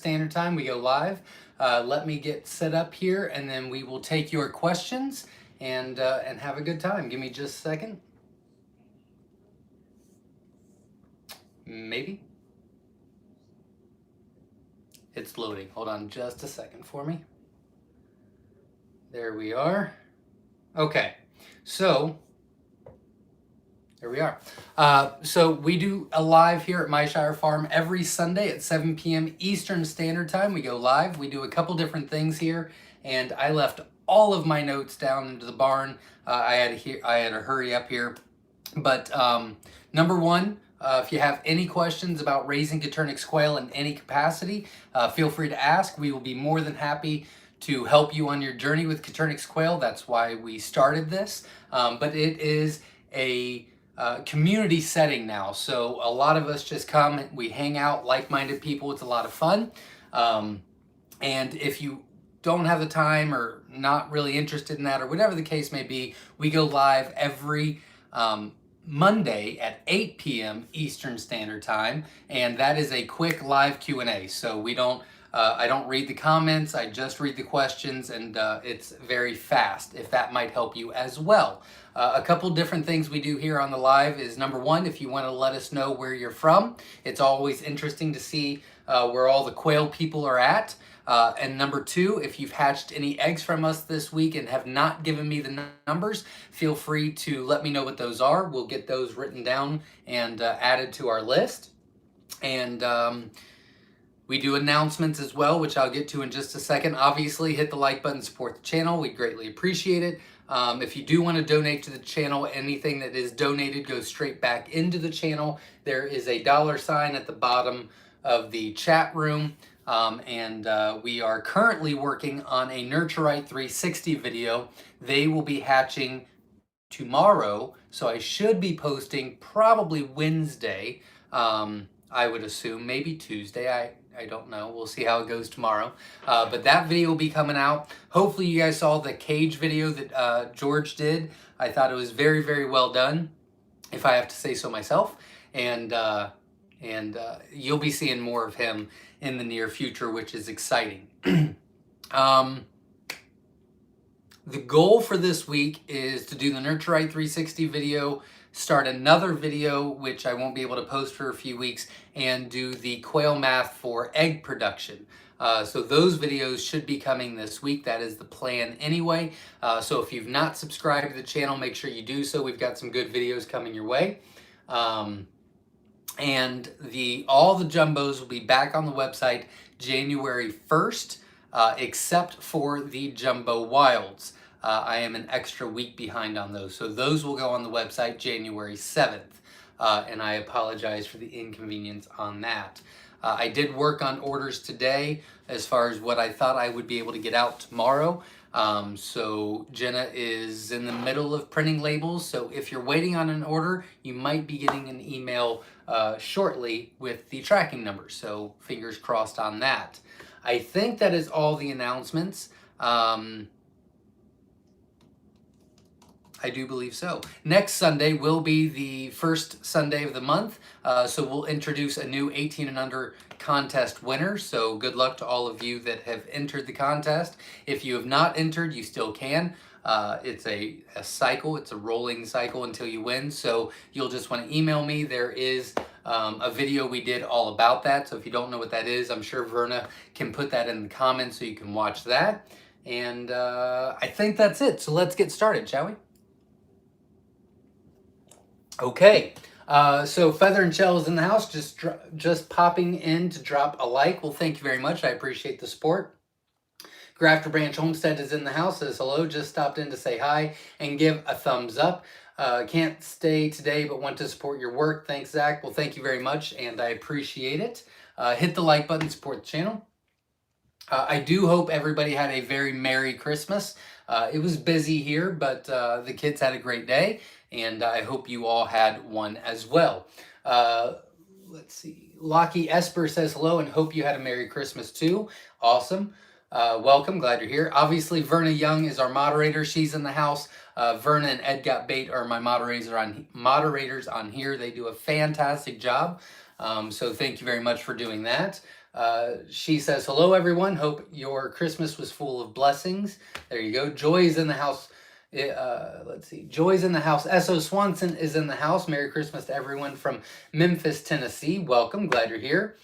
Standard Time, we go live. Let me get set up here, and then we will take your questions and have a good time. Give me just a second. Maybe. It's loading. Hold on just a second for me. There we are. Okay, so there we are. So we do a live here at Myshire Farm every Sunday at 7 p.m. Eastern Standard Time. We go live. We do a couple different things here, and I left all of my notes down into the barn. I had to hurry up here. But number one, if you have any questions about raising Coturnix quail in any capacity, feel free to ask. We will be more than happy to help you on your journey with Coturnix quail. That's why we started this. But it is a community setting now. So a lot of us just come, we hang out, like-minded people. It's a lot of fun. And if you don't have the time or not really interested in that or whatever the case may be, we go live every Monday at 8 p.m. Eastern Standard Time, and that is a quick live Q&A. So we don't, I don't read the comments, I just read the questions, and it's very fast, if that might help you as well. A couple different things we do here on the live is, number one, if you want to let us know where you're from. It's always interesting to see where all the quail people are at. And number two, if you've hatched any eggs from us this week and have not given me the numbers, feel free to let me know what those are. We'll get those written down and added to our list. And we do announcements as well, which I'll get to in just a second. Obviously, hit the like button, support the channel. We'd greatly appreciate it. If you do want to donate to the channel, anything that is donated goes straight back into the channel. There is a $sign at the bottom of the chat room. We are currently working on a Nurture Right 360 video. They will be hatching tomorrow, so I should be posting probably Wednesday, I would assume, maybe Tuesday. I don't know. We'll see how it goes tomorrow. But that video will be coming out. Hopefully you guys saw the cage video that George did. I thought it was very, very well done, if I have to say so myself. And you'll be seeing more of him in the near future, which is exciting. The goal for this week is to do the Nurture Right 360 video, start another video, which I won't be able to post for a few weeks, and do the quail math for egg production. So those videos should be coming this week. That is the plan anyway. So if you've not subscribed to the channel, make sure you do so. We've got some good videos coming your way. And all the jumbos will be back on the website January 1st, except for the Jumbo Wilds. I am an extra week behind on those. So those will go on the website January 7th. And I apologize for the inconvenience on that. I did work on orders today as far as what I thought I would be able to get out tomorrow. So Jenna is in the middle of printing labels. So if you're waiting on an order, you might be getting an email shortly with the tracking numbers. So fingers crossed on that. I think that is all the announcements. I do believe so. Next Sunday will be the first Sunday of the month, so we'll introduce a new 18 and under contest winner. So good luck to all of you that have entered the contest. If you have not entered, you still can. It's a cycle. It's a rolling cycle until you win. So you'll just want to email me. There is a video we did all about that. So if you don't know what that is, I'm sure Verna can put that in the comments so you can watch that. And I think that's it. So let's get started, shall we? Okay, so Feather and Shell is in the house, just popping in to drop a like. Well, thank you very much. I appreciate the support. Grafter Branch Homestead is in the house, says hello, just stopped in to say hi and give a thumbs up. Can't stay today, but want to support your work. Thanks, Zach. Well, thank you very much, and I appreciate it. Hit the like button, support the channel. I do hope everybody had a very Merry Christmas. It was busy here, but the kids had a great day, and I hope you all had one as well. Let's see. Lockie Esper says hello and hope you had a Merry Christmas too. Awesome. Welcome. Glad you're here. Obviously, Verna Young is our moderator. She's in the house. Verna and Ed Got Bait are my moderators on here. They do a fantastic job. So thank you very much for doing that. She says, hello, everyone. Hope your Christmas was full of blessings. There you go. Joy's in the house. Let's see. Joy's in the house. S.O. Swanson is in the house. Merry Christmas to everyone from Memphis, Tennessee. Welcome. Glad you're here.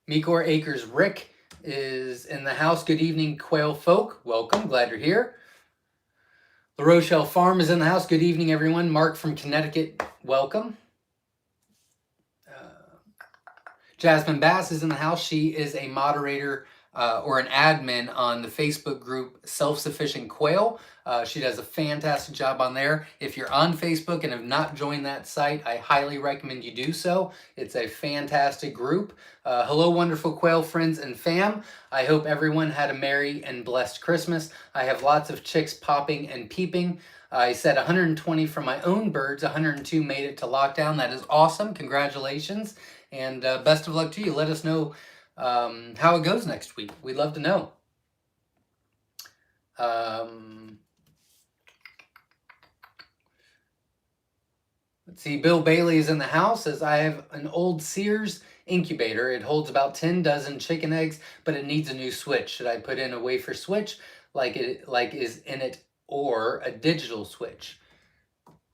Mekor Acres Rick is in the house. Good evening, Quail folk. Welcome. Glad you're here. La Rochelle Farm is in the house. Good evening, everyone. Mark from Connecticut. Welcome. Jasmine Bass is in the house. She is a moderator or an admin on the Facebook group Self-Sufficient Quail. She does a fantastic job on there. If you're on Facebook and have not joined that site, I highly recommend you do so. It's a fantastic group. Hello, wonderful quail friends and fam. I hope everyone had a merry and blessed Christmas. I have lots of chicks popping and peeping. I said 120 from my own birds. 102 made it to lockdown. That is awesome. Congratulations. And best of luck to you. Let us know how it goes next week. We'd love to know. Let's see. Bill Bailey is in the house. Says, I have an old Sears incubator. It holds about 10 dozen chicken eggs, but it needs a new switch. Should I put in a wafer switch like is in it, or a digital switch?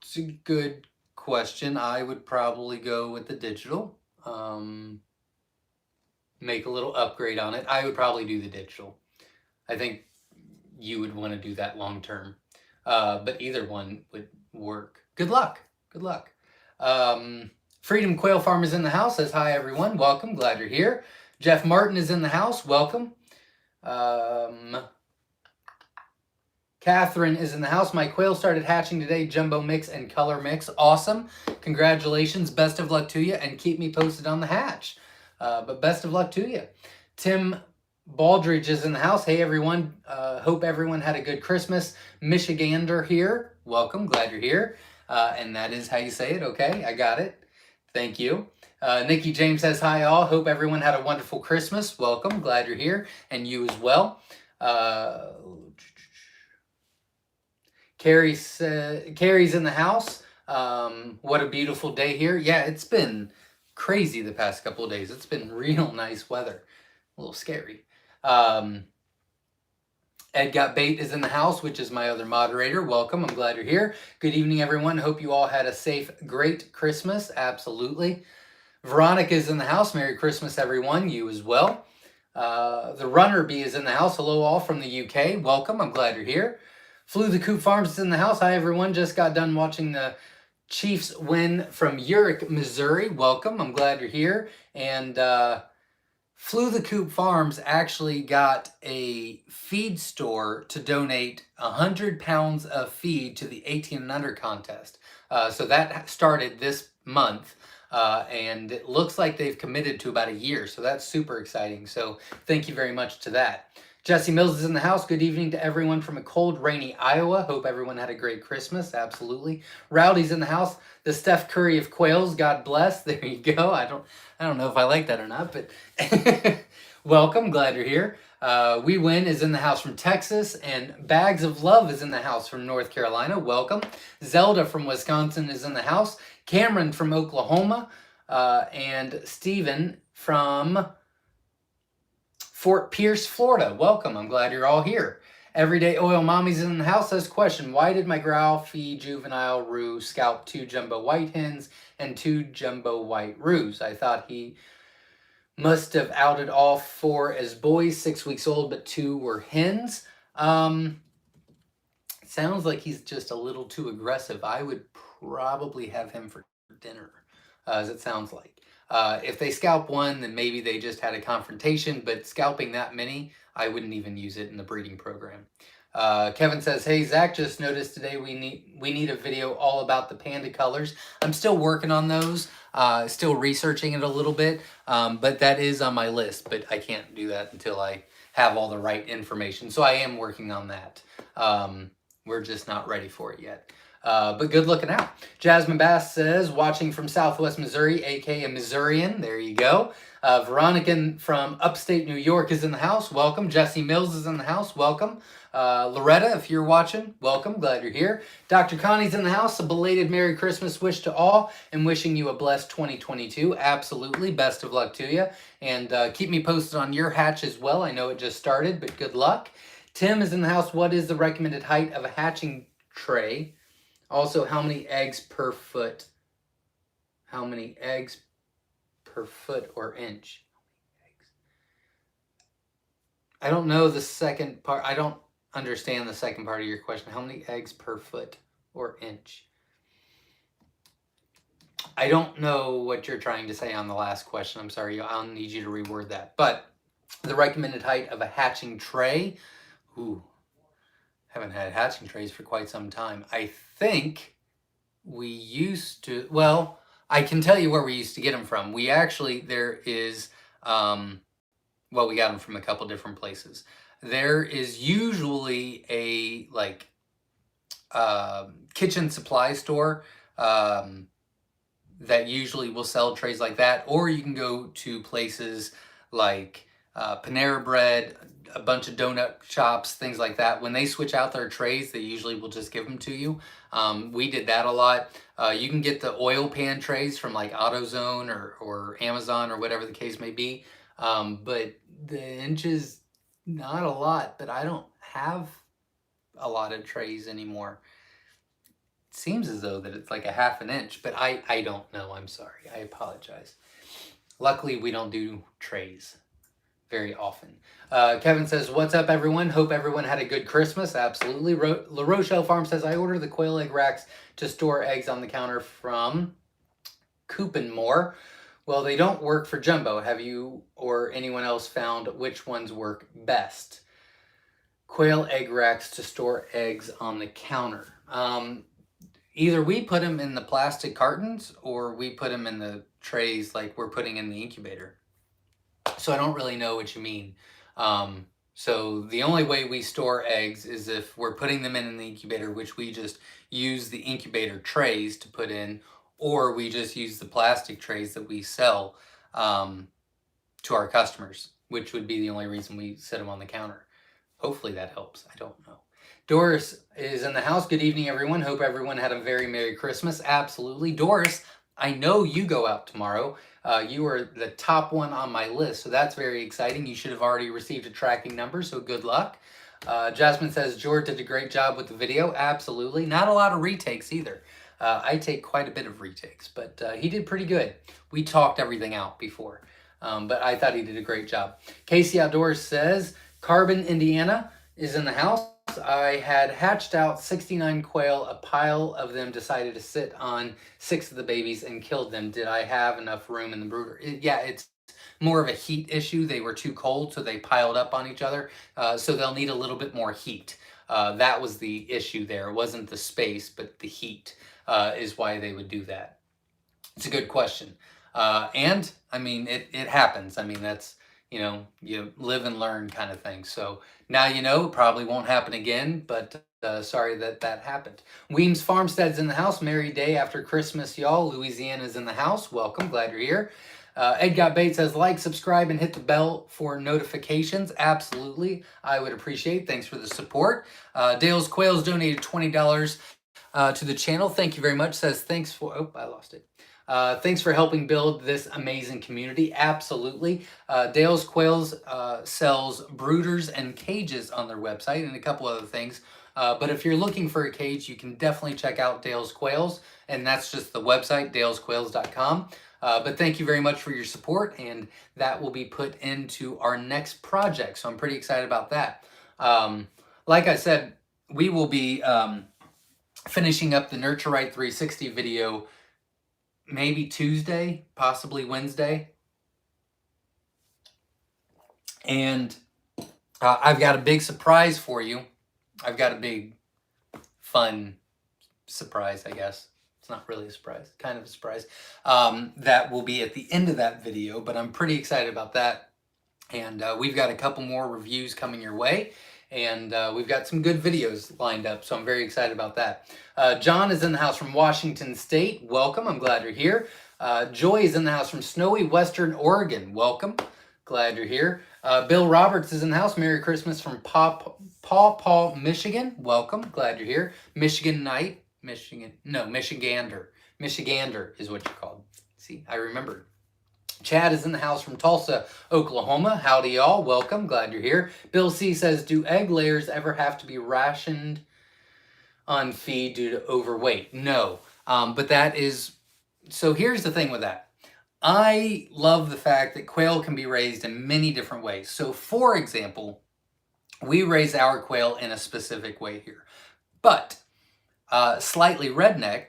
It's a good question. I would probably go with the digital. Make a little upgrade on it. I would probably do the digital. I think you would want to do that long term. But either one would work. Good luck. Good luck. Freedom Quail Farm is in the house. Says, hi, everyone. Welcome. Glad you're here. Jeff Martin is in the house. Welcome. Catherine is in the house. My quail started hatching today. Jumbo mix and color mix. Awesome. Congratulations. Best of luck to you. And keep me posted on the hatch. But best of luck to you. Tim Baldridge is in the house. Hey, everyone. Hope everyone had a good Christmas. Michigander here. Welcome. Glad you're here. And that is how you say it. Okay, I got it. Thank you. Nikki James says, hi, all. Hope everyone had a wonderful Christmas. Welcome. Glad you're here. And you as well. Carrie's in the house. What a beautiful day here. Yeah, it's been crazy the past couple of days. It's been real nice weather. A little scary. Ed Got Bait is in the house, which is my other moderator. Welcome. I'm glad you're here. Good evening, everyone. Hope you all had a safe, great Christmas. Absolutely. Veronica is in the house. Merry Christmas, everyone. You as well. The Runner Bee is in the house. Hello, all from the UK. Welcome. I'm glad you're here. Flew the Coop Farms is in the house. Hi, everyone. Just got done watching the Chiefs win from Urich, Missouri. Welcome. I'm glad you're here. And Flew the Coop Farms actually got a feed store to donate 100 pounds of feed to the 18 and under contest. So that started this month. And it looks like they've committed to about a year. So that's super exciting. So thank you very much to that. Jesse Mills is in the house. Good evening to everyone from a cold, rainy Iowa. Hope everyone had a great Christmas. Absolutely. Rowdy's in the house. The Steph Curry of quails. God bless. There you go. I don't know if I like that or not, but welcome. Glad you're here. We Win is in the house from Texas, and Bags of Love is in the house from North Carolina. Welcome. Zelda from Wisconsin is in the house. Cameron from Oklahoma, and Steven from Fort Pierce, Florida. Welcome. I'm glad you're all here. Everyday Oil Mommy's in the house. Says, question, why did my Growlfie juvenile roux scalp 2 jumbo white hens and 2 jumbo white roos? I thought he must have outed all 4 as boys, 6 weeks old, but 2 were hens. Sounds like he's just a little too aggressive. I would probably have him for dinner, as it sounds like. If they scalp one, then maybe they just had a confrontation, but scalping that many, I wouldn't even use it in the breeding program. Kevin says, hey, Zach, just noticed today we need a video all about the panda colors. I'm still working on those, still researching it a little bit, but that is on my list, but I can't do that until I have all the right information. So I am working on that. We're just not ready for it yet. But good looking out. Jasmine Bass says, watching from Southwest Missouri, aka Missourian. There you go. Veronica from upstate New York is in the house. Welcome. Jesse Mills is in the house. Welcome. Loretta, if you're watching, welcome. Glad you're here. Dr. Connie's in the house. A belated Merry Christmas wish to all and wishing you a blessed 2022. Absolutely. Best of luck to you. And keep me posted on your hatch as well. I know it just started, but good luck. Tim is in the house. What is the recommended height of a hatching tray? Also, how many eggs per foot? How many eggs per foot or inch? I don't know the second part. I don't understand the second part of your question. How many eggs per foot or inch? I don't know what you're trying to say on the last question. I'm sorry. I'll need you to reword that. But the recommended height of a hatching tray. Ooh, haven't had hatching trays for quite some time. I think we used to, well, I can tell you where we used to get them from. We actually, there is, well, we got them from a couple different places. There is usually a kitchen supply store that usually will sell trays like that, or you can go to places like Panera Bread, a bunch of donut shops, things like that. When they switch out their trays, they usually will just give them to you. We did that a lot. You can get the oil pan trays from like AutoZone or Amazon or whatever the case may be. But the inches, not a lot, but I don't have a lot of trays anymore. It seems as though that it's like a half an inch, but I don't know. I'm sorry. I apologize. Luckily, we don't do trays very often. Kevin says, what's up, everyone? Hope everyone had a good Christmas. Absolutely. La Rochelle Farm says, I order the quail egg racks to store eggs on the counter from Coop and More. Well, they don't work for jumbo. Have you or anyone else found which ones work best? Quail egg racks to store eggs on the counter. Either we put them in the plastic cartons or we put them in the trays like we're putting in the incubator. So I don't really know what you mean. So the only way we store eggs is if we're putting them in the incubator, which we just use the incubator trays to put in, or we just use the plastic trays that we sell to our customers, which would be the only reason we set them on the counter. Hopefully that helps. I don't know. Doris is in the house. Good evening, everyone. Hope everyone had a very Merry Christmas. Absolutely. Doris, I know you go out tomorrow. You are the top one on my list, so that's very exciting. You should have already received a tracking number, so good luck. Jasmine says, George did a great job with the video. Absolutely. Not a lot of retakes either. I take quite a bit of retakes, but he did pretty good. We talked everything out before, but I thought he did a great job. Casey Outdoors says, Carbon, Indiana is in the house. I had hatched out 69 quail. A pile of them decided to sit on 6 of the babies and killed them. Did I have enough room in the brooder? Yeah, it's more of a heat issue. They were too cold, so they piled up on each other. So they'll need a little bit more heat. That was the issue there. It wasn't the space, but the heat is why they would do that. It's a good question. And, I mean, it happens. I mean, that's, you live and learn kind of thing. So now you know, it probably won't happen again, but sorry that happened. Weems Farmstead's in the house. Merry day after Christmas, y'all. Louisiana's in the house. Welcome. Glad you're here. Ed Got Bait says, like, subscribe, and hit the bell for notifications. Absolutely. I would appreciate. Thanks for the support. Dale's Quails donated $20 to the channel. Thank you very much. Says, thanks for, oh, I lost it. Thanks for helping build this amazing community. Absolutely. Dale's Quails sells brooders and cages on their website and a couple other things. But if you're looking for a cage, you can definitely check out Dale's Quails, and that's just the website, dalesquails.com. But thank you very much for your support, and that will be put into our next project. So I'm pretty excited about that. Like I said, we will be finishing up the Nurture Right 360 video maybe Tuesday, possibly Wednesday. And I've got a big surprise for you. I've got a big, fun surprise, I guess. It's not really a surprise, kind of a surprise. That will be at the end of that video, but I'm pretty excited about that. And we've got a couple more reviews coming your way. And we've got some good videos lined up, so I'm very excited about that. John is in the house from Washington State. Welcome. I'm glad you're here. Joy is in the house from snowy Western Oregon. Welcome. Glad you're here. Bill Roberts is in the house. Merry Christmas from Paw Paw, Michigan. Welcome. Glad you're here. Michigander. Michigander is what you're called. See, I remembered. Chad is in the house from Tulsa, Oklahoma. Howdy, y'all. Welcome. Glad you're here. Bill C says, do egg layers ever have to be rationed on feed due to overweight? No. But that is... So here's the thing with that. I love the fact that quail can be raised in many different ways. So, for example, we raise our quail in a specific way here. But Slightly Redneck,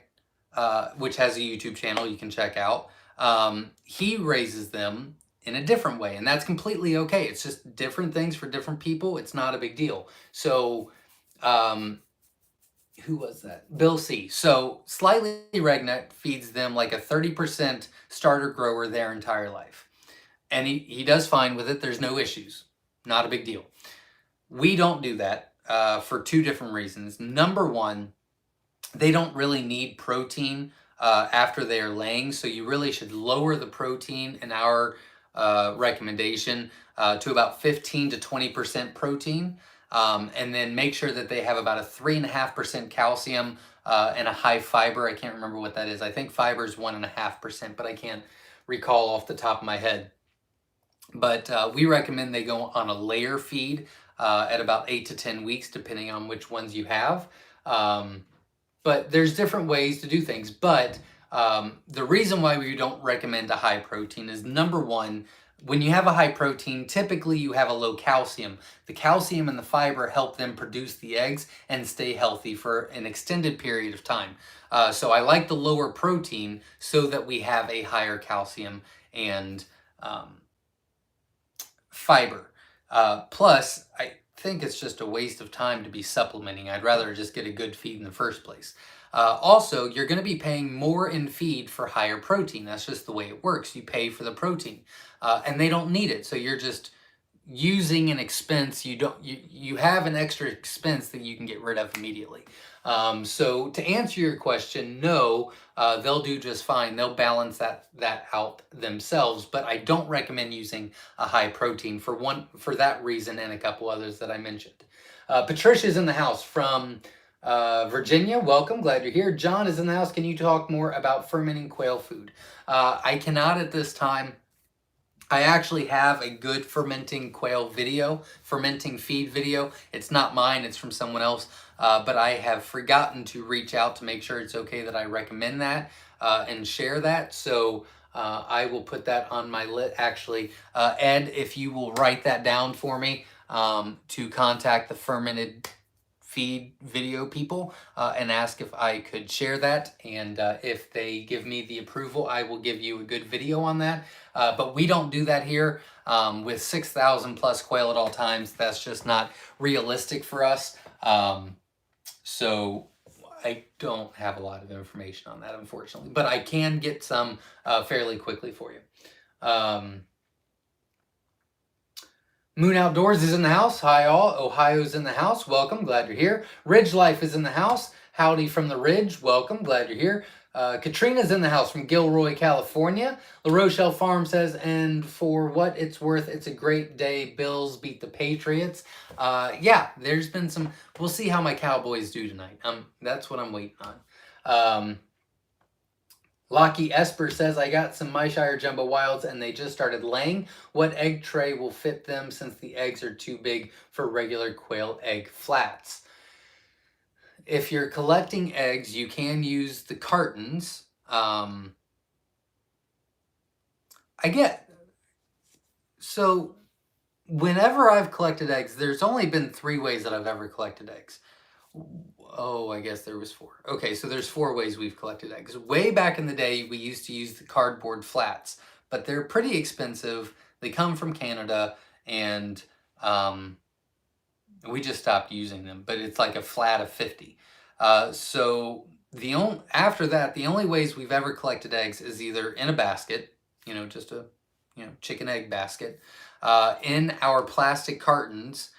which has a YouTube channel you can check out, he raises them in a different way, and that's completely okay. It's just different things for different people. It's not a big deal. So, who was that? Bill C. So Slightly Redneck feeds them like a 30% starter grower their entire life. And he does fine with it. There's no issues. Not a big deal. We don't do that for two different reasons. Number one, they don't really need protein after they are laying, so you really should lower the protein in our recommendation to about 15 to 20% protein. And then make sure that they have about a 3.5% calcium and a high fiber. I can't remember what that is. I think fiber is 1.5%, but I can't recall off the top of my head. But we recommend they go on a layer feed at about 8 to 10 weeks, depending on which ones you have. But there's different ways to do things. But the reason why we don't recommend a high protein is, number one, when you have a high protein, typically you have a low calcium. The calcium and the fiber help them produce the eggs and stay healthy for an extended period of time. So I like the lower protein so that we have a higher calcium and fiber. Plus, I think it's just a waste of time to be supplementing. I'd rather just get a good feed in the first place. Also, you're going to be paying more in feed for higher protein. That's just the way it works. You pay for the protein, and they don't need it. So you're just using an expense. You have an extra expense that you can get rid of immediately. So to answer your question, no, they'll do just fine. They'll balance that out themselves. But I don't recommend using a high protein for that reason and a couple others that I mentioned. Patricia's in the house from Virginia. Welcome. Glad you're here. John is in the house. Can you talk more about fermenting quail food? I cannot at this time. I actually have a good fermenting quail video, fermenting feed video. It's not mine, it's from someone else, but I have forgotten to reach out to make sure it's okay that I recommend that and share that. So I will put that on my list. Actually, Ed, if you will write that down for me to contact the fermented feed video people and ask if I could share that, and if they give me the approval, I will give you a good video on that. But we don't do that here with 6,000 plus quail at all times. That's just not realistic for us. So I don't have a lot of information on that, unfortunately, but I can get some fairly quickly for you. Moon Outdoors is in the house. Hi all. Ohio's in the house. Welcome. Glad you're here. Ridge Life is in the house. Howdy from the Ridge. Welcome. Glad you're here. Katrina's in the house from Gilroy, California. La Rochelle Farm says, and for what it's worth, it's a great day. Bills beat the Patriots. Yeah, there's been some... We'll see how my Cowboys do tonight. That's what I'm waiting on. Lockie Esper says, I got some Myshire Jumbo Wilds and they just started laying. What egg tray will fit them since the eggs are too big for regular quail egg flats? If you're collecting eggs, you can use the cartons. So whenever I've collected eggs, there's only been 3 ways that I've ever collected eggs. Oh, I guess there was 4. Okay, so there's 4 ways we've collected eggs. Way back in the day, we used to use the cardboard flats, but they're pretty expensive. They come from Canada, and we just stopped using them, but it's like a flat of 50. So after that, the only ways we've ever collected eggs is either in a basket, just a chicken egg basket, in our plastic cartons,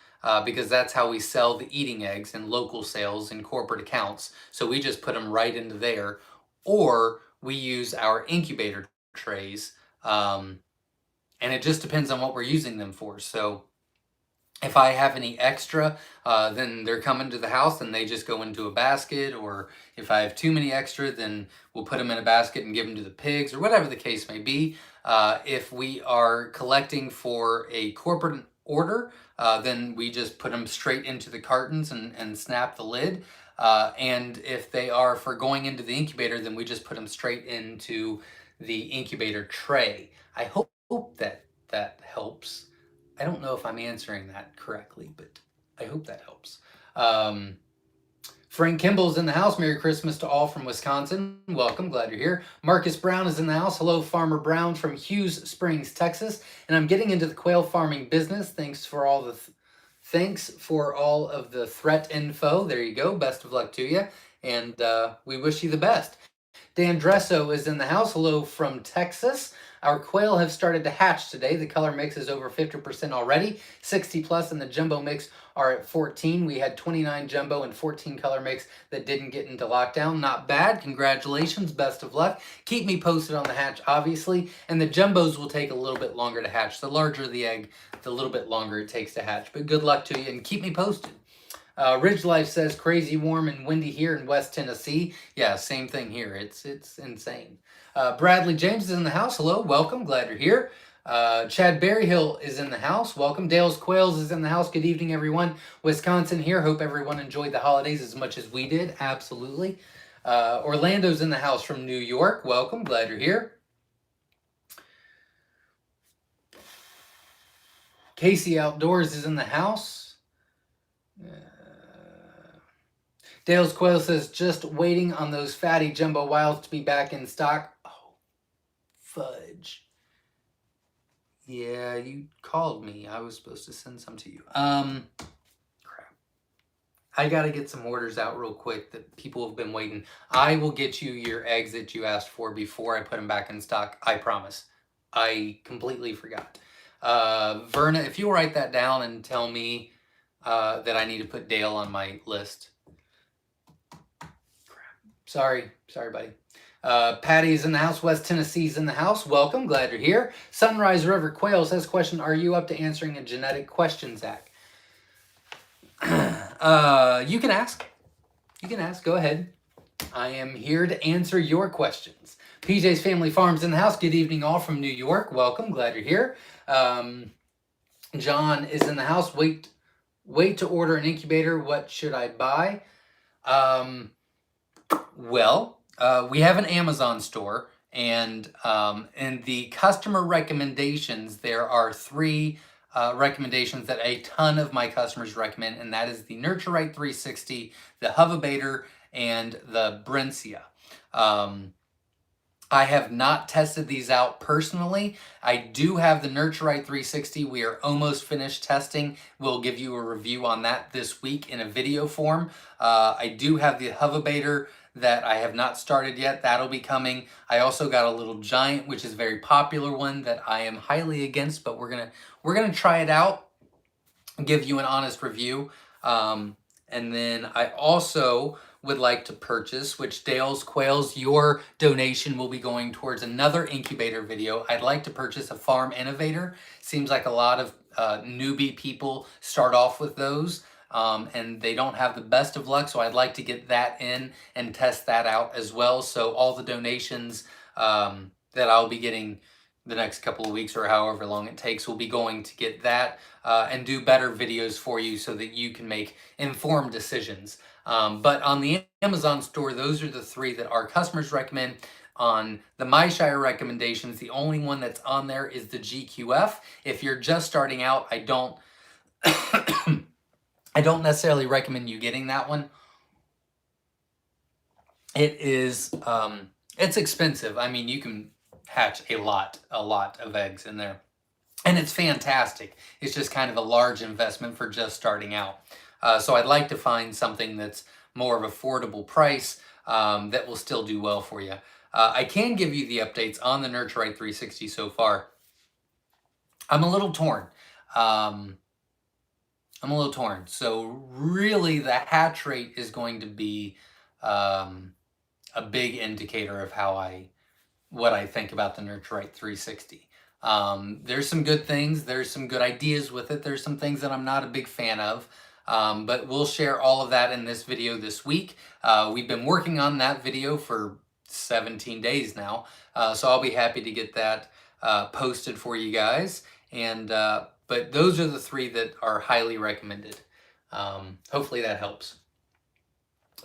because that's how we sell the eating eggs in local sales in corporate accounts. So we just put them right into there, or we use our incubator trays, and it just depends on what we're using them for. So if I have any extra, then they're coming to the house and they just go into a basket. Or if I have too many extra, then we'll put them in a basket and give them to the pigs, or whatever the case may be. If we are collecting for a corporate order, then we just put them straight into the cartons and snap the lid. And if they are for going into the incubator, then we just put them straight into the incubator tray. I hope that that helps. I don't know if I'm answering that correctly, but I hope that helps. Frank Kimball's in the house. Merry Christmas to all from Wisconsin. Welcome, glad you're here. Marcus Brown is in the house. Hello, Farmer Brown from Hughes Springs, Texas. And I'm getting into the quail farming business. Thanks for all of the threat info. There you go. Best of luck to you, and we wish you the best. Dan Dresso is in the house. Hello from Texas. Our quail have started to hatch today. The color mix is over 50% already, 60 plus, and the jumbo mix are at 14. We had 29 jumbo and 14 color mix that didn't get into lockdown. Not bad. Congratulations. Best of luck. Keep me posted on the hatch, obviously. And the jumbos will take a little bit longer to hatch. The larger the egg, the little bit longer it takes to hatch. But good luck to you, and keep me posted. Ridge Life says crazy warm and windy here in West Tennessee. Yeah, same thing here. It's insane. Bradley James is in the house. Hello, welcome. Glad you're here. Chad Berryhill is in the house. Welcome. Dale's Quails is in the house. Good evening, everyone. Wisconsin here. Hope everyone enjoyed the holidays as much as we did. Absolutely. Orlando's in the house from New York. Welcome. Glad you're here. Casey Outdoors is in the house. Dale's Quail says, just waiting on those fatty jumbo wilds to be back in stock. Oh, fudge. Yeah, you called me. I was supposed to send some to you. Crap. I got to get some orders out real quick that people have been waiting. I will get you your eggs that you asked for before I put them back in stock. I promise. I completely forgot. Verna, if you'll write that down and tell me that I need to put Dale on my list. Sorry, buddy. Patty's in the house. West Tennessee's in the house. Welcome. Glad you're here. Sunrise River Quail says, question, are you up to answering a genetic question, Zach? You can ask. You can ask. Go ahead. I am here to answer your questions. PJ's Family Farms in the house. Good evening, all from New York. Welcome. Glad you're here. John is in the house. Wait to order an incubator. What should I buy? Well, we have an Amazon store, and in the customer recommendations, there are 3 recommendations that a ton of my customers recommend, and that is the Nurture Right 360, the Incubator, and the Brencia. I have not tested these out personally. I do have the Nurture Right 360. We are almost finished testing. We'll give you a review on that this week in a video form. I do have the Incubator that I have not started yet. That'll be coming. I also got a little giant, which is a very popular one that I am highly against, but we're gonna try it out and give you an honest review. And then I also would like to purchase, which Dale's Quails, your donation will be going towards another incubator video. I'd like to purchase a Farm Innovator. Seems like a lot of newbie people start off with those. And they don't have the best of luck, so I'd like to get that in and test that out as well. So all the donations that I'll be getting the next couple of weeks or however long it takes will be going to get that and do better videos for you so that you can make informed decisions. But on the Amazon store, those are the 3 that our customers recommend. On the Myshire recommendations, the only one that's on there is the GQF. If you're just starting out, I don't I don't necessarily recommend you getting that one. It is, it's expensive. I mean, you can hatch a lot of eggs in there. And it's fantastic. It's just kind of a large investment for just starting out. So I'd like to find something that's more of affordable price that will still do well for you. I can give you the updates on the Nurture Right 360 so far. I'm a little torn. I'm a little torn. So really the hatch rate is going to be a big indicator of what I think about the Nurture Right 360. There's some good things. There's some good ideas with it. There's some things that I'm not a big fan of. But we'll share all of that in this video this week. We've been working on that video for 17 days now. So I'll be happy to get that posted for you guys. And but those are the 3 that are highly recommended. Hopefully that helps.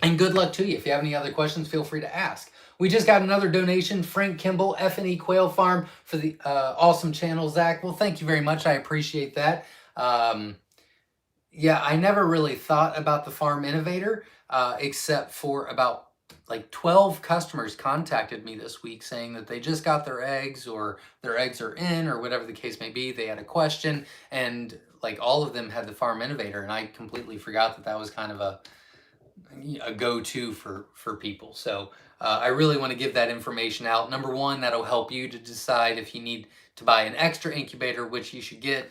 And good luck to you. If you have any other questions, feel free to ask. We just got another donation, Frank Kimball, F&E Quail Farm, for the awesome channel, Zach. Well, thank you very much. I appreciate that. Yeah, I never really thought about the Farm Innovator, except for about like 12 customers contacted me this week saying that they just got their eggs, or their eggs are in, or whatever the case may be. They had a question, and like all of them had the Farm Innovator, and I completely forgot that that was kind of a go-to for people. So I really want to give that information out. Number one, that'll help you to decide if you need to buy an extra incubator, which you should get.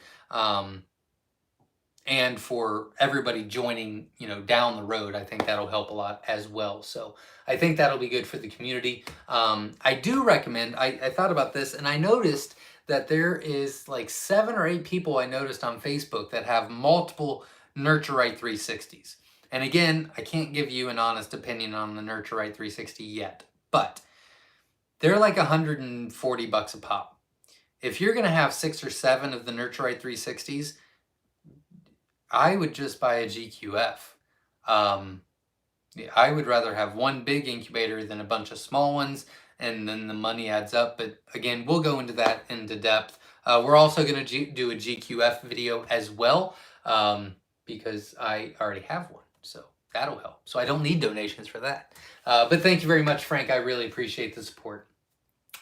And for everybody joining, down the road, I think that'll help a lot as well. So I think that'll be good for the community. I do recommend, I thought about this, and I noticed that there is like 7 or 8 people I noticed on Facebook that have multiple Nurture Right 360s. And again, I can't give you an honest opinion on the Nurture Right 360 yet, but they're like $140 a pop. If you're going to have 6 or 7 of the Nurture Right 360s, I would just buy a GQF. I would rather have one big incubator than a bunch of small ones, and then the money adds up. But again, we'll go into that into depth. We're also going to do a GQF video as well, because I already have one. So that'll help. So I don't need donations for that. But thank you very much, Frank. I really appreciate the support,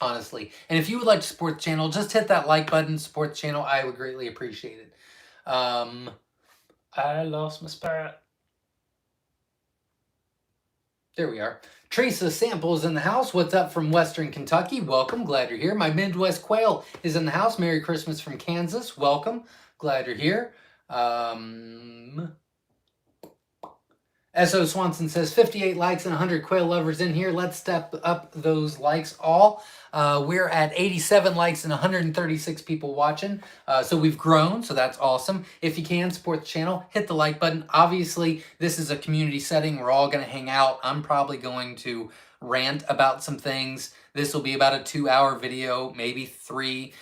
honestly. And if you would like to support the channel, just hit that like button, support the channel. I would greatly appreciate it. I lost my spot. There we are. Teresa Samples in the house. What's up from Western Kentucky? Welcome. Glad you're here. My Midwest Quail is in the house. Merry Christmas from Kansas. Welcome. Glad you're here. S.O. Swanson says 58 likes and 100 quail lovers in here. Let's step up those likes all. We're at 87 likes and 136 people watching. So we've grown, so that's awesome. If you can, support the channel, hit the like button. Obviously, this is a community setting. We're all going to hang out. I'm probably going to rant about some things. This will be about a 2-hour video, maybe 3.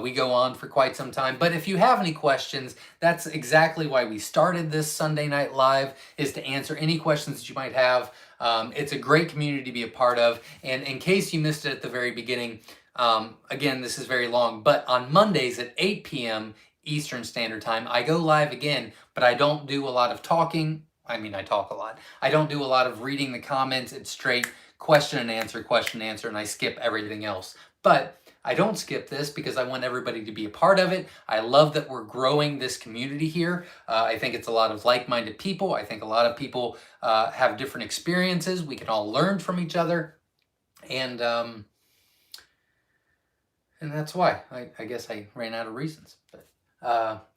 We go on for quite some time. But if you have any questions, that's exactly why we started this Sunday Night Live, is to answer any questions that you might have. It's a great community to be a part of. And in case you missed it at the very beginning, again, this is very long, but on Mondays at 8 p.m. Eastern Standard Time, I go live again, but I don't do a lot of talking. I mean, I talk a lot. I don't do a lot of reading the comments. It's straight question and answer, and I skip everything else. But I don't skip this because I want everybody to be a part of it. I love that we're growing this community here. I think it's a lot of like-minded people. I think a lot of people have different experiences. We can all learn from each other. And that's why. I guess I ran out of reasons. But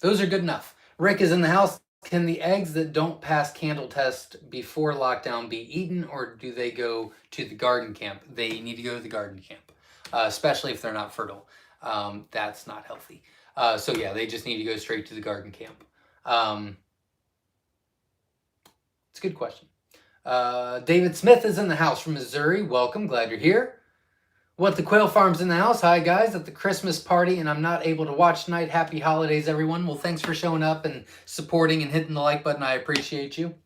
those are good enough. Rick is in the house. Can the eggs that don't pass candle test before lockdown be eaten, or do they go to the garden camp? They need to go to the garden camp, especially if they're not fertile. That's not healthy. So yeah, they just need to go straight to the garden camp. It's a good question. David Smith is in the house from Missouri. Welcome. Glad you're here. What the Quail Farm's in the house. Hi, guys, at the Christmas party, and I'm not able to watch tonight. Happy holidays, everyone. Well, thanks for showing up and supporting and hitting the like button. I appreciate you.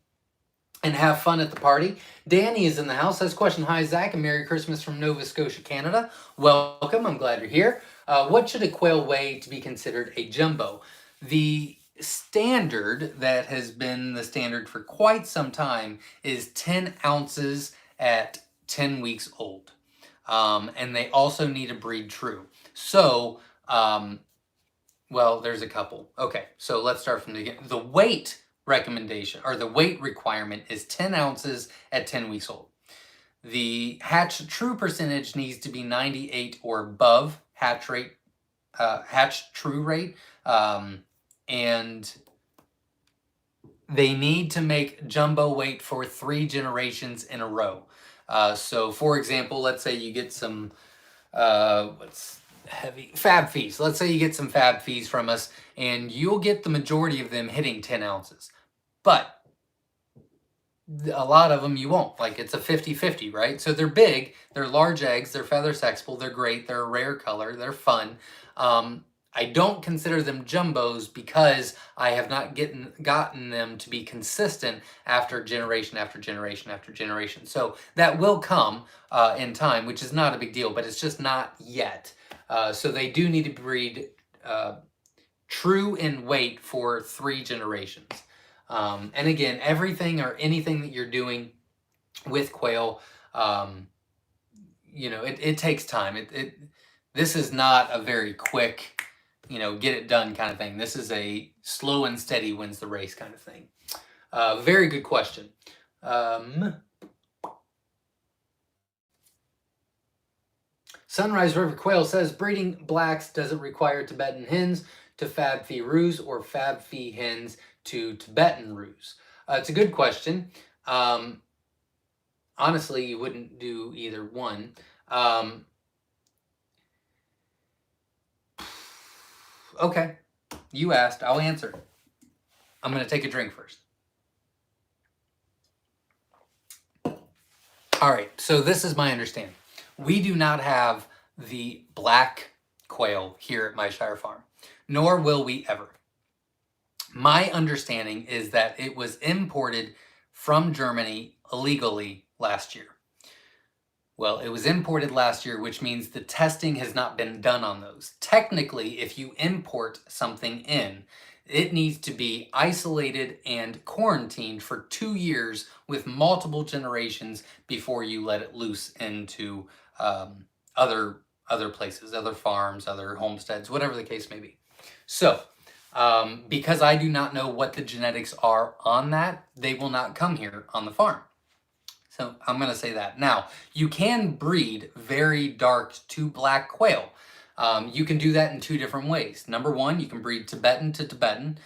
And have fun at the party. Danny is in the house. Has a question. Hi, Zach, and Merry Christmas from Nova Scotia, Canada. Welcome. I'm glad you're here. What should a quail weigh to be considered a jumbo? The standard that has been the standard for quite some time is 10 ounces at 10 weeks old. And they also need to breed true. So, well, there's a couple. Okay, so let's start from the beginning. The weight recommendation, or the weight requirement, is 10 ounces at 10 weeks old. The hatch true percentage needs to be 98 or above hatch true rate. And they need to make jumbo weight for 3 generations in a row. So for example, let's say you get some, what's heavy? Fab fees. Let's say you get some fab fees from us and you'll get the majority of them hitting 10 ounces. But a lot of them you won't. Like it's a 50-50, right? So they're big, they're large eggs, they're feather sexable, they're great, they're a rare color, they're fun. I don't consider them jumbos because I have not gotten them to be consistent after generation after generation after generation. So that will come in time, which is not a big deal, but it's just not yet. So they do need to breed true in weight for 3 generations. And again, everything or anything that you're doing with quail, you know, it takes time. This is not a very quick, you know, get it done kind of thing. This is a slow and steady wins the race kind of thing. Very good question. Sunrise River Quail says breeding blacks doesn't require Tibetan hens to fab fee roos or fab fee hens to Tibetan roos. It's a good question. Honestly, you wouldn't do either one. Okay, you asked, I'll answer. I'm going to take a drink first. All right, so this is my understanding. We do not have the black quail here at Myshire Farm, nor will we ever. My understanding is that it was imported from Germany illegally last year. Well, it was imported last year, which means the testing has not been done on those. Technically, if you import something in, it needs to be isolated and quarantined for 2 years with multiple generations before you let it loose into other places, other farms, other homesteads, whatever the case may be. So, because I do not know what the genetics are on that, they will not come here on the farm. So I'm going to say that. Now, you can breed very dark to black quail. You can do that in 2 different ways. Number one, you can breed Tibetan to Tibetan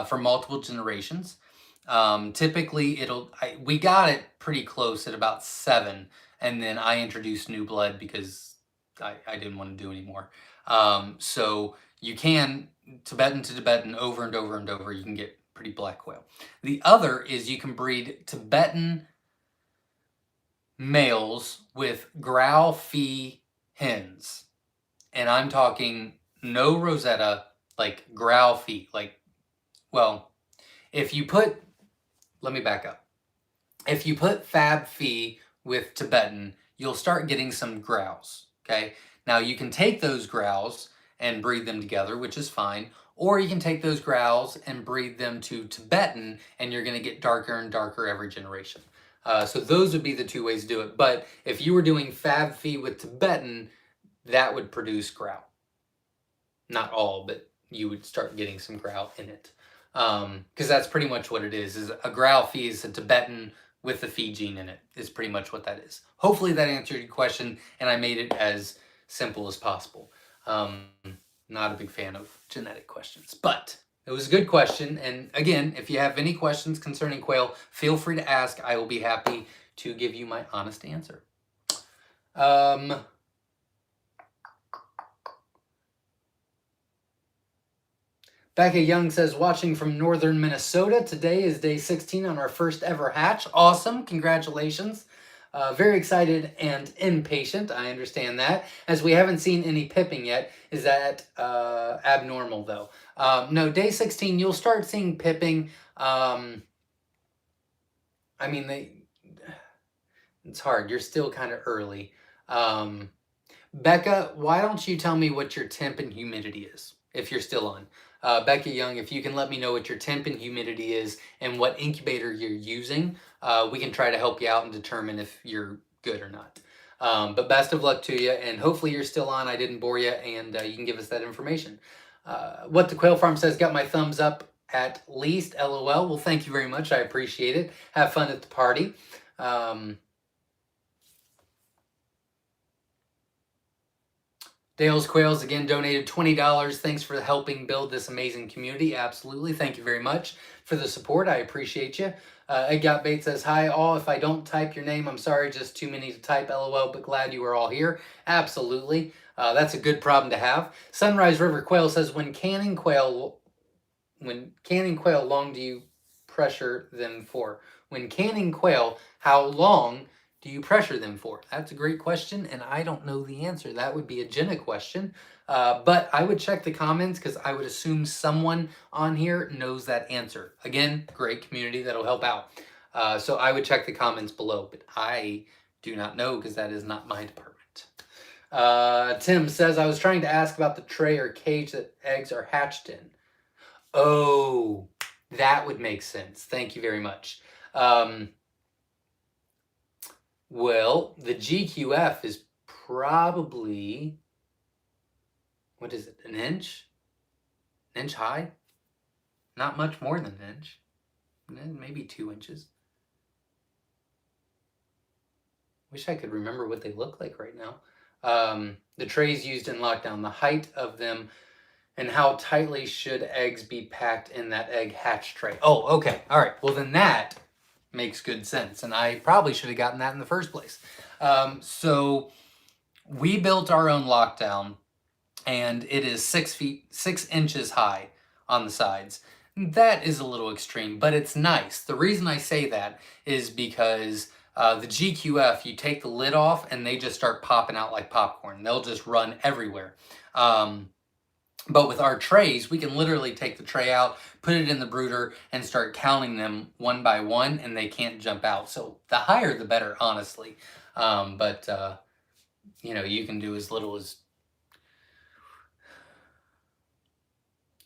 for multiple generations. Typically, we got it pretty close at about 7, and then I introduced new blood because I didn't want to do anymore. So you can Tibetan to Tibetan over and over and over. You can get pretty black quail. The other is you can breed Tibetan males with growl fee hens. And I'm talking no Rosetta, like growl fee. Like, well, if you put, let me back up. If you put fab fee with Tibetan, you'll start getting some growls, okay? Now you can take those growls and breed them together, which is fine. Or you can take those growls and breed them to Tibetan, and you're going to get darker and darker every generation. So those would be the 2 ways to do it. But if you were doing fab fee with Tibetan, that would produce growl. Not all, but you would start getting some growl in it. Because that's pretty much what it is a growl fee is a Tibetan with the fee gene in it, is pretty much what that is. Hopefully that answered your question, and I made it as simple as possible. Not a big fan of genetic questions, but it was a good question. And again, if you have any questions concerning quail, feel free to ask. I will be happy to give you my honest answer. Becca Young says, watching from northern Minnesota. Today is day 16 on our first ever hatch. Awesome. Congratulations. Very excited and impatient. I understand that. As we haven't seen any pipping yet. Is that abnormal, though? No, day 16, you'll start seeing pipping. I mean, it's hard. You're still kind of early. Becca, why don't you tell me what your temp and humidity is, if you're still on? Becca Young, if you can let me know what your temp and humidity is and what incubator you're using, we can try to help you out and determine if you're good or not. But best of luck to you, and hopefully you're still on. I didn't bore you, and you can give us that information. What the Quail Farm says, got my thumbs up at least, LOL. Well, thank you very much. I appreciate it. Have fun at the party. Dale's Quails again donated $20. Thanks for helping build this amazing community. Absolutely. Thank you very much for the support. I appreciate you. Egg Got Bait says, hi all. If I don't type your name, I'm sorry. Just too many to type. LOL, but glad you are all here. Absolutely. That's a good problem to have. Sunrise River Quail says, when canning quail, long do you pressure them for? When canning quail, how long do you pressure them for? That's a great question, and I don't know the answer. That would be a Jenna question, but I would check the comments because I would assume someone on here knows that answer. Again, great community that'll help out. So I would check the comments below, but I do not know because that is not my department. Tim says, I was trying to ask about the tray or cage that eggs are hatched in. Oh, that would make sense. Thank you very much. Well, the GQF is probably, what is it, an inch? An inch high? Not much more than an inch. Maybe 2 inches. Wish I could remember what they look like right now. The trays used in lockdown, the height of them, and how tightly should eggs be packed in that egg hatch tray? Oh, okay. All right. Well, then that makes good sense. And I probably should have gotten that in the first place. So we built our own lockdown, and it is 6 inches high on the sides. That is a little extreme, but it's nice. The reason I say that is because the GQF, you take the lid off and they just start popping out like popcorn. They'll just run everywhere. But with our trays, we can literally take the tray out, put it in the brooder, and start counting them one by one, and they can't jump out. So the higher, the better, honestly. You know, you can do as little as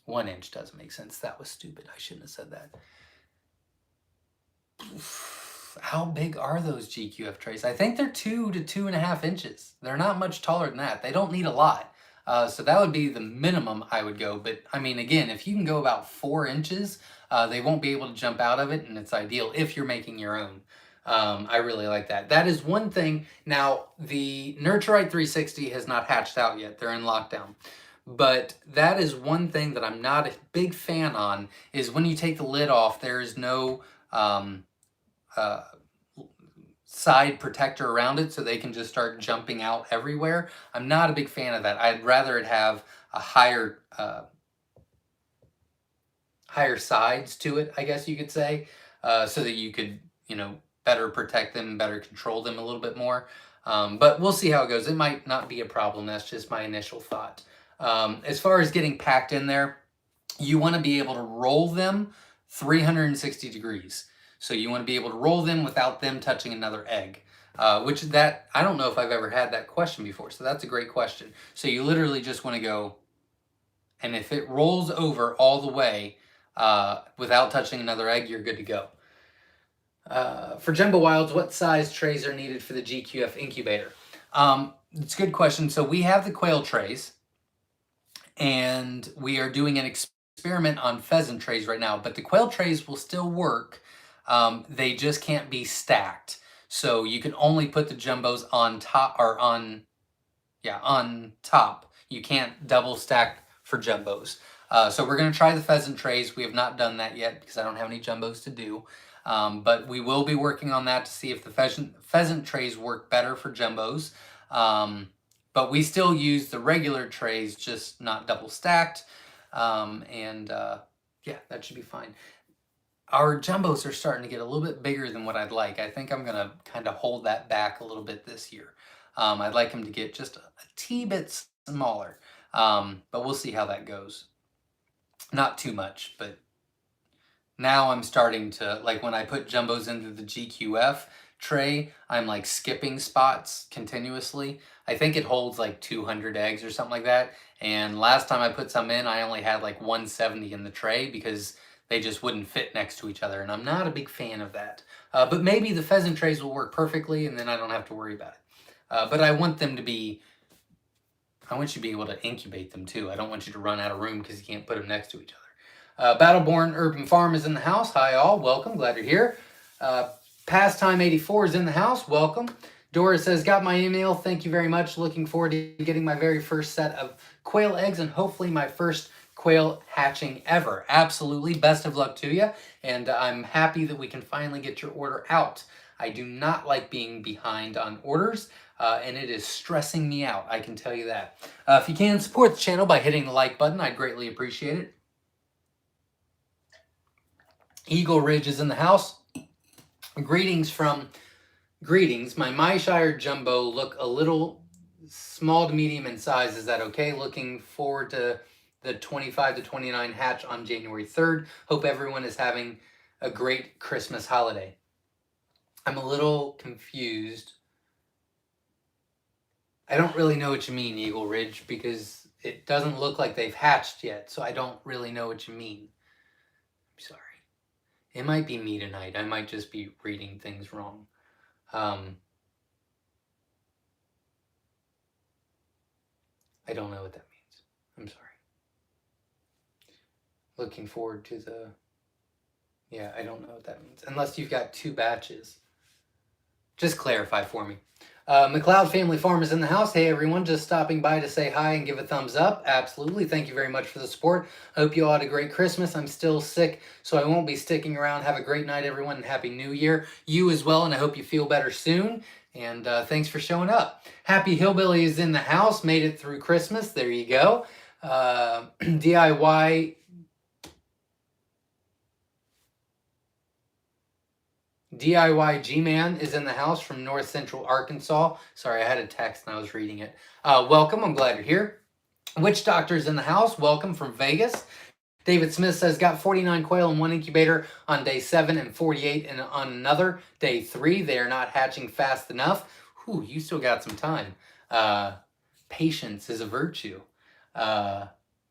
1 inch. Doesn't make sense. That was stupid. I shouldn't have said that. How big are those GQF trays? I think they're 2 to 2.5 inches. They're not much taller than that. They don't need a lot. So that would be the minimum I would go. But I mean, again, if you can go about 4 inches, they won't be able to jump out of it, and it's ideal if you're making your own. I really like that. That is one thing. Now, the Nurturite 360 has not hatched out yet. They're in lockdown. But that is one thing that I'm not a big fan on, is when you take the lid off, there is no side protector around it, so they can just start jumping out everywhere. I'm not a big fan of that. I'd rather it have a higher sides to it, I guess you could say, so that you could, you know, better protect them, better control them a little bit more. But we'll see how it goes. It might not be a problem. That's just my initial thought. As far as getting packed in there, you want to be able to roll them 360 degrees. So you want to be able to roll them without them touching another egg, which I don't know if I've ever had that question before. So that's a great question. So you literally just want to go, and if it rolls over all the way without touching another egg, you're good to go. For Jumbo Wilds, what size trays are needed for the GQF incubator? It's a good question. So we have the quail trays, and we are doing an experiment on pheasant trays right now, but the quail trays will still work. They just can't be stacked. So you can only put the jumbos on top, or on top. You can't double stack for jumbos. So we're going to try the pheasant trays. We have not done that yet because I don't have any jumbos to do. But we will be working on that to see if the pheasant trays work better for jumbos. But we still use the regular trays, just not double stacked. Yeah, that should be fine. Our jumbos are starting to get a little bit bigger than what I'd like. I think I'm going to kind of hold that back a little bit this year. I'd like them to get just a tee bit smaller, but we'll see how that goes. Not too much, but now I'm starting to, like when I put jumbos into the GQF tray, I'm like skipping spots continuously. I think it holds like 200 eggs or something like that. And last time I put some in, I only had like 170 in the tray because they just wouldn't fit next to each other, and I'm not a big fan of that. But maybe the pheasant trays will work perfectly, and then I don't have to worry about it. But I want them to be, I want you to be able to incubate them too. I don't want you to run out of room because you can't put them next to each other. Battleborn Urban Farm is in the house. Hi all, welcome, glad you're here. Pastime 84 is in the house, welcome. Dora says, got my email. Thank you very much. Looking forward to getting my very first set of quail eggs and hopefully my first quail hatching ever. Absolutely. Best of luck to you. And I'm happy that we can finally get your order out. I do not like being behind on orders, and it is stressing me out. I can tell you that. If you can support the channel by hitting the like button, I'd greatly appreciate it. Eagle Ridge is in the house. Greetings. My Myshire Jumbo look a little small to medium in size. Is that okay? Looking forward to the 25 to 29 hatch on January 3rd. Hope everyone is having a great Christmas holiday. I'm a little confused. I don't really know what you mean, Eagle Ridge, because it doesn't look like they've hatched yet, so I don't really know what you mean. I'm sorry. It might be me tonight. I might just be reading things wrong. I don't know what that means. I'm sorry. Looking forward to the... Yeah, I don't know what that means. Unless you've got 2 batches. Just clarify for me. McLeod Family Farm is in the house. Hey, everyone. Just stopping by to say hi and give a thumbs up. Absolutely. Thank you very much for the support. Hope you all had a great Christmas. I'm still sick, so I won't be sticking around. Have a great night, everyone, and Happy New Year. You as well, and I hope you feel better soon. And thanks for showing up. Happy Hillbilly is in the house. Made it through Christmas. There you go. DIY G-Man is in the house from North Central Arkansas. Sorry, I had a text and I was reading it. Welcome. I'm glad you're here. Witch Doctor's in the house. Welcome from Vegas. David Smith says, got 49 quail in 1 incubator on day 7 and 48 and on another day 3. They are not hatching fast enough. Whew, you still got some time. Patience is a virtue.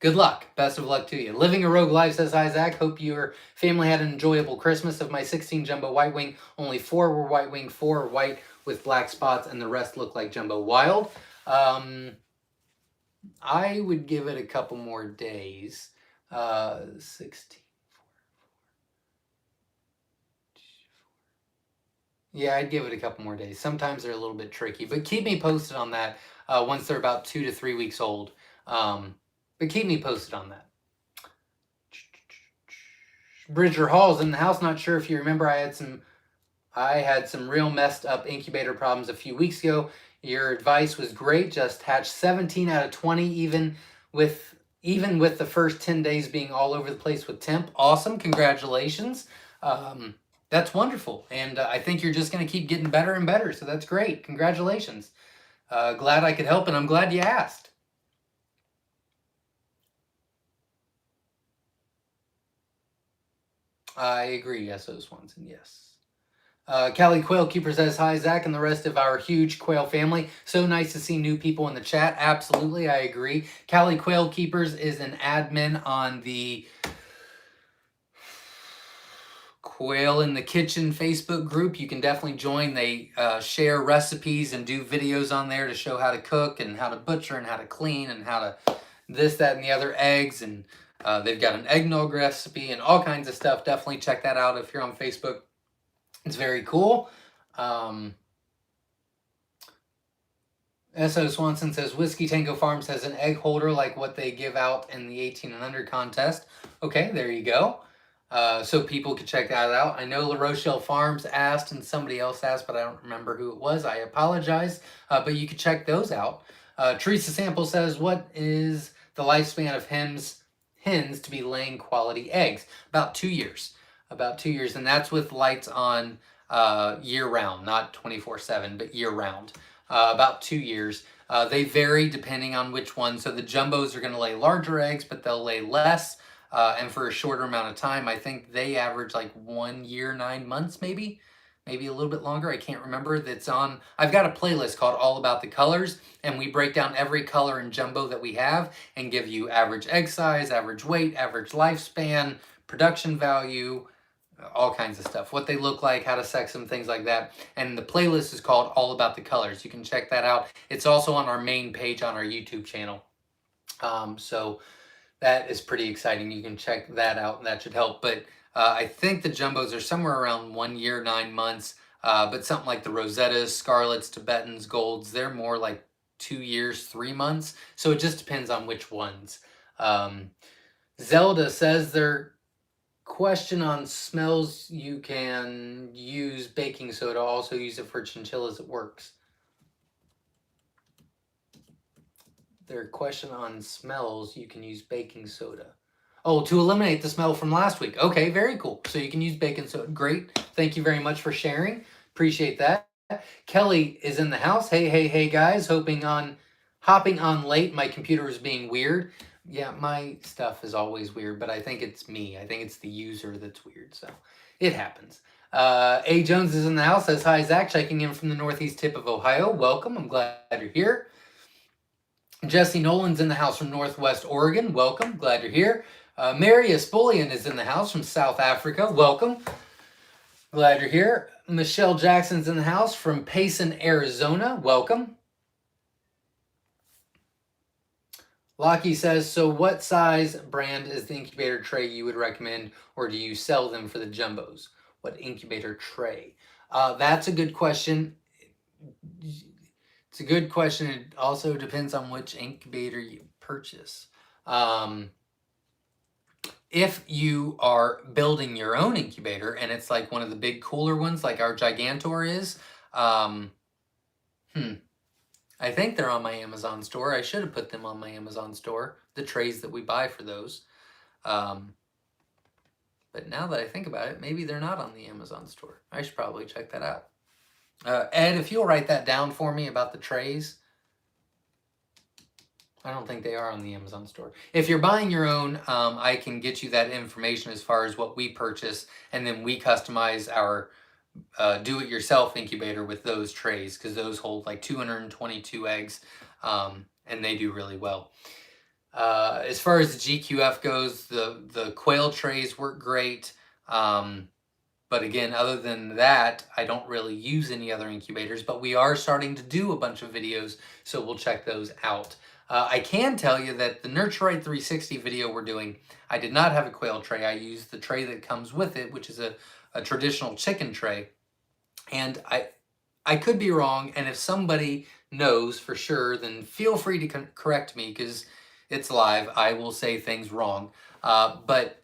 Good luck. Best of luck to you. Living a Rogue Life says, hi, Zach. Hope your family had an enjoyable Christmas. Of my 16 jumbo white wing, only 4 were white wing, 4 are white with black spots, and the rest look like jumbo wild. I would give it a couple more days. 16. Yeah, I'd give it a couple more days. Sometimes they're a little bit tricky, but keep me posted on that once they're about 2 to 3 weeks old. But keep me posted on that. Bridger Hall's in the house. Not sure if you remember, I had some real messed up incubator problems a few weeks ago. Your advice was great. Just hatched 17 out of 20, even with the first 10 days being all over the place with temp. Awesome. Congratulations. That's wonderful. And I think you're just going to keep getting better and better. So that's great. Congratulations. Glad I could help, and I'm glad you asked. I agree, S.O. Swanson, yes. Callie Quail Keeper says, hi, Zach, and the rest of our huge quail family. So nice to see new people in the chat. Absolutely, I agree. Callie Quail Keepers is an admin on the Quail in the Kitchen Facebook group. You can definitely join. They share recipes and do videos on there to show how to cook and how to butcher and how to clean and how to this, that, and the other eggs. And they've got an eggnog recipe and all kinds of stuff. Definitely check that out if you're on Facebook. It's very cool. S.O. Swanson says, Whiskey Tango Farms has an egg holder like what they give out in the 18 and under contest. Okay, there you go. So people could check that out. I know La Rochelle Farms asked and somebody else asked, but I don't remember who it was. I apologize, but you could check those out. Teresa Sample says, what is the lifespan of hens to be laying quality eggs? About 2 years. About 2 years, and that's with lights on year-round, not 24/7, but year-round. About 2 years. They vary depending on which one. So the jumbos are going to lay larger eggs, but they'll lay less, and for a shorter amount of time. I think they average like 1 year, 9 months, maybe a little bit longer. I can't remember. That's on. I've got a playlist called All About the Colors, and we break down every color in jumbo that we have and give you average egg size, average weight, average lifespan, production value, all kinds of stuff, what they look like, how to sex them, things like that. And the playlist is called All About the Colors. You can check that out. It's also on our main page on our YouTube channel. So that is pretty exciting. You can check that out, and that should help. But I think the jumbos are somewhere around 1 year, 9 months. But something like the Rosettas, Scarlets, Tibetans, Golds, they're more like 2 years, 3 months. So it just depends on which ones. Zelda says their question on smells, you can use baking soda, also use it for chinchillas, it works. Their question on smells, you can use baking soda. Oh, to eliminate the smell from last week. Okay, very cool. So you can use baking soda. Great. Thank you very much for sharing. Appreciate that. Kelly is in the house. Hey, hey, hey, guys. Hopping on late. My computer is being weird. Yeah, my stuff is always weird, but I think it's me. I think it's the user that's weird. So it happens. A. Jones is in the house. Says, hi, Zach. Checking in from the northeast tip of Ohio. Welcome. I'm glad you're here. Jesse Nolan's in the house from Northwest Oregon. Welcome. Glad you're here. Mary Espolian is in the house from South Africa. Welcome. Glad you're here. Michelle Jackson's in the house from Payson, Arizona. Welcome. Lockie says, so what size brand is the incubator tray you would recommend, or do you sell them for the jumbos? What incubator tray? That's a good question. It's a good question. It also depends on which incubator you purchase. If you are building your own incubator and it's like one of the big cooler ones like our Gigantor is, I think they're on my Amazon store. I should have put them on my Amazon store, the trays that we buy for those. But now that I think about it, maybe they're not on the Amazon store. I should probably check that out. Ed, if you'll write that down for me about the trays. I don't think they are on the Amazon store. If you're buying your own, I can get you that information as far as what we purchase, and then we customize our do-it-yourself incubator with those trays, because those hold like 222 eggs, and they do really well. As far as the GQF goes, the Quail trays work great. But again, other than that, I don't really use any other incubators, but we are starting to do a bunch of videos, so we'll check those out. I can tell you that the Nurture Right 360 video we're doing, I did not have a quail tray. I used the tray that comes with it, which is a traditional chicken tray. And I could be wrong, and if somebody knows for sure, then feel free to correct me, because it's live. I will say things wrong. But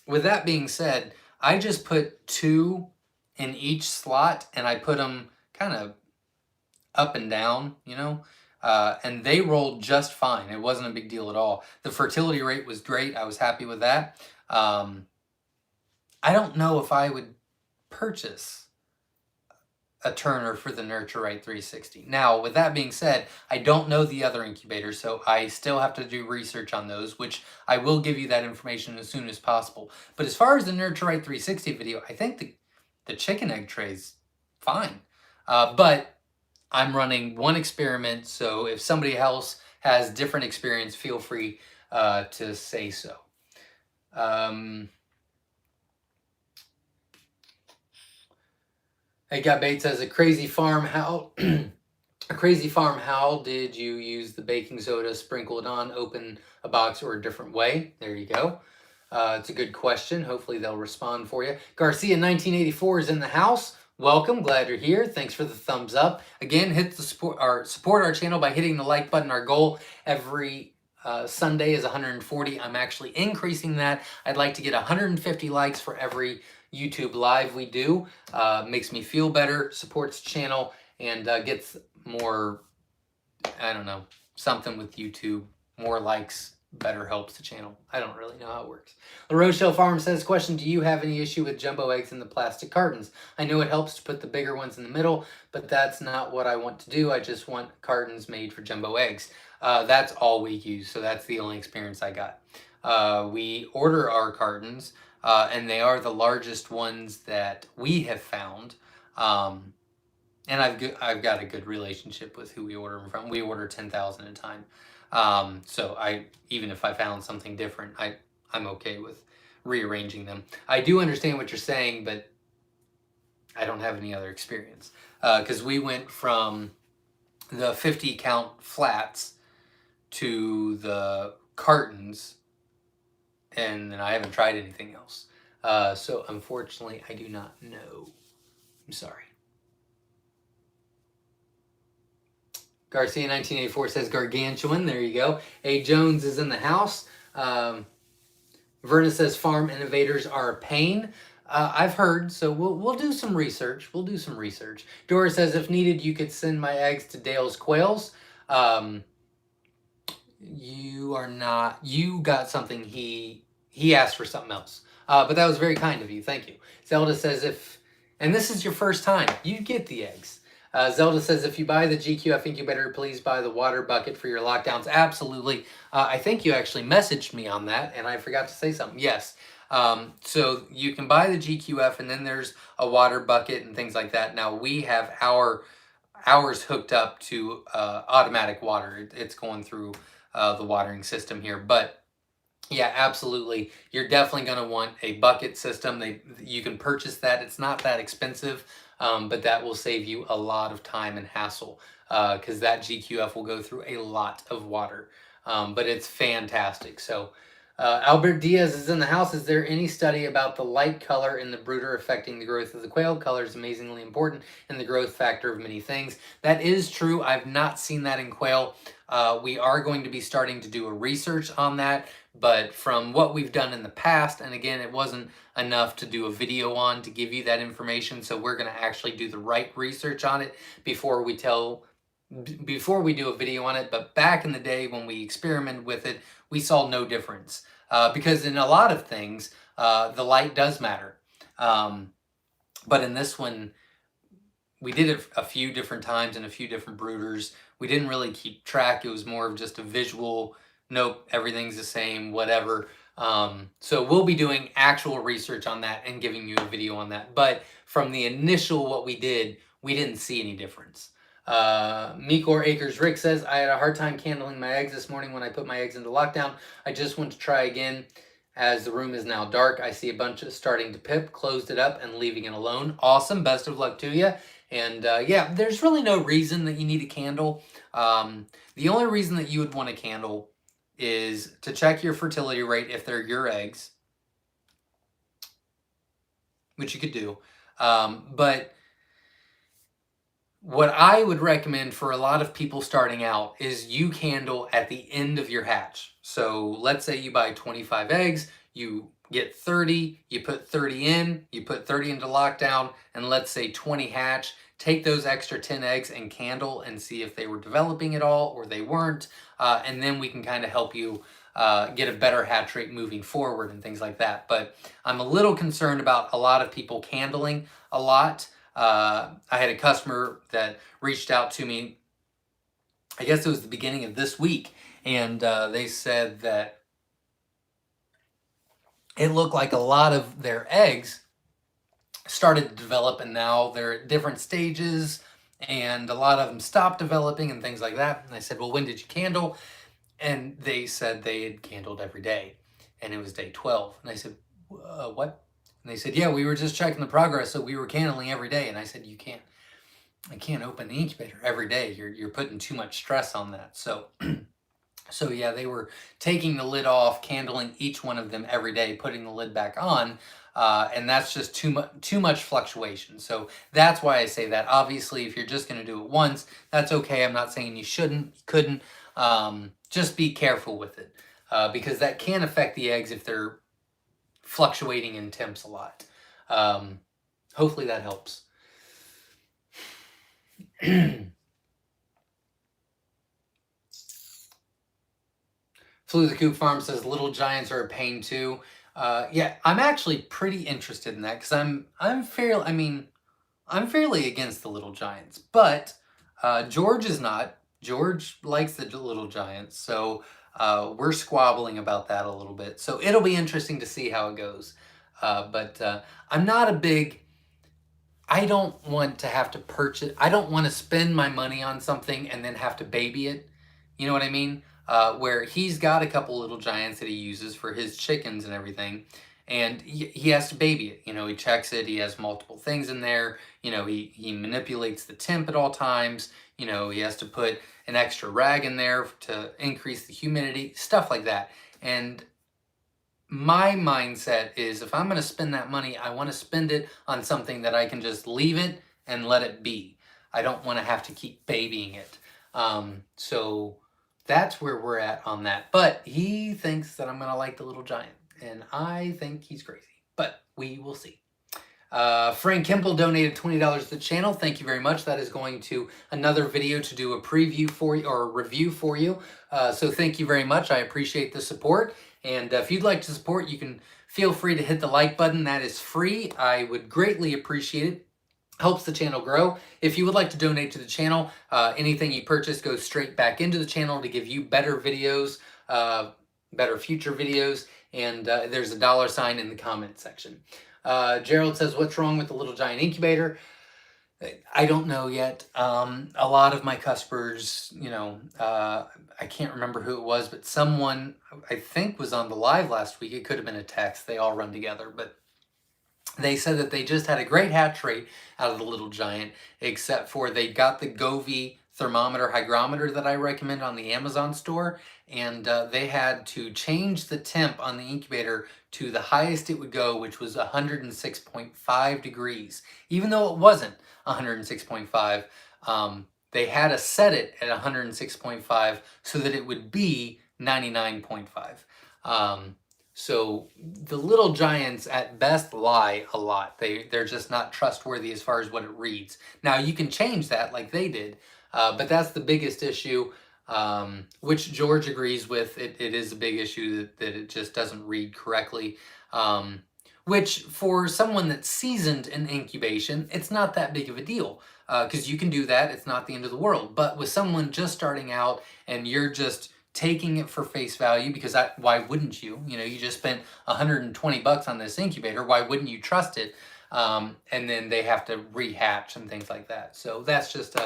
with that being said, I just put 2 in each slot, and I put them kind of up and down, you know, and they rolled just fine. It wasn't a big deal at all. The fertility rate was great. I was happy with that. I don't know if I would purchase a turner for the Nurture Right 360. Now, with that being said, I don't know the other incubators, so I still have to do research on those, which I will give you that information as soon as possible. But as far as the Nurture Right 360 video, I think the chicken egg tray's fine. But I'm running one experiment, so if somebody else has different experience, feel free to say so. Hey, Got Bait says, a crazy farm, how did you use the baking soda, sprinkle it on, open a box, or a different way? There you go. It's a good question. Hopefully they'll respond for you. Garcia 1984 is in the house. Welcome, glad you're here. Thanks for the thumbs up. Again, hit the support our channel by hitting the like button. Our goal every Sunday is 140. I'm actually increasing that. I'd like to get 150 likes for every YouTube live we do. Makes me feel better, supports the channel, and gets more, I don't know, something with YouTube. More likes, better helps the channel. I don't really know how it works. La Rochelle Farm says, question, do you have any issue with jumbo eggs in the plastic cartons? I know it helps to put the bigger ones in the middle, but that's not what I want to do. I just want cartons made for jumbo eggs. That's all we use, so that's the only experience I got. We order our cartons, and they are the largest ones that we have found. And I've got a good relationship with who we order them from. We order 10,000 at a time. So even if I found something different, I'm okay with rearranging them. I do understand what you're saying, but I don't have any other experience. Because we went from the 50 count flats to the cartons, and then I haven't tried anything else. So unfortunately, I do not know. I'm sorry. Garcia 1984 says gargantuan. There you go. A Jones is in the house. Verna says farm innovators are a pain. I've heard, so we'll do some research. We'll do some research. Dora says if needed, you could send my eggs to Dale's Quails. You are not. You got something. He asked for something else. But that was very kind of you. Thank you. Zelda says and this is your first time, you get the eggs. Zelda says, if you buy the GQF incubator, please buy the water bucket for your lockdowns. Absolutely. I think you actually messaged me on that, and I forgot to say something. Yes. So you can buy the GQF, and then there's a water bucket and things like that. Now, we have ours hooked up to automatic water. It's going through the watering system here. But yeah, absolutely. You're definitely going to want a bucket system. You can purchase that. It's not that expensive, but that will save you a lot of time and hassle because that GQF will go through a lot of water. But it's fantastic. So Albert Diaz is in the house. Is there any study about the light color in the brooder affecting the growth of the quail? Color is amazingly important in the growth factor of many things. That is true. I've not seen that in quail. We are going to be starting to do a research on that, but from what we've done in the past, and again, it wasn't enough to do a video on to give you that information, so we're going to actually do the right research on it before we do a video on it. But back in the day when we experimented with it, we saw no difference because in a lot of things, the light does matter. But in this one, we did it a few different times in a few different brooders. We didn't really keep track. It was more of just a visual, nope, everything's the same, whatever. So we'll be doing actual research on that and giving you a video on that. But from the initial what we did, we didn't see any difference. Meekor Acres Rick says, I had a hard time candling my eggs this morning when I put my eggs into lockdown. I just want to try again. As the room is now dark, I see a bunch of starting to pip, closed it up and leaving it alone. Awesome. Best of luck to you. And yeah, there's really no reason that you need a candle. The only reason that you would want a candle is to check your fertility rate if they're your eggs, which you could do. But what I would recommend for a lot of people starting out is you candle at the end of your hatch. So let's say you buy 25 eggs, you get 30, you put 30 in, you put 30 into lockdown, and let's say 20 hatch. Take those extra 10 eggs and candle and see if they were developing at all or they weren't. And then we can kind of help you get a better hatch rate moving forward and things like that. But I'm a little concerned about a lot of people candling a lot. I had a customer that reached out to me, I guess it was the beginning of this week, and they said that it looked like a lot of their eggs started to develop and now they're at different stages and a lot of them stopped developing and things like that. And I said, well, when did you candle? And they said they had candled every day and it was day 12. And I said, what? And they said, yeah, we were just checking the progress, so we were candling every day. And I said, I can't open the incubator every day. You're putting too much stress on that. So, so yeah, they were taking the lid off, candling each one of them every day, putting the lid back on. And that's just too much fluctuation. So that's why I say that. Obviously, if you're just going to do it once, that's okay. I'm not saying you shouldn't, you couldn't. Just be careful with it because that can affect the eggs if they're fluctuating in temps a lot. Hopefully that helps. Flew the Coop Farm says little giants are a pain too. Yeah, I'm actually pretty interested in that because I'm fairly against the little giants, but George is not. George likes the little giants, so we're squabbling about that a little bit. So it'll be interesting to see how it goes. But I'm not a big. I don't want to have to purchase. I don't want to spend my money on something and then have to baby it. You know what I mean? Where he's got a couple little giants that he uses for his chickens and everything, and he has to baby it. You know, he checks it. He has multiple things in there. You know, he manipulates the temp at all times. You know, he has to put an extra rag in there to increase the humidity, stuff like that. And my mindset is if I'm going to spend that money, I want to spend it on something that I can just leave it and let it be. I don't want to have to keep babying it. So that's where we're at on that. But he thinks that I'm going to like the Little Giant, and I think he's crazy. But we will see. Frank Kemple donated $20 to the channel. Thank you very much. That is going to another video to do a preview for you or a review for you. So thank you very much. I appreciate the support. And if you'd like to support, you can feel free to hit the like button. That is free. I would greatly appreciate it. Helps the channel grow. If you would like to donate to the channel, anything you purchase goes straight back into the channel to give you better videos, better future videos, and there's a $ in the comment section. Gerald says, what's wrong with the Little Giant Incubator? I don't know yet. A lot of my customers, I can't remember who it was, but someone I think was on the live last week. It could have been a text. They all run together, but they said that they just had a great hatch rate out of the Little Giant, except for they got the Govee thermometer hygrometer that I recommend on the Amazon store, and they had to change the temp on the incubator to the highest it would go, which was 106.5 degrees. Even though it wasn't 106.5, they had to set it at 106.5 so that it would be 99.5. So the Little Giants at best lie a lot. They're just not trustworthy as far as what it reads. Now you can change that like they did, but that's the biggest issue, which George agrees with. It is a big issue that it just doesn't read correctly, which for someone that's seasoned in incubation, it's not that big of a deal because you can do that. It's not the end of the world. But with someone just starting out and you're just taking it for face value, because why wouldn't you? You just spent $120 on this incubator. Why wouldn't you trust it? And then they have to rehatch and things like that. So that's just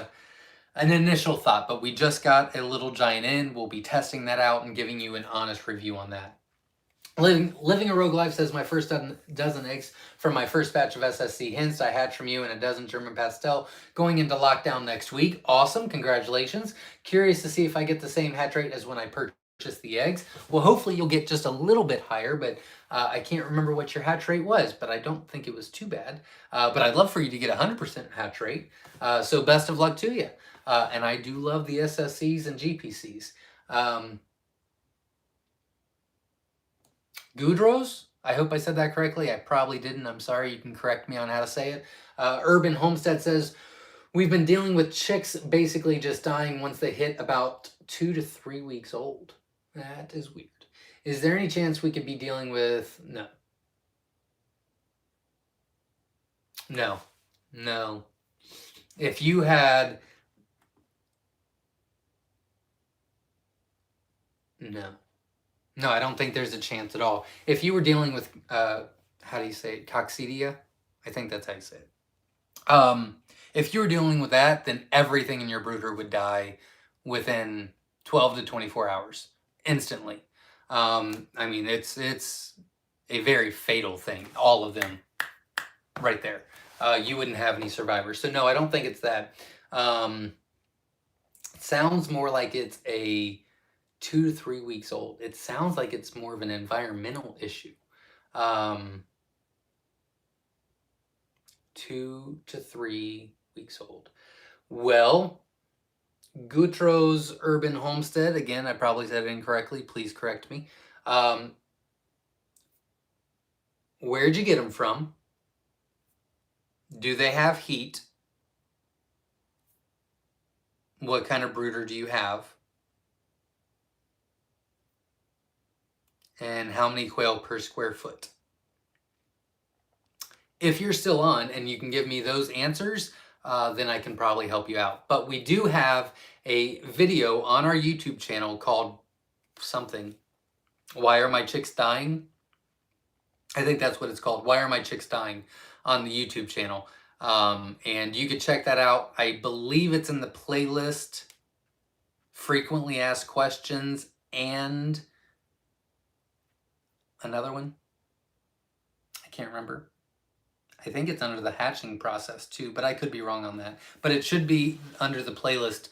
an initial thought. But we just got a Little Giant in. We'll be testing that out and giving you an honest review on that. Living a Rogue Life says, my first dozen eggs from my first batch of SSC hens I hatched from you and a dozen German pastel going into lockdown next week. Awesome. Congratulations. Curious to see if I get the same hatch rate as when I purchased the eggs. Well, hopefully you'll get just a little bit higher, but I can't remember what your hatch rate was, but I don't think it was too bad. But I'd love for you to get 100% hatch rate. So best of luck to you. And I do love the SSCs and GPCs. Gudros, I hope I said that correctly. I probably didn't. I'm sorry. You can correct me on how to say it. Urban Homestead says, we've been dealing with chicks basically just dying once they hit about 2 to 3 weeks old. That is weird. Is there any chance we could be dealing with... No. No. If you had... No, I don't think there's a chance at all. If you were dealing with, how do you say it? Coccidia? I think that's how you say it. If you were dealing with that, then everything in your brooder would die within 12 to 24 hours, instantly. I mean, it's a very fatal thing. All of them, right there. You wouldn't have any survivors. So no, I don't think it's that. It sounds more like it's a 2 to 3 weeks old. It sounds like it's more of an environmental issue. 2 to 3 weeks old. Well, Gutro's Urban Homestead, again, I probably said it incorrectly. Please correct me. Where'd you get them from? Do they have heat? What kind of brooder do you have? And how many quail per square foot? If you're still on and you can give me those answers, then I can probably help you out. But we do have a video on our YouTube channel called something, Why Are My Chicks Dying? I think that's what it's called, Why Are My Chicks Dying, on the YouTube channel. And you could check that out. I believe it's in the playlist, Frequently Asked Questions, and another one. I can't remember. I think it's under the hatching process too, but I could be wrong on that. But it should be under the playlist,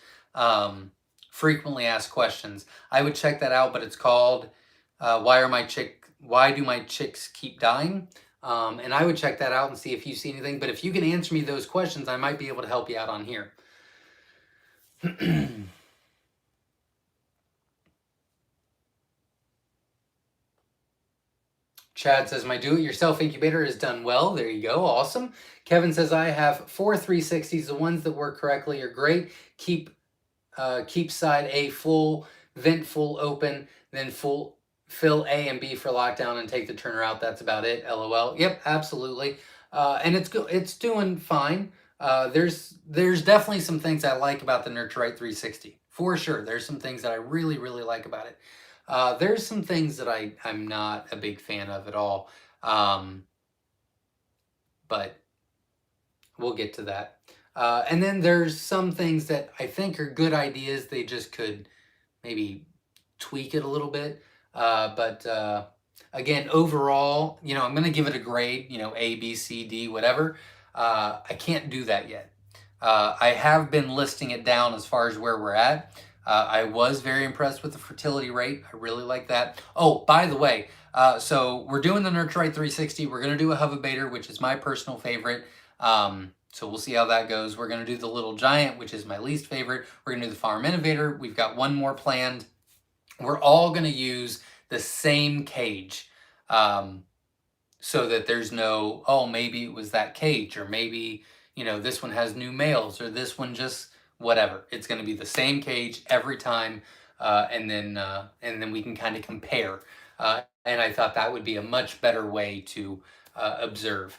Frequently Asked Questions. I would check that out, but it's called Why Are My why do my chicks keep dying? And I would check that out and see if you see anything. But if you can answer me those questions, I might be able to help you out on here. Chad says, my do-it-yourself incubator is done well. There you go. Awesome. Kevin says, I have 4 360s. The ones that work correctly are great. Keep side A full, vent full open, then fill A and B for lockdown and take the turner out. That's about it. LOL. Yep, absolutely. And it's doing fine. There's definitely some things I like about the Nurturite 360. For sure. There's some things that I really, really like about it. There's some things that I'm not a big fan of at all. But we'll get to that. And then there's some things that I think are good ideas. They just could maybe tweak it a little bit. But again, overall, I'm going to give it a grade, A, B, C, D, whatever. I can't do that yet. I have been listing it down as far as where we're at. I was very impressed with the fertility rate. I really like that. Oh, by the way, so we're doing the Nurturite 360. We're going to do a Incubator, which is my personal favorite. So we'll see how that goes. We're going to do the Little Giant, which is my least favorite. We're going to do the Farm Innovator. We've got one more planned. We're all going to use the same cage, so that there's no, oh, maybe it was that cage, or maybe, this one has new males, or this one just whatever. It's going to be the same cage every time, and then we can kind of compare. And I thought that would be a much better way to observe.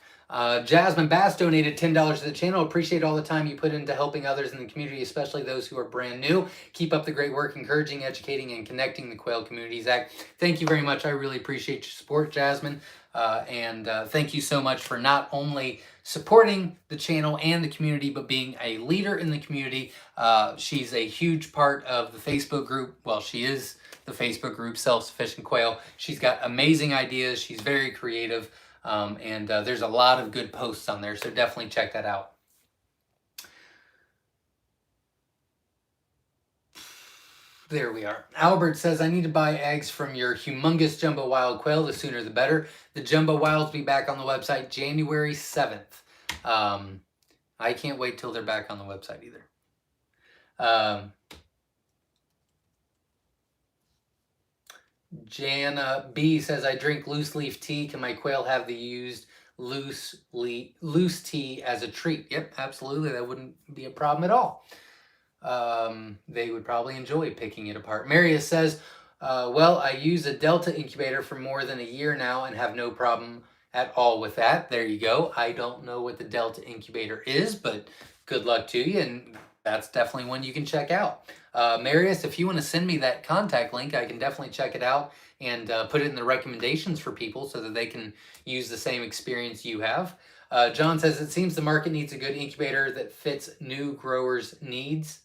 Jasmine Bass donated $10 to the channel. Appreciate all the time you put into helping others in the community, especially those who are brand new. Keep up the great work, encouraging, educating, and connecting the quail community. Zach, thank you very much. I really appreciate your support, Jasmine. And thank you so much for not only supporting the channel and the community, but being a leader in the community. She's a huge part of the Facebook group. Well, she is the Facebook group, Self-Sufficient Quail. She's got amazing ideas. She's very creative. And there's a lot of good posts on there, so definitely check that out. There we are. Albert says, I need to buy eggs from your humongous jumbo wild quail. The sooner the better. The jumbo wilds will be back on the website January 7th. I can't wait till they're back on the website either. Jana B says, I drink loose leaf tea. Can my quail have the used loose tea as a treat? Yep, absolutely. That wouldn't be a problem at all. They would probably enjoy picking it apart. Marius says, well, I use a Delta incubator for more than a year now and have no problem at all with that. There you go. I don't know what the Delta incubator is, but good luck to you. And that's definitely one you can check out. Marius, if you want to send me that contact link, I can definitely check it out and put it in the recommendations for people so that they can use the same experience you have. John says, it seems the market needs a good incubator that fits new growers' needs.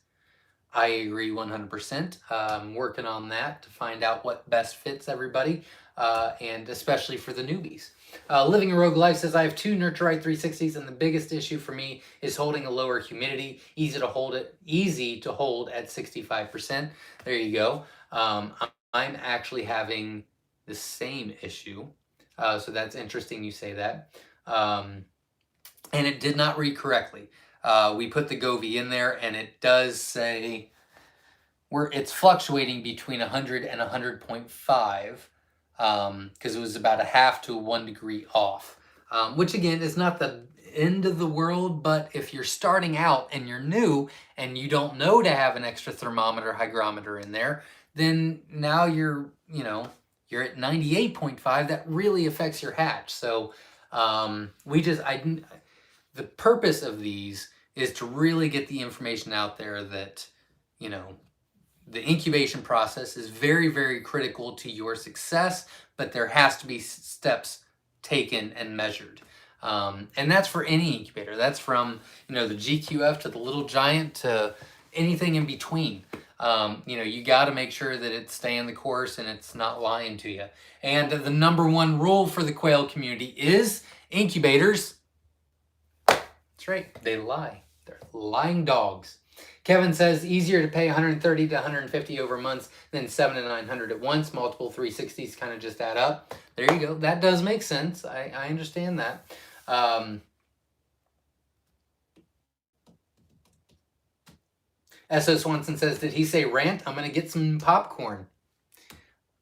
I agree 100%. I'm working on that to find out what best fits everybody, and especially for the newbies. Living a Rogue Life says, I have 2 Nurturite 360s, and the biggest issue for me is holding a lower humidity. Easy to hold at 65%. There you go. I'm actually having the same issue. So that's interesting you say that. And it did not read correctly. We put the Govee in there, and it does say it's fluctuating between 100 and 100.5, because it was about a half to 1 degree off, which again is not the end of the world, but if you're starting out and you're new and you don't know to have an extra thermometer, hygrometer in there, then now you're at 98.5. That really affects your hatch. So the purpose of these is to really get the information out there that, the incubation process is very, very critical to your success, but there has to be steps taken and measured. And that's for any incubator. That's from, the GQF to the Little Giant to anything in between. You got to make sure that it's staying the course and it's not lying to you. And the number one rule for the quail community is incubators. That's right. They lie. They're lying dogs. Kevin says easier to pay 130 to 150 over months than 7 to 900 at once. Multiple 360s kind of just add up. There you go. That does make sense. I understand that. S.O. Swanson says, did he say rant? I'm going to get some popcorn.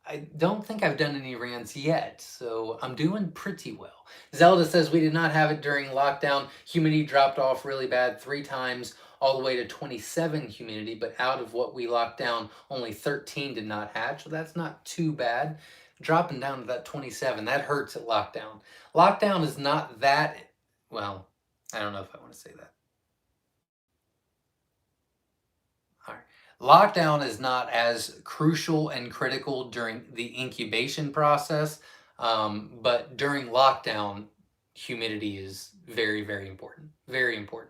I don't think I've done any rants yet, so I'm doing pretty well. Zelda says, we did not have it during lockdown. Humidity dropped off really bad 3 times, all the way to 27 humidity, but out of what we locked down, only 13 did not hatch, so that's not too bad. Dropping down to that 27, that hurts at lockdown. Lockdown is not that, well, I don't know if I want to say that. All right. Lockdown is not as crucial and critical during the incubation process, but during lockdown, humidity is very, very important. Very important.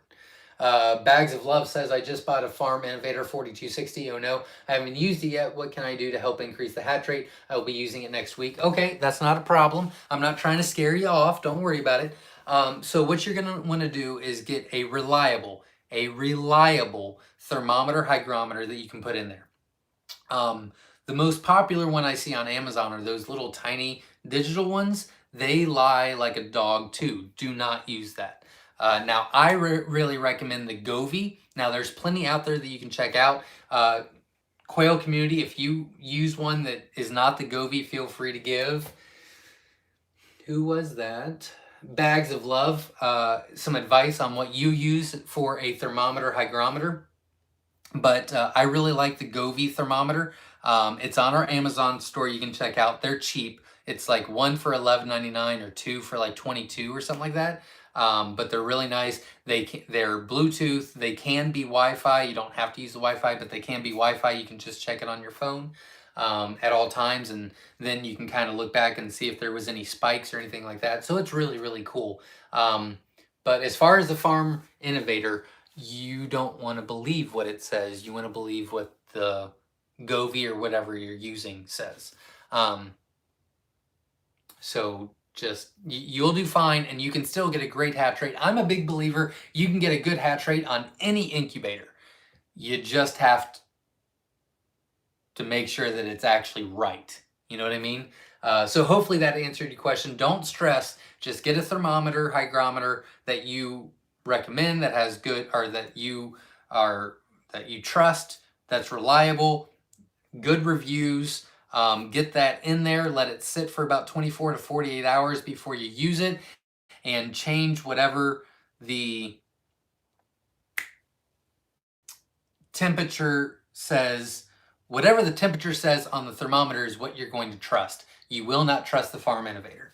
Bags of Love says, I just bought a Farm Innovator 4260. Oh no, I haven't used it yet. What can I do to help increase the hatch rate? I'll be using it next week. Okay, that's not a problem. I'm not trying to scare you off. Don't worry about it. So what you're going to want to do is get a reliable thermometer hygrometer that you can put in there. The most popular one I see on Amazon are those little tiny digital ones. They lie like a dog too. Do not use that. Now, I really recommend the Govee. Now, there's plenty out there that you can check out. Quail community, if you use one that is not the Govee, feel free to give. Who was that? Bags of Love, some advice on what you use for a thermometer hygrometer. But I really like the Govee thermometer. It's on our Amazon store. You can check out. They're cheap. It's like 1 for $11.99 or 2 for like $22 or something like that. But they're really nice. They're Bluetooth. They can be Wi-Fi. You don't have to use the Wi-Fi, but they can be Wi-Fi. You can just check it on your phone at all times, and then you can kind of look back and see if there was any spikes or anything like that. So it's really, really cool. But as far as the Farm Innovator, you don't want to believe what it says. You want to believe what the Govee or whatever you're using says. So just, you'll do fine, and you can still get a great hatch rate. I'm a big believer you can get a good hatch rate on any incubator. You just have to make sure that it's actually right. You know what I mean? So hopefully that answered your question. Don't stress. Just get a thermometer, hygrometer that you recommend, that has good, or that you trust, that's reliable, good reviews. Get that in there, let it sit for about 24 to 48 hours before you use it, and change whatever the temperature says. Whatever the temperature says on the thermometer is what you're going to trust. You will not trust the Farm Innovator.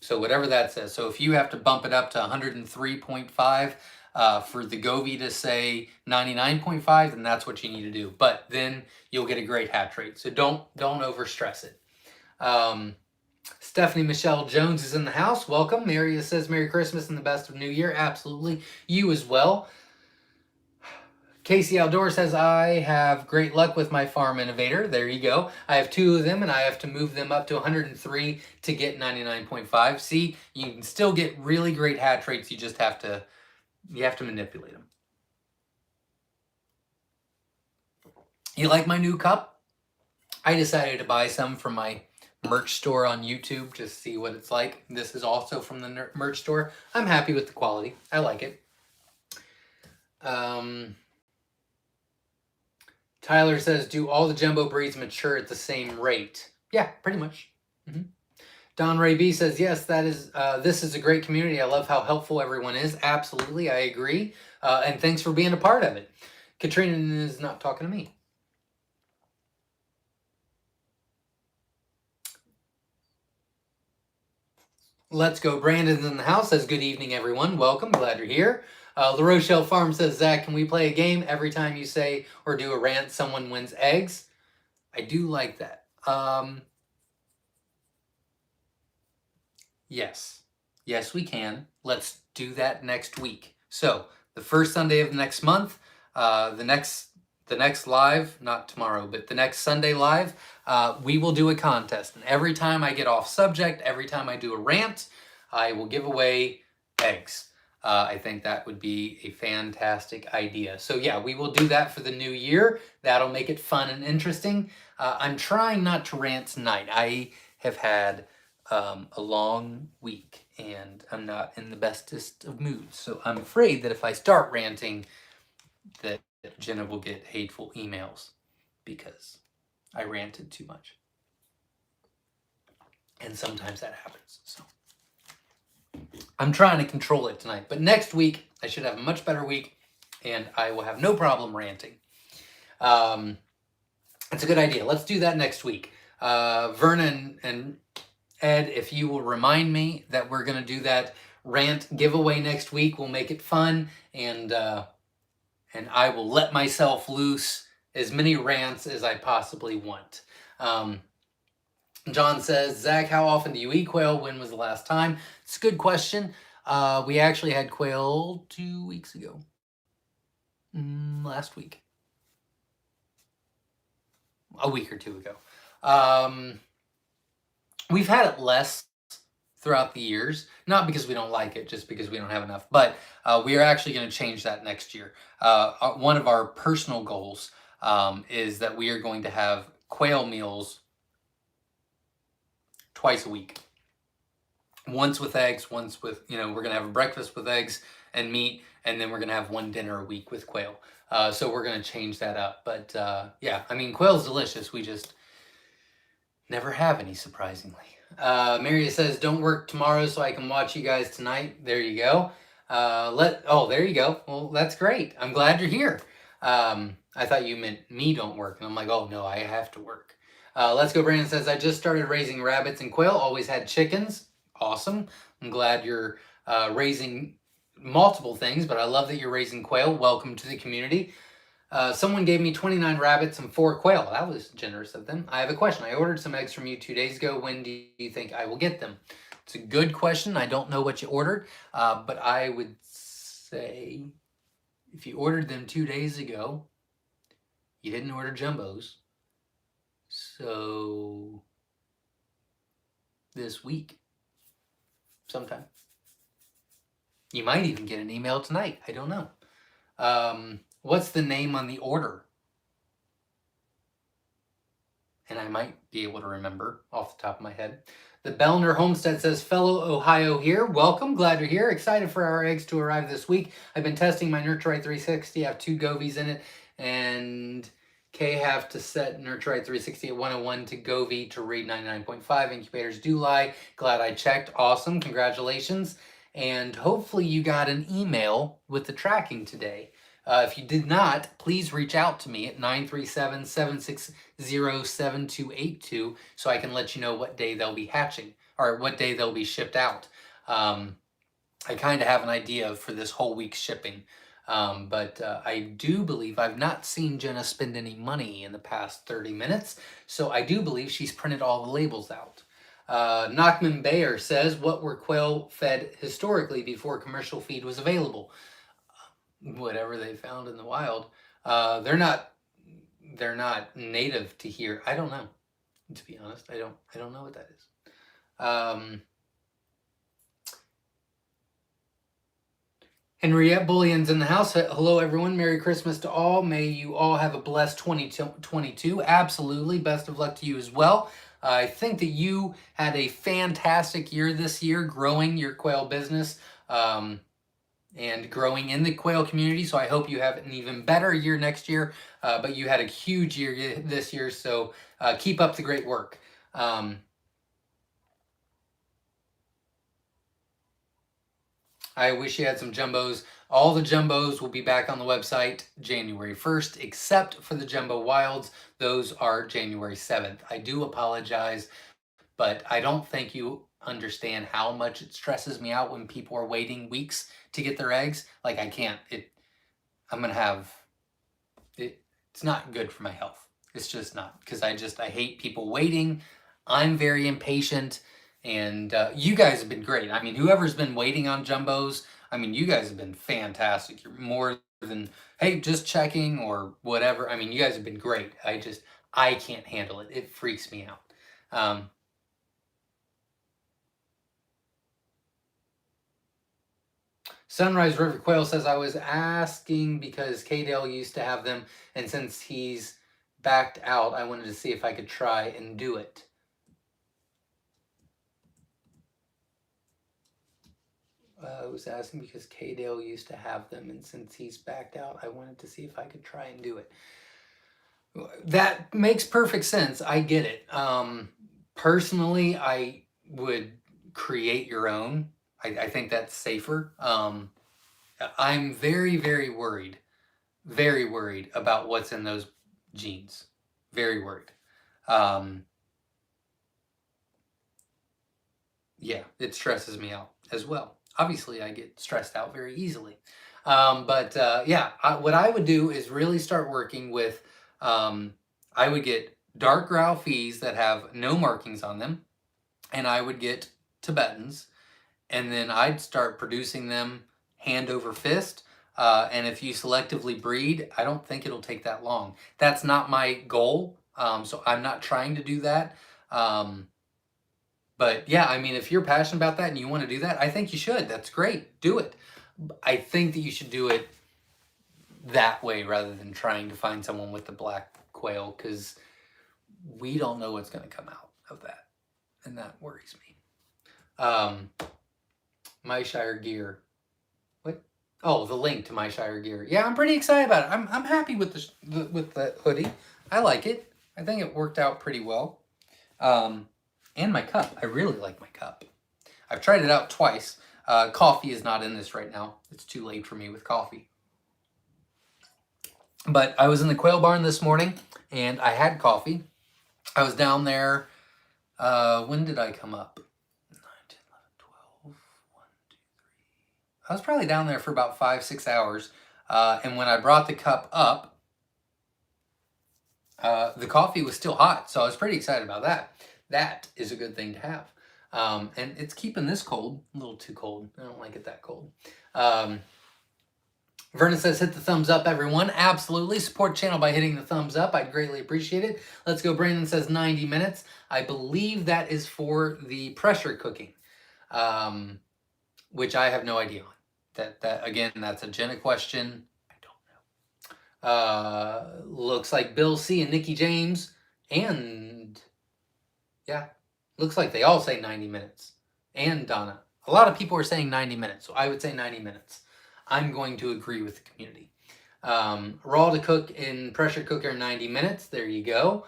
So whatever that says. So if you have to bump it up to 103.5 for the Govee to say 99.5, then that's what you need to do. But then you'll get a great hatch rate. So don't overstress it. Stephanie Michelle Jones is in the house. Welcome. Maria says Merry Christmas and the best of New Year. Absolutely. You as well. Casey Outdoor says, I have great luck with my Farm Innovator. There you go. I have 2 of them, and I have to move them up to 103 to get 99.5. See, you can still get really great hatch rates. You just have to manipulate them. You like my new cup? I decided to buy some from my merch store on YouTube to see what it's like. This is also from the merch store. I'm happy with the quality. I like it. Tyler says, do all the jumbo breeds mature at the same rate? Yeah, pretty much. Don Ray B says, yes, this is a great community. I love how helpful everyone is. Absolutely, I agree. And thanks for being a part of it. Katrina is not talking to me. Let's Go Brandon's in the house says, good evening, everyone. Welcome. Glad you're here. La Rochelle Farm says, Zach, can we play a game? Every time you say or do a rant, someone wins eggs. I do like that. Yes. Yes, we can. Let's do that next week. So the first Sunday of next month, the next live, not tomorrow, but the next Sunday live, we will do a contest. And every time I get off subject, every time I do a rant, I will give away eggs. I think that would be a fantastic idea. So yeah, we will do that for the new year. That'll make it fun and interesting. I'm trying not to rant tonight. I have had a long week and I'm not in the bestest of moods. So I'm afraid that if I start ranting, that Jenna will get hateful emails because I ranted too much. And sometimes that happens. So I'm trying to control it tonight. But next week, I should have a much better week and I will have no problem ranting. It's a good idea. Let's do that next week. Vernon and Ed, if you will remind me that we're going to do that rant giveaway next week, we'll make it fun, and I will let myself loose as many rants as I possibly want. John says, Zach, how often do you eat quail? When was the last time? It's a good question. We actually had quail 2 weeks ago. Last week. A week or two ago. We've had it less throughout the years, not because we don't like it, just because we don't have enough. But we are actually going to change that next year. One of our personal goals is that we are going to have quail meals twice a week. Once with eggs, once with, we're going to have a breakfast with eggs and meat, and then we're going to have one dinner a week with quail. So we're going to change that up. But yeah, I mean, quail's delicious. We just never have any, surprisingly. Maria says, don't work tomorrow so I can watch you guys tonight. There you go. There you go. Well, that's great. I'm glad you're here. I thought you meant me don't work. And I'm like, oh, no, I have to work. Let's Go Brandon says, I just started raising rabbits and quail. Always had chickens. Awesome. I'm glad you're raising multiple things, but I love that you're raising quail. Welcome to the community. Someone gave me 29 rabbits and 4 quail. That was generous of them. I have a question. I ordered some eggs from you 2 days ago. When do you think I will get them? It's a good question. I don't know what you ordered, but I would say if you ordered them 2 days ago, you didn't order jumbos. So this week, sometime. You might even get an email tonight. I don't know. What's the name on the order? And I might be able to remember off the top of my head. The Bellner Homestead says, fellow Ohio here. Welcome. Glad you're here. Excited for our eggs to arrive this week. I've been testing my Nurturite 360. I have 2 Govies in it. And Kay have to set Nurturite 360 at 101 to Govie to read 99.5. Incubators do lie. Glad I checked. Awesome. Congratulations. And hopefully you got an email with the tracking today. If you did not, please reach out to me at 937-760-7282 so I can let you know what day they'll be hatching or what day they'll be shipped out. I kind of have an idea for this whole week's shipping, but I do believe I've not seen Jenna spend any money in the past 30 minutes, so I do believe she's printed all the labels out. Nachman Bayer says, what were quail fed historically before commercial feed was available? Whatever they found in the wild. They're not native to here. I don't know, to be honest. I don't know what that is. Henriette Bullion's in the house. Hello, everyone. Merry Christmas to all. May you all have a blessed 2022. Absolutely. Best of luck to you as well. I think that you had a fantastic year this year growing your quail business. And growing in the quail community. So I hope you have an even better year next year. But you had a huge year this year, so keep up the great work. I wish you had some jumbos. All the jumbos will be back on the website January 1st, except for the jumbo wilds. Those are January 7th. I do apologize, but I don't think you understand how much it stresses me out when people are waiting weeks to get their eggs. Like, I can't. I'm gonna have it. It's not good for my health. It's just not, because I hate people waiting. I'm very impatient, and you guys have been great. I mean, whoever's been waiting on jumbos, I mean, you guys have been fantastic. You're more than, hey, just checking or whatever. I mean, you guys have been great. I can't handle it. It freaks me out. Sunrise River Quail says, I was asking because K-Dale used to have them, and since he's backed out, I wanted to see if I could try and do it. I was asking because K-Dale used to have them, and since he's backed out, I wanted to see if I could try and do it. That makes perfect sense. I get it. Personally, I would create your own. I think that's safer. I'm very, very worried about what's in those genes. Very worried. Yeah, it stresses me out as well. Obviously, I get stressed out very easily. Yeah, what I would do is really start working with, I would get dark Ralphies that have no markings on them, and I would get Tibetans, and then I'd start producing them hand over fist. And if you selectively breed, I don't think it'll take that long. That's not my goal, so I'm not trying to do that. But yeah, I mean, if you're passionate about that and you want to do that, I think you should. That's great. Do it. I think that you should do it that way rather than trying to find someone with the black quail, because we don't know what's going to come out of that. And that worries me. Myshire gear. What? Oh, the link to Myshire gear. Yeah, I'm pretty excited about it. I'm happy with the hoodie. I like it. I think it worked out pretty well. And my cup. I really like my cup. I've tried it out twice. Coffee is not in this right now. It's too late for me with coffee. But I was in the quail barn this morning, and I had coffee. I was down there. When did I come up? 9, 10, 11, 12, 1, 2, 3. I was probably down there for about 5-6 hours. And when I brought the cup up, the coffee was still hot. So I was pretty excited about that. That is a good thing to have. And it's keeping this cold. A little too cold. I don't like it that cold. Vernon says, hit the thumbs up, everyone. Absolutely. Support the channel by hitting the thumbs up. I'd greatly appreciate it. Let's go. Brandon says 90 minutes. I believe that is for the pressure cooking, which I have no idea on. That again, that's a Jenna question. I don't know. Looks like Bill C. and Nikki James and... yeah, looks like they all say 90 minutes. And Donna. A lot of people are saying 90 minutes, so I would say 90 minutes. I'm going to agree with the community. Raw to cook in pressure cooker 90 minutes. There you go.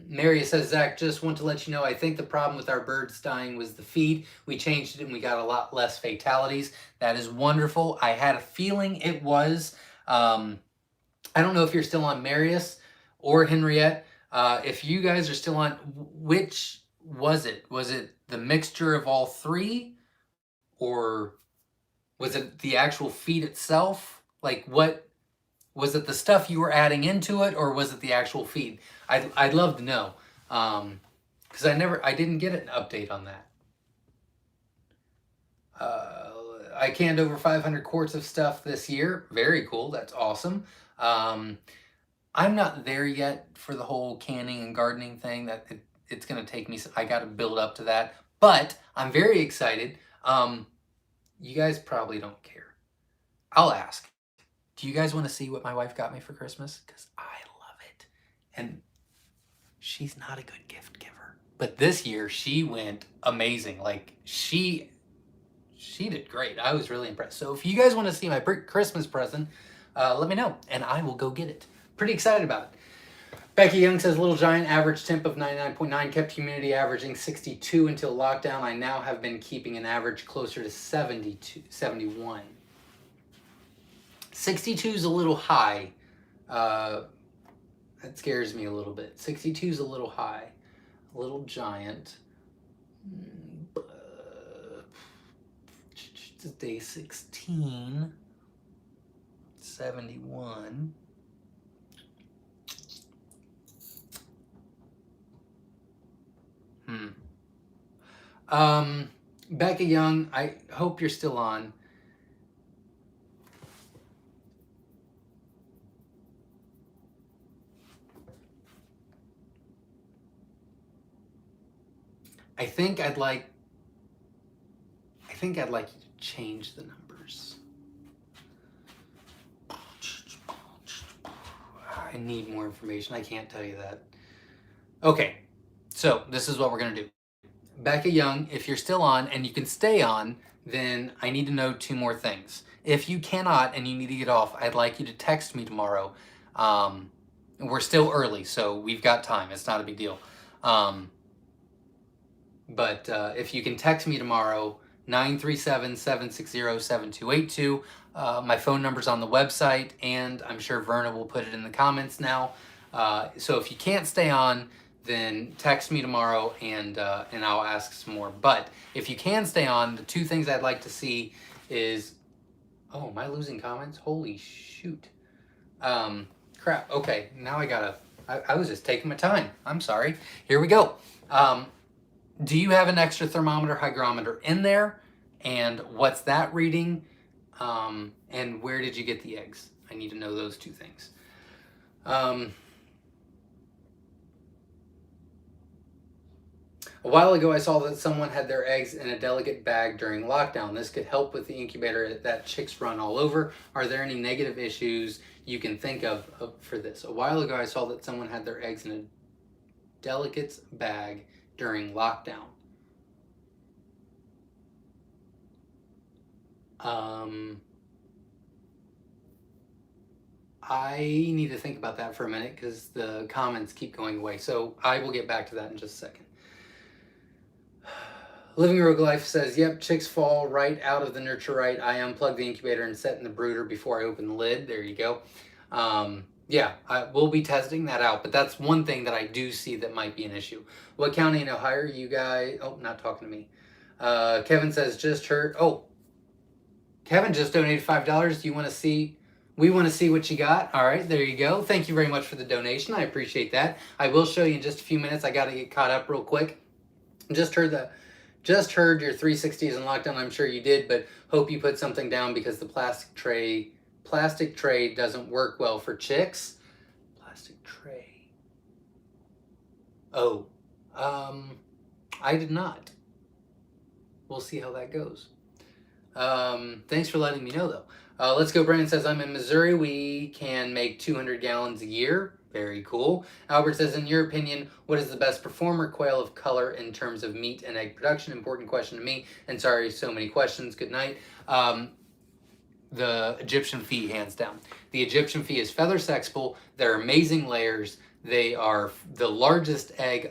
Maria says, Zach, just want to let you know, I think the problem with our birds dying was the feed. We changed it and we got a lot less fatalities. That is wonderful. I had a feeling it was. I don't know if you're still on Marius or Henriette. If you guys are still on, which was it? Was it the mixture of all three? Or was it the actual feed itself? Like, what was it, the stuff you were adding into it, or was it the actual feed? I'd love to know, because I didn't get an update on that. I canned over 500 quarts of stuff this year. Very cool. That's awesome. I'm not there yet for the whole canning and gardening thing. It's going to take me, I got to build up to that. But I'm very excited. You guys probably don't care. I'll ask. Do you guys want to see what my wife got me for Christmas? Because I love it. And she's not a good gift giver. But this year, she went amazing. Like, she did great. I was really impressed. So if you guys want to see my Christmas present, let me know. And I will go get it. Pretty excited about it. Becky Young says, Little Giant average temp of 99.9, kept humidity averaging 62 until lockdown. I now have been keeping an average closer to 71. 62 is a little high. That scares me a little bit. 62 is a little high. Little Giant. It's day 16. 71. Becca Young, I hope you're still on. I think I'd like you to change the numbers. numbers. I need more information. I can't tell you that. Okay, so this is what we're going to do. Becca Young, if you're still on and you can stay on, then I need to know two more things. If you cannot and you need to get off, I'd like you to text me tomorrow. We're still early, so we've got time. It's not a big deal. But if you can text me tomorrow, 937-760-7282. My phone number's on the website, and I'm sure Verna will put it in the comments now. So if you can't stay on, then text me tomorrow, and I'll ask some more. But if you can stay on, the two things I'd like to see is... Oh, am I losing comments? Holy shoot. Crap. Okay, now I was just taking my time. I'm sorry. Here we go. Do you have an extra thermometer, hygrometer in there? And what's that reading? And where did you get the eggs? I need to know those two things. A while ago, I saw that someone had their eggs in a delicate bag during lockdown. This could help with the incubator that chicks run all over. Are there any negative issues you can think of for this? A while ago, I saw that someone had their eggs in a delicate bag during lockdown. I need to think about that for a minute because the comments keep going away. So I will get back to that in just a second. Living Rogue Life says, yep, chicks fall right out of the nurture right. I unplug the incubator and set in the brooder before I open the lid. There you go. Yeah, we'll be testing that out, but that's one thing that I do see that might be an issue. What county in Ohio are you guys? Oh, not talking to me. Kevin says, just heard. Oh, Kevin just donated $5. Do you want to see? We want to see what you got. All right, there you go. Thank you very much for the donation. I appreciate that. I will show you in just a few minutes. I got to get caught up real quick. Just heard your 360s in lockdown. I'm sure you did, but hope you put something down because the plastic tray doesn't work well for chicks. Plastic tray. Oh, I did not. We'll see how that goes. Thanks for letting me know, though. Let's Go Brandon says, I'm in Missouri. We can make 200 gallons a year. Very cool. Albert says, in your opinion, what is the best performer quail of color in terms of meat and egg production? Important question to me. And sorry, so many questions. Good night. The Egyptian fee, hands down. The Egyptian fee is feather sexable. They're amazing layers. They are the largest egg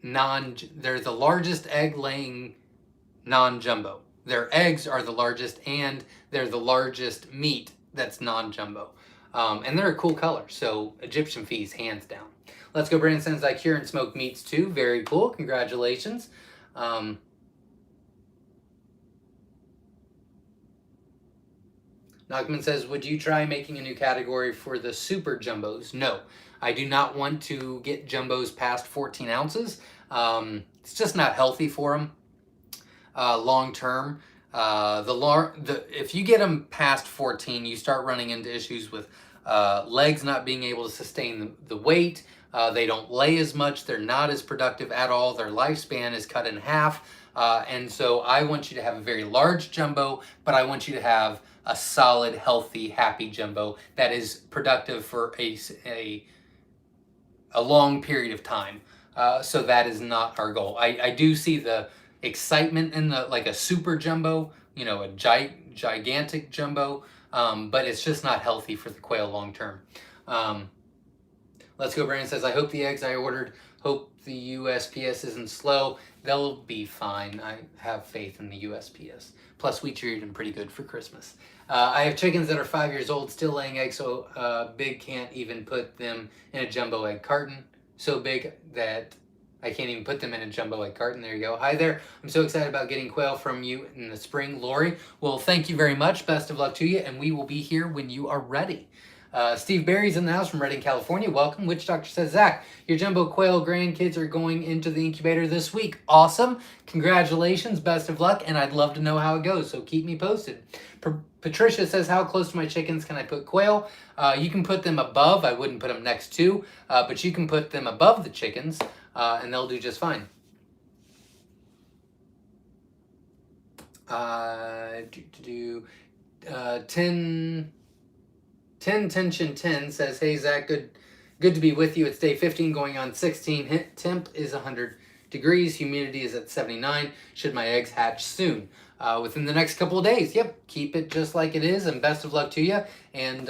they're the largest egg laying non-jumbo. Their eggs are the largest, and they're the largest meat that's non-jumbo. And they're a cool color, so Egyptian fees, hands down. Let's Go Brandon says, I cure and smoke meats too. Very cool. Congratulations. Knockman says, would you try making a new category for the super jumbos? No, I do not want to get jumbos past 14 ounces. It's just not healthy for them long term. If you get them past 14, you start running into issues with legs not being able to sustain the weight. They don't lay as much. They're not as productive at all. Their lifespan is cut in half. And so I want you to have a very large jumbo, but I want you to have a solid, healthy, happy jumbo that is productive for a long period of time. So that is not our goal. I do see the excitement in like a super jumbo, a gigantic jumbo, but it's just not healthy for the quail long term. Let's Go Brandon says, I hope the eggs I ordered, hope the USPS isn't slow. They'll be fine. I have faith in the USPS. Plus, we treated them pretty good for Christmas. I have chickens that are 5 years old, still laying eggs, so big can't even put them in a jumbo egg carton. So big that I can't even put them in a jumbo egg carton. There you go. Hi there. I'm so excited about getting quail from you in the spring, Lori. Well, thank you very much. Best of luck to you, and we will be here when you are ready. Steve Barry's in the house from Redding, California. Welcome. Witch Doctor says, Zach, your jumbo quail grandkids are going into the incubator this week. Awesome. Congratulations. Best of luck, and I'd love to know how it goes, so keep me posted. Patricia says, how close to my chickens can I put quail? You can put them above. I wouldn't put them next to, but you can put them above the chickens, and they'll do just fine. 10 Tension 10 says, hey Zach, good to be with you. It's day 15 going on 16. Temp is 100 degrees. Humidity is at 79. Should my eggs hatch soon? Within the next couple of days. Yep, keep it just like it is, and best of luck to you. And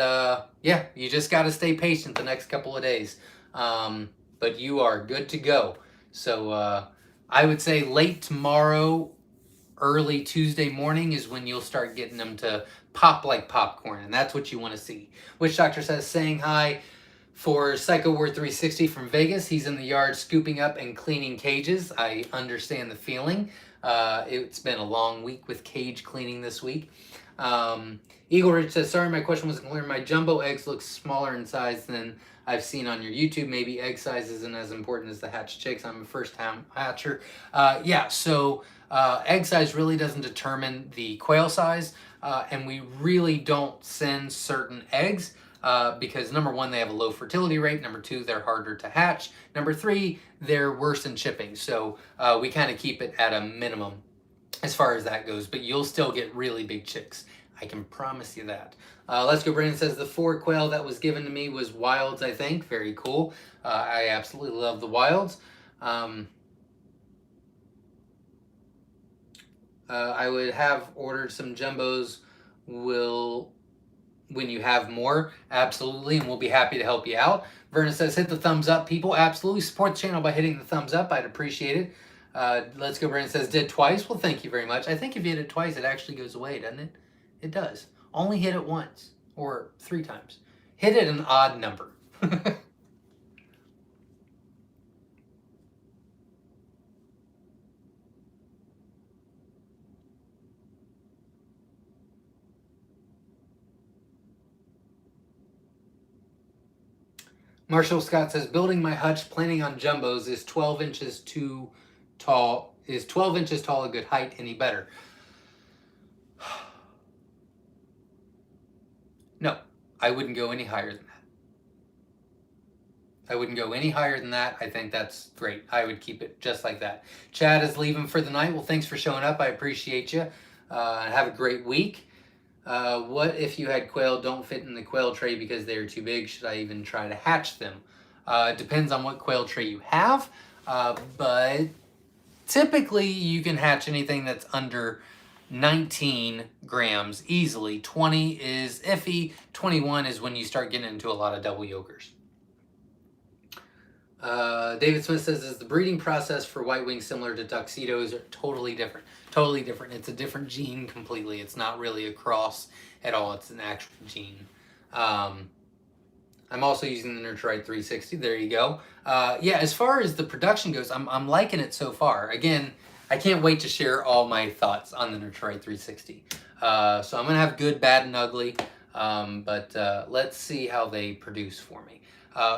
yeah, you just got to stay patient the next couple of days. But you are good to go. So I would say late tomorrow, early Tuesday morning is when you'll start getting them to pop like popcorn, and that's what you want to see. Witch Doctor says, saying hi for Psycho Word 360 from Vegas. He's in the yard scooping up and cleaning cages. I understand the feeling. It's been a long week with cage cleaning this week. Eagle Ridge says, sorry, my question wasn't clear. My jumbo eggs look smaller in size than I've seen on your YouTube. Maybe egg size isn't as important as the hatched chicks. I'm a first-time hatcher. Yeah, so egg size really doesn't determine the quail size, and we really don't send certain eggs because number one, they have a low fertility rate. Number two, they're harder to hatch. Number three, they're worse in chipping. So we kind of keep it at a minimum as far as that goes, but you'll still get really big chicks. I can promise you that. Let's Go Brandon says, the 4 quail that was given to me was wilds, I think. Very cool. I absolutely love the wilds. I would have ordered some jumbos when you have more, absolutely, and we'll be happy to help you out. Verna says, hit the thumbs up, people. Absolutely, support the channel by hitting the thumbs up. I'd appreciate it. Let's Go Brandon says, did twice. Well, thank you very much. I think if you hit it twice, it actually goes away, doesn't it? It does. Only hit it once or 3 times. Hit it an odd number. Marshall Scott says, building my hutch, planning on jumbos, is 12 inches too tall. Is 12 inches tall a good height? Any better? No, I wouldn't go any higher than that. I wouldn't go any higher than that. I think that's great. I would keep it just like that. Chad is leaving for the night. Well, thanks for showing up. I appreciate you. Have a great week. What if you had quail don't fit in the quail tray because they're too big? Should I even try to hatch them? It depends on what quail tray you have, but typically you can hatch anything that's under 19 grams easily. 20 is iffy. 21 is when you start getting into a lot of double yolkers. David Smith says, is the breeding process for white wings similar to tuxedos? Or totally different. Totally different. It's a different gene completely. It's not really a cross at all. It's an actual gene. I'm also using the Nurturite 360. There you go. Yeah, as far as the production goes, I'm liking it so far. Again, I can't wait to share all my thoughts on the Nurturite 360. So I'm going to have good, bad, and ugly. But let's see how they produce for me.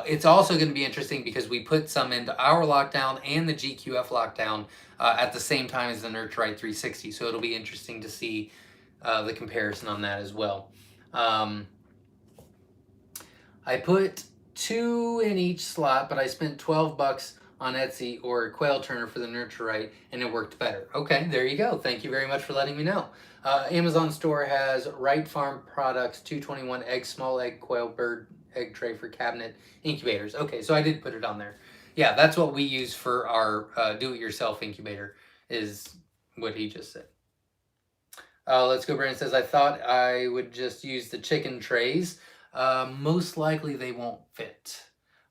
It's also going to be interesting because we put some into our lockdown and the GQF lockdown at the same time as the Nurturite 360. So it'll be interesting to see the comparison on that as well. I put 2 in each slot, but I spent $12 on Etsy or a quail turner for the Nurturite, and it worked better. Okay, there you go. Thank you very much for letting me know. Amazon store has Wright Farm Products 221 egg, small egg, quail bird egg tray for cabinet incubators. Okay, so I did put it on there. Yeah, that's what we use for our do-it-yourself incubator, is what he just said. Let's Go Brandon says, I thought I would just use the chicken trays. Most likely they won't fit.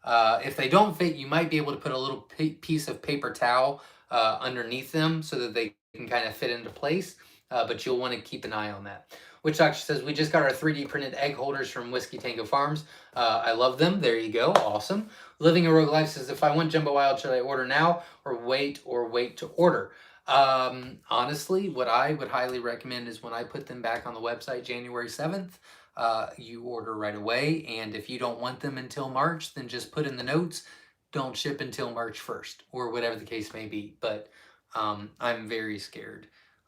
If they don't fit, you might be able to put a little piece of paper towel underneath them so that they can kind of fit into place, but you'll want to keep an eye on that. Witch Doctor says, we just got our 3D printed egg holders from Whiskey Tango Farms. I love them. There you go. Awesome. Living a Rogue Life says, if I want Jumbo Wild, should I order now or wait to order? Honestly, what I would highly recommend is when I put them back on the website January 7th, you order right away. And if you don't want them until March, then just put in the notes, don't ship until March 1st or whatever the case may be. But I'm very scared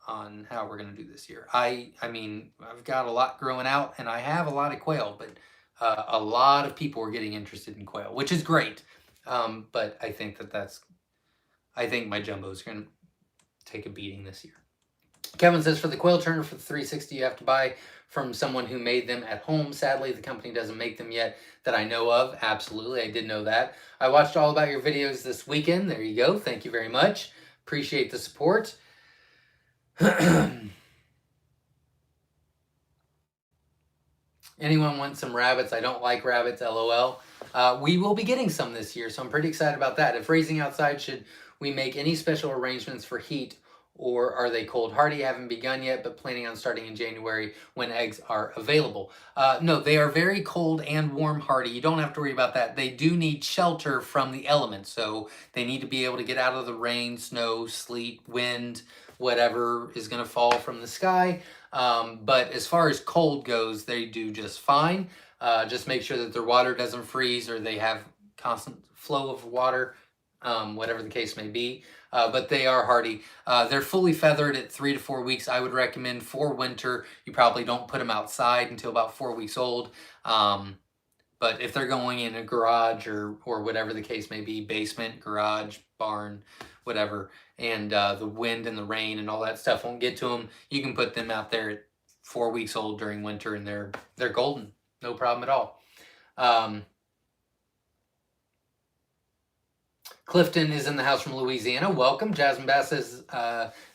on how we're going to do this year. I mean, I've got a lot growing out and I have a lot of quail, but a lot of people are getting interested in quail, which is great. But I think I think my jumbo's going to take a beating this year. Kevin says, for the quail turner for the 360, you have to buy from someone who made them at home. Sadly, the company doesn't make them yet that I know of. Absolutely, I did know that. I watched all about your videos this weekend. There you go. Thank you very much. Appreciate the support. Anyone want some rabbits? I don't like rabbits, LOL. We will be getting some this year, so I'm pretty excited about that. If raising outside, should we make any special arrangements for heat, or are they cold hardy? Haven't begun yet, but planning on starting in January when eggs are available. No, they are very cold and warm hardy. You don't have to worry about that. They do need shelter from the elements, so they need to be able to get out of the rain, snow, sleet, wind, whatever is going to fall from the sky. But as far as cold goes, they do just fine. Just make sure that their water doesn't freeze or they have constant flow of water, whatever the case may be. But they are hardy. They're fully feathered at 3 to 4 weeks. I would recommend for winter, you probably don't put them outside until about 4 weeks old. But if they're going in a garage or whatever the case may be, basement, garage, barn, whatever, and the wind and the rain and all that stuff won't get to them, you can put them out there at 4 weeks old during winter and they're golden. No problem at all. Clifton is in the house from Louisiana. Welcome. Jasmine Bass says,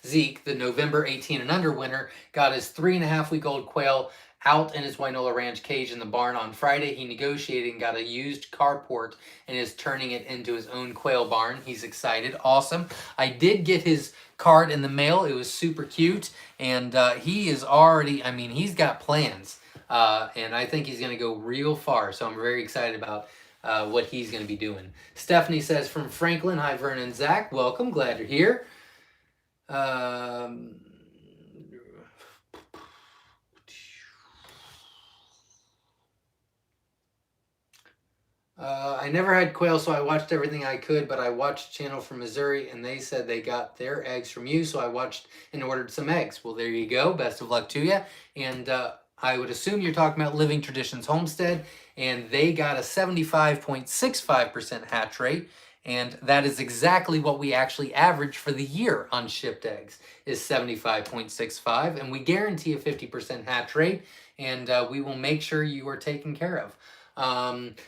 Zeke, the November 18 and under winner, got his 3.5-week-old quail out in his Wynola Ranch cage in the barn on Friday. He negotiated and got a used carport and is turning it into his own quail barn. He's excited. Awesome. I did get his card in the mail. It was super cute. And he is already, I mean, he's got plans. And I think he's going to go real far. So I'm very excited about what he's going to be doing. Stephanie says, from Franklin, hi Vernon and Zach, welcome, glad you're here. I never had quail, so I watched everything I could, but I watched a channel from Missouri, and they said they got their eggs from you, so I watched and ordered some eggs. Well, there you go. Best of luck to you. And I would assume you're talking about Living Traditions Homestead, and they got a 75.65% hatch rate, and that is exactly what we actually average for the year on shipped eggs, is 75.65, and we guarantee a 50% hatch rate, and we will make sure you are taken care of.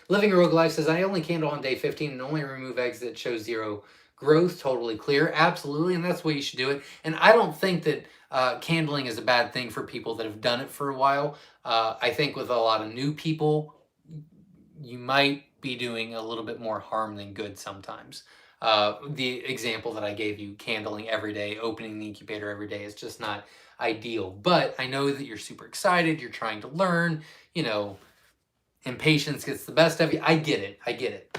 Living a Rogue Life says, I only candle on day 15 and only remove eggs that show zero growth. Totally clear. Absolutely. And that's the way you should do it. And I don't think that candling is a bad thing for people that have done it for a while. I think with a lot of new people, you might be doing a little bit more harm than good sometimes. The example that I gave you, candling every day, opening the incubator every day, is just not ideal. But I know that you're super excited. You're trying to learn, you know, impatience gets the best of you. I get it. I get it.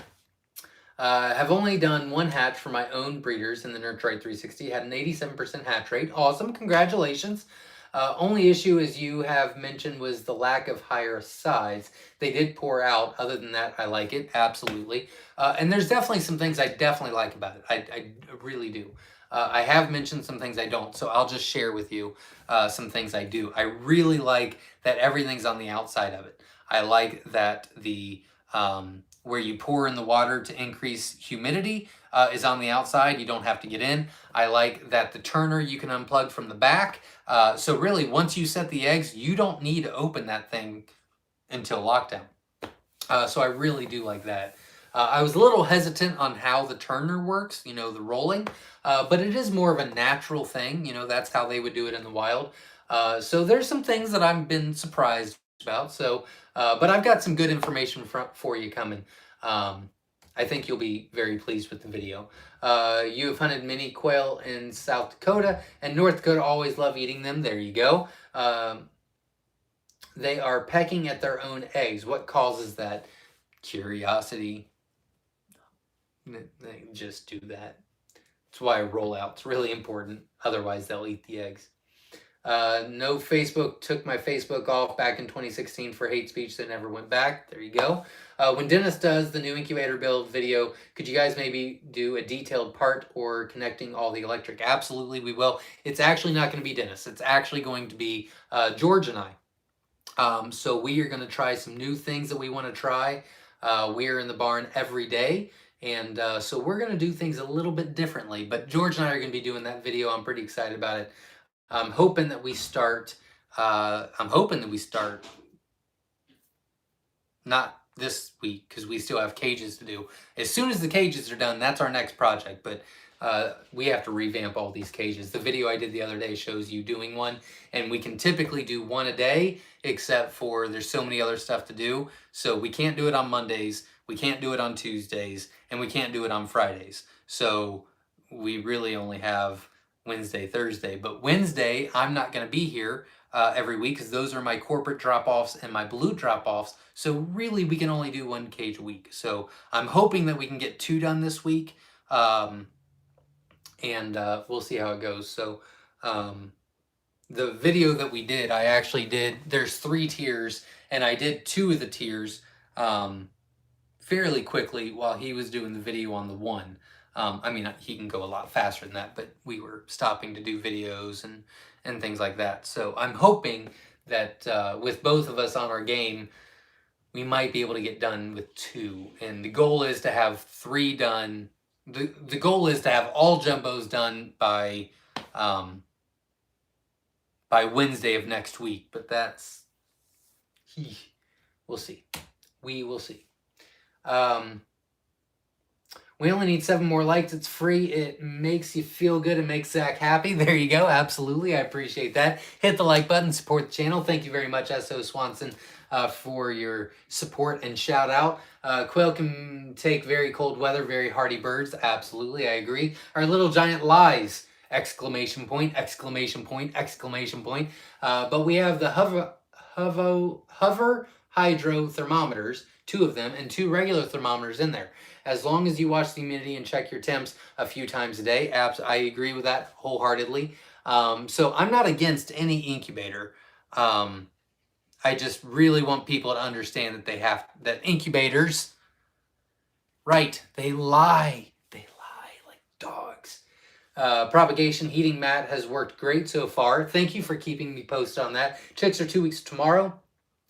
Have only done one hatch for my own breeders in the Nurturite 360. Had an 87% hatch rate. Awesome. Congratulations. Only issue, as you have mentioned, was the lack of higher size. They did pour out. Other than that, I like it. Absolutely. And there's definitely some things I definitely like about it. I really do. I have mentioned some things I don't, so I'll just share with you some things I do. I really like that everything's on the outside of it. I like that the where you pour in the water to increase humidity is on the outside. You don't have to get in. I like that the turner you can unplug from the back. So really, once you set the eggs, you don't need to open that thing until lockdown. So I really do like that. I was a little hesitant on how the turner works, you know, the rolling, but it is more of a natural thing. You know, that's how they would do it in the wild. So there's some things that I've been surprised about. So, but I've got some good information for you coming. I think you'll be very pleased with the video. You have hunted many quail in South Dakota and North Dakota. Always love eating them. There you go. They are pecking at their own eggs. What causes that? Curiosity. They just do that. That's why I roll out. It's really important. Otherwise, they'll eat the eggs. No Facebook, took my Facebook off back in 2016 for hate speech that never went back. There you go. When Dennis does the new incubator build video, could you guys maybe do a detailed part or connecting all the electric? Absolutely, we will. It's actually not going to be Dennis. It's actually going to be George and I. So we are going to try some new things that we want to try. We are in the barn every day. And so we're going to do things a little bit differently. But George and I are going to be doing that video. I'm pretty excited about it. I'm hoping that we start. I'm hoping that we start not this week because we still have cages to do. As soon as the cages are done, that's our next project. But we have to revamp all these cages. The video I did the other day shows you doing one, and we can typically do one a day, except for there's so many other stuff to do. So we can't do it on Mondays, we can't do it on Tuesdays, and we can't do it on Fridays. So we really only have Wednesday, Thursday. But Wednesday, I'm not going to be here every week because those are my corporate drop-offs and my blue drop-offs. So really we can only do one cage a week. So I'm hoping that we can get 2 done this week. And we'll see how it goes. So the video that we did, I actually did, there's 3 tiers, and I did 2 of the tiers fairly quickly while he was doing the video on the one. I mean, he can go a lot faster than that, but we were stopping to do videos and things like that. So I'm hoping that with both of us on our game, we might be able to get done with 2. And the goal is to have 3 done. The goal is to have all jumbos done by Wednesday of next week. But that's, we'll see. We will see. We only need 7 more likes. It's free. It makes you feel good. It makes Zach happy. There you go. Absolutely. I appreciate that. Hit the like button. Support the channel. Thank you very much, S.O. Swanson, for your support and shout out. Quail can take very cold weather, very hardy birds. Absolutely. I agree. Our little giant lies. Exclamation point, exclamation point, exclamation point. But we have the hover hydro thermometers, 2 of them, and 2 regular thermometers in there. As long as you watch the humidity and check your temps a few times a day, I agree with that wholeheartedly. So I'm not against any incubator. I just really want people to understand that that incubators, right, they lie. They lie like dogs. Propagation heating mat has worked great so far. Thank you for keeping me posted on that. Chicks are 2 weeks tomorrow,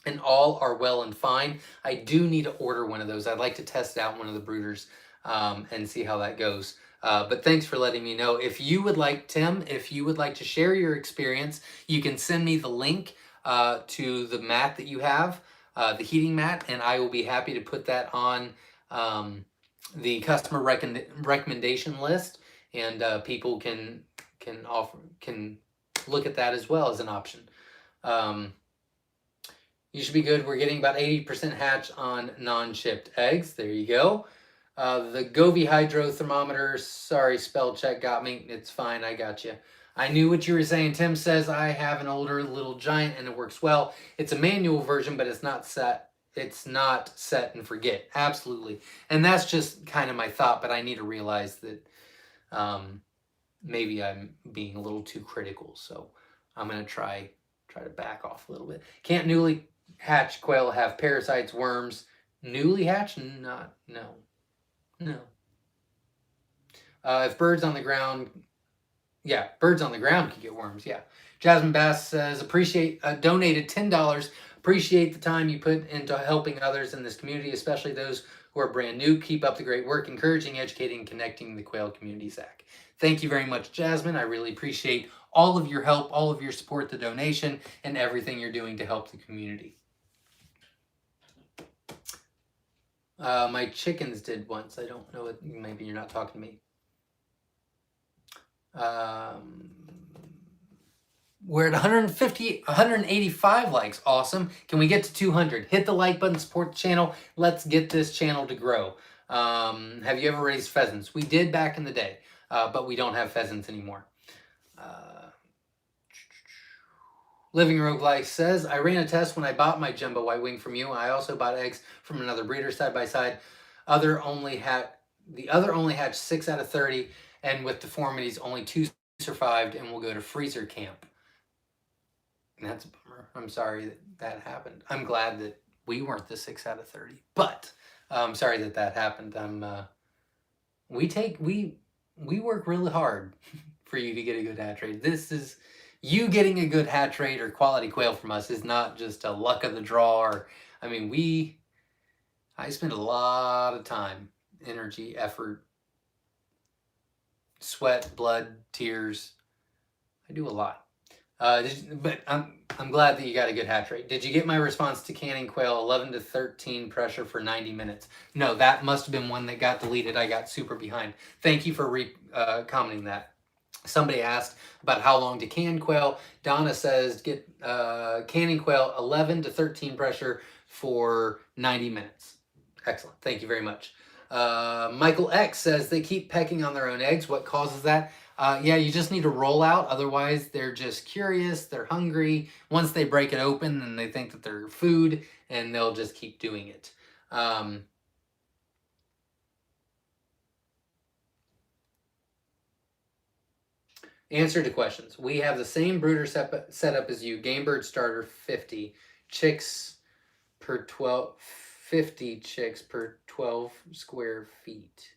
and all are well and fine. I do need to order one of those. I'd like to test out one of the brooders and see how that goes. But thanks for letting me know. If you would like, Tim, if you would like to share your experience, you can send me the link to the mat that you have, the heating mat, and I will be happy to put that on the customer recommendation list, and people can look at that as well as an option. You should be good. We're getting about 80% hatch on non-chipped eggs. There you go. The Govee Hydro thermometer, sorry, spell check got me. It's fine, I got you. I knew what you were saying. Tim says, I have an older little giant and it works well. It's a manual version, but it's not set. It's not set and forget. Absolutely. And that's just kind of my thought, but I need to realize that maybe I'm being a little too critical. So I'm going to try to back off a little bit. Can't newly hatched quail have parasites, worms? Newly hatched? No. If birds on the ground, yeah, birds on the ground could get worms, yeah. Jasmine Bass says, donated $10. Appreciate the time you put into helping others in this community, especially those who are brand new. Keep up the great work, encouraging, educating, and connecting the quail community, Zach. Thank you very much, Jasmine. I really appreciate all of your help, all of your support, the donation, and everything you're doing to help the community. My chickens did once. I don't know. Maybe you're not talking to me. We're at 185 likes. Awesome. Can we get to 200? Hit the like button, support the channel. Let's get this channel to grow. Have you ever raised pheasants? We did back in the day, but we don't have pheasants anymore. Living Roguelike says, I ran a test when I bought my jumbo white wing from you. I also bought eggs from another breeder side by side. The other only hatched 6 out of 30, and with deformities, only 2 survived and will go to freezer camp. And that's a bummer. I'm sorry that happened. I'm glad that we weren't the 6 out of 30, but I'm sorry that happened. We work really hard for you to get a good hatch rate. This is you getting a good hatch rate or quality quail from us is not just a luck of the draw. Or, I mean, I spend a lot of time, energy, effort, sweat, blood, tears. I do a lot. But I'm glad that you got a good hatch rate. Did you get my response to canning quail 11 to 13 pressure for 90 minutes? No, that must have been one that got deleted. I got super behind. Thank you for commenting that. Somebody asked about how long to can quail. Donna says get canning quail 11 to 13 pressure for 90 minutes. Excellent. Thank you very much. Michael X says they keep pecking on their own eggs. What causes that? Yeah, you just need to roll out. Otherwise, they're just curious. They're hungry. Once they break it open, then they think that they're food, and they'll just keep doing it. Answer to questions. We have the same brooder setup as you. Game bird starter 50 chicks per 50 chicks per 12 square feet.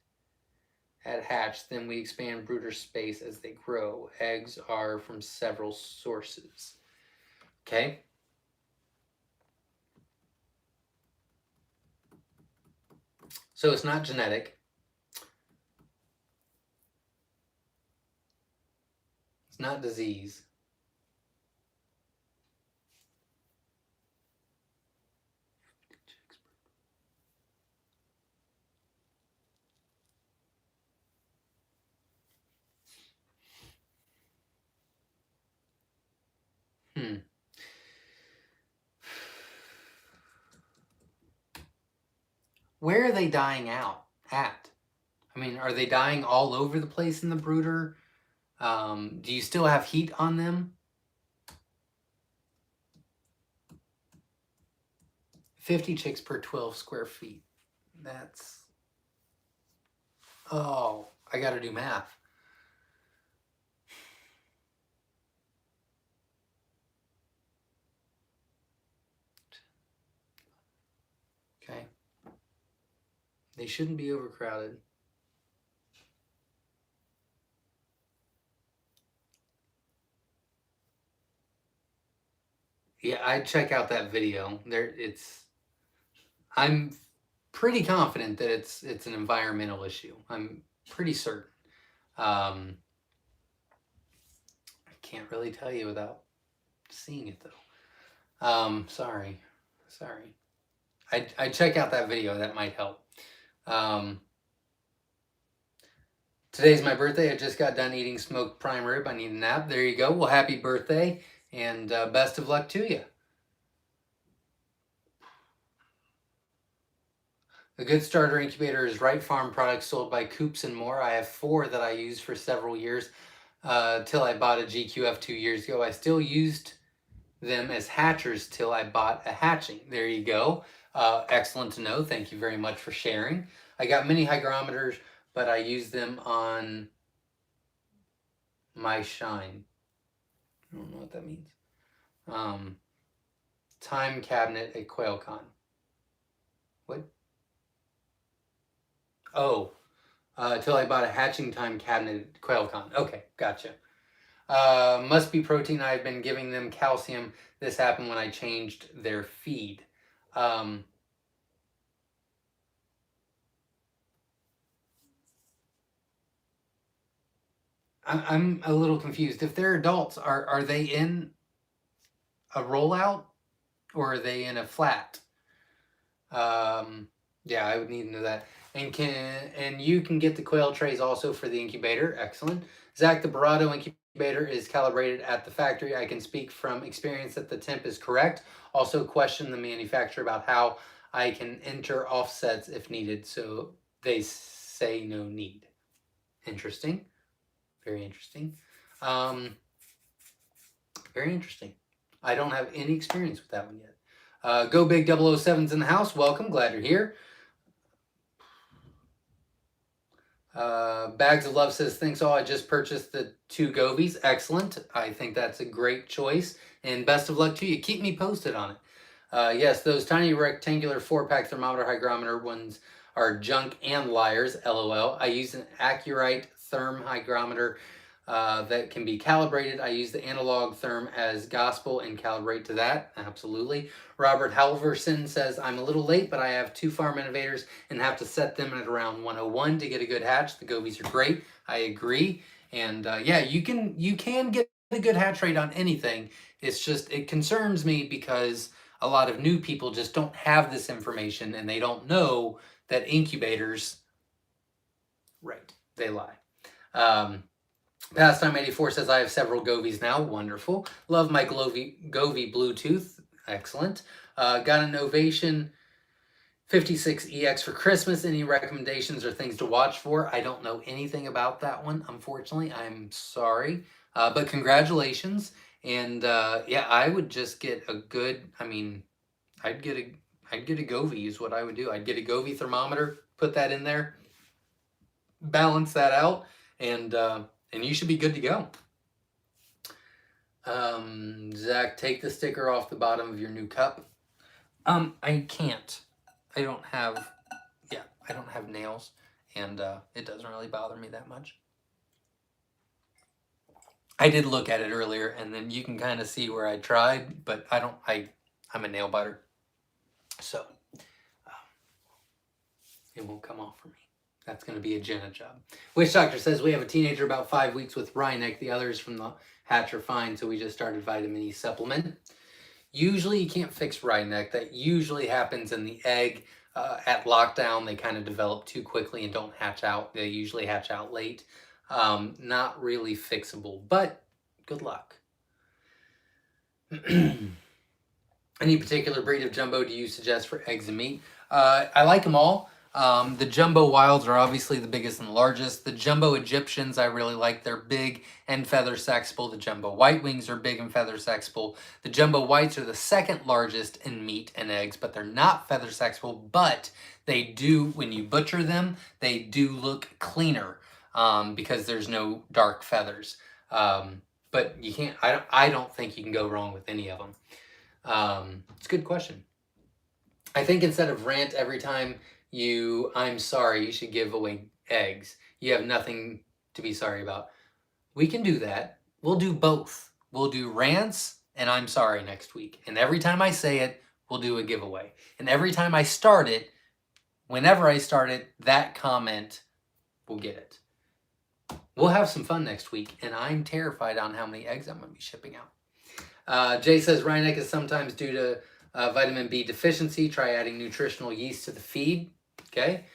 At hatch, then we expand brooder space as they grow. Eggs are from several sources. Okay. So it's not genetic. It's not disease. Where are they dying out at? I mean, are they dying all over the place in the brooder? Do you still have heat on them? 50 chicks per 12 square feet. That's... Oh, I got to do math. Okay. They shouldn't be overcrowded. Yeah, I'd check out that video. I'm pretty confident that it's an environmental issue. I'm pretty certain. I can't really tell you without seeing it though. Sorry. I'd check out that video. That might help. Today's my birthday. I just got done eating smoked prime rib. I need a nap. There you go. Well, happy birthday and best of luck to you. A good starter incubator is Right Farm products sold by Coops and More. I have 4 that I used for several years till I bought a GQF 2 years ago. I still used them as hatchers till I bought a hatching. There you go. Excellent to know. Thank you very much for sharing. I got mini hygrometers, but I use them on my shine. I don't know what that means. Time cabinet at QuailCon. What? Oh, till I bought a hatching time cabinet at QuailCon. Okay, gotcha. Must be protein. I've been giving them calcium. This happened when I changed their feed. I'm a little confused. If they're adults, are they in a rollout or are they in a flat? Yeah, I would need to know that. And you can get the quail trays also for the incubator. Excellent. Zach, the Barado incubator is calibrated at the factory. I can speak from experience that the temp is correct. Also question the manufacturer about how I can enter offsets if needed. So they say no need. Interesting. Very interesting. Very interesting. I don't have any experience with that one yet. Go Big 007's in the house. Welcome. Glad you're here. Bags of Love says, thanks all. I just purchased the 2 gobies. Excellent. I think that's a great choice. And best of luck to you. Keep me posted on it. Yes, those tiny rectangular 4-pack thermometer hygrometer ones are junk and liars. LOL. I use an Accurite therm hygrometer that can be calibrated. I use the analog therm as gospel and calibrate to that. Absolutely. Robert Halverson says, I'm a little late, but I have 2 farm innovators and have to set them at around 101 to get a good hatch. The gobies are great. I agree. And yeah, you can get a good hatch rate on anything. It's just, it concerns me because a lot of new people just don't have this information and they don't know that incubators, right, they lie. Pastime 84 says, I have several Govies now. Wonderful. Love my Govie Bluetooth. Excellent. Got an Ovation 56EX for Christmas. Any recommendations or things to watch for? I don't know anything about that one, unfortunately. I'm sorry. But congratulations. And yeah, I would just get a good, I mean, I'd get a Govie is what I would do. I'd get a Govie thermometer, put that in there, balance that out, and you should be good to go. Zach, take the sticker off the bottom of your new cup. I can't. I don't have nails, and it doesn't really bother me that much. I did look at it earlier, and then you can kind of see where I tried, but I'm a nail biter, so it won't come off for me. That's going to be a Jenna job. Witch Doctor says, we have a teenager about 5 weeks with Rhineck. The others from the hatch are fine, so we just started vitamin E supplement. Usually you can't fix Rhineck. That usually happens in the egg. At lockdown, they kind of develop too quickly and don't hatch out. They usually hatch out late. Not really fixable, but good luck. Any particular breed of jumbo do you suggest for eggs and meat? I like them all. The Jumbo Wilds are obviously the biggest and largest. The Jumbo Egyptians I really like. They're big and feather sexable. The Jumbo White Wings are big and feather sexable. The Jumbo Whites are the second largest in meat and eggs, but they're not feather sexable. But they do, when you butcher them, they do look cleaner because there's no dark feathers. But you can't, I don't think you can go wrong with any of them. It's a good question. I think instead of rant every time I'm sorry, you should give away eggs. You have nothing to be sorry about. We can do that. We'll do both. We'll do rants and I'm sorry next week. And every time I say it, we'll do a giveaway. And every time I start it, whenever I start it, that comment will get it. We'll have some fun next week, and I'm terrified on how many eggs I'm going to be shipping out. Jay says, Rhineck is sometimes due to vitamin B deficiency. Try adding nutritional yeast to the feed. Okay.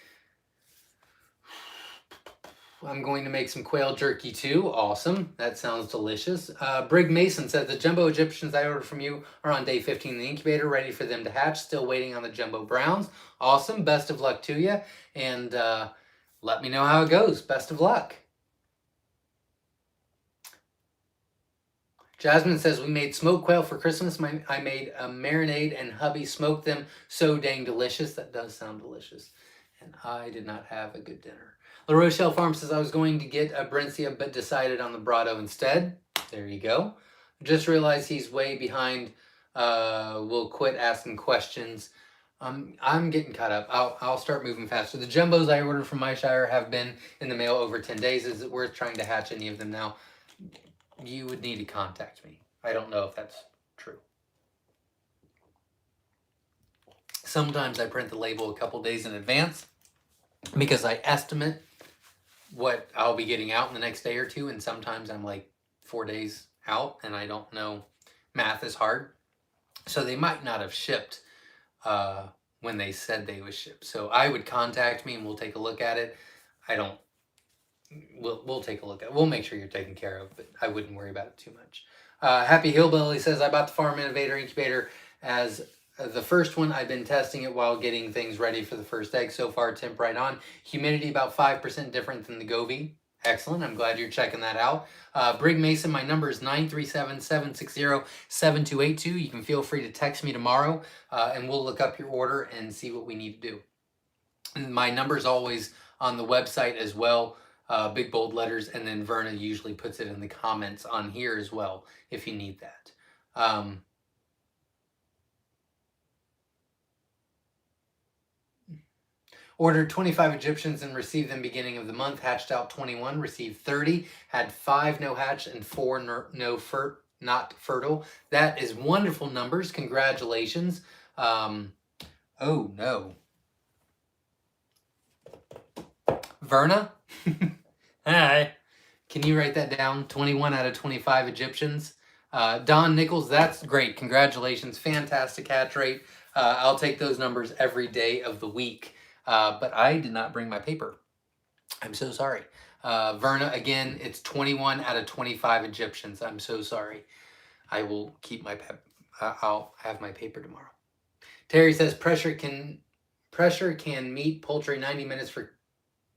I'm going to make some quail jerky too. Awesome. That sounds delicious. Brig Mason says, the Jumbo Egyptians I ordered from you are on day 15 in the incubator, ready for them to hatch. Still waiting on the Jumbo Browns. Awesome. Best of luck to you. And let me know how it goes. Best of luck. Jasmine says, we made smoked quail for Christmas. I made a marinade and hubby smoked them. So dang delicious. That does sound delicious. And I did not have a good dinner. La Rochelle Farm says, I was going to get a Brencia, but decided on the Brado instead. There you go. Just realized he's way behind. We'll quit asking questions. I'm getting caught up. I'll start moving faster. The jumbos I ordered from Myshire have been in the mail over 10 days. Is it worth trying to hatch any of them now? You would need to contact me. I don't know if that's true. Sometimes I print the label a couple days in advance because I estimate what I'll be getting out in the next day or two, and sometimes I'm like 4 days out and I don't know. Math is hard. So they might not have shipped when they said they would ship. So I would contact me and we'll take a look at it. We'll take a look at it. We'll make sure you're taken care of, but I wouldn't worry about it too much. Happy Hillbilly says, I bought the Farm Innovator Incubator as the first one. I've been testing it while getting things ready for the first egg. So far, temp right on. Humidity about 5% different than the Govee. Excellent. I'm glad you're checking that out. Brig Mason, my number is 937-760-7282. You can feel free to text me tomorrow, and we'll look up your order and see what we need to do. And my number is always on the website as well. Big bold letters, and then Verna usually puts it in the comments on here as well if you need that. Ordered 25 Egyptians and received them beginning of the month. Hatched out 21, received 30, had 5 no hatch and 4 not fertile. That is wonderful numbers. Congratulations. Oh no. Verna? Hi. Can you write that down? 21 out of 25 Egyptians. Don Nichols, that's great. Congratulations. Fantastic hatch rate. I'll take those numbers every day of the week. But I did not bring my paper. I'm so sorry. Verna, again, it's 21 out of 25 Egyptians. I'm so sorry. I will keep my I'll have my paper tomorrow. Terry says pressure can meet poultry 90 minutes for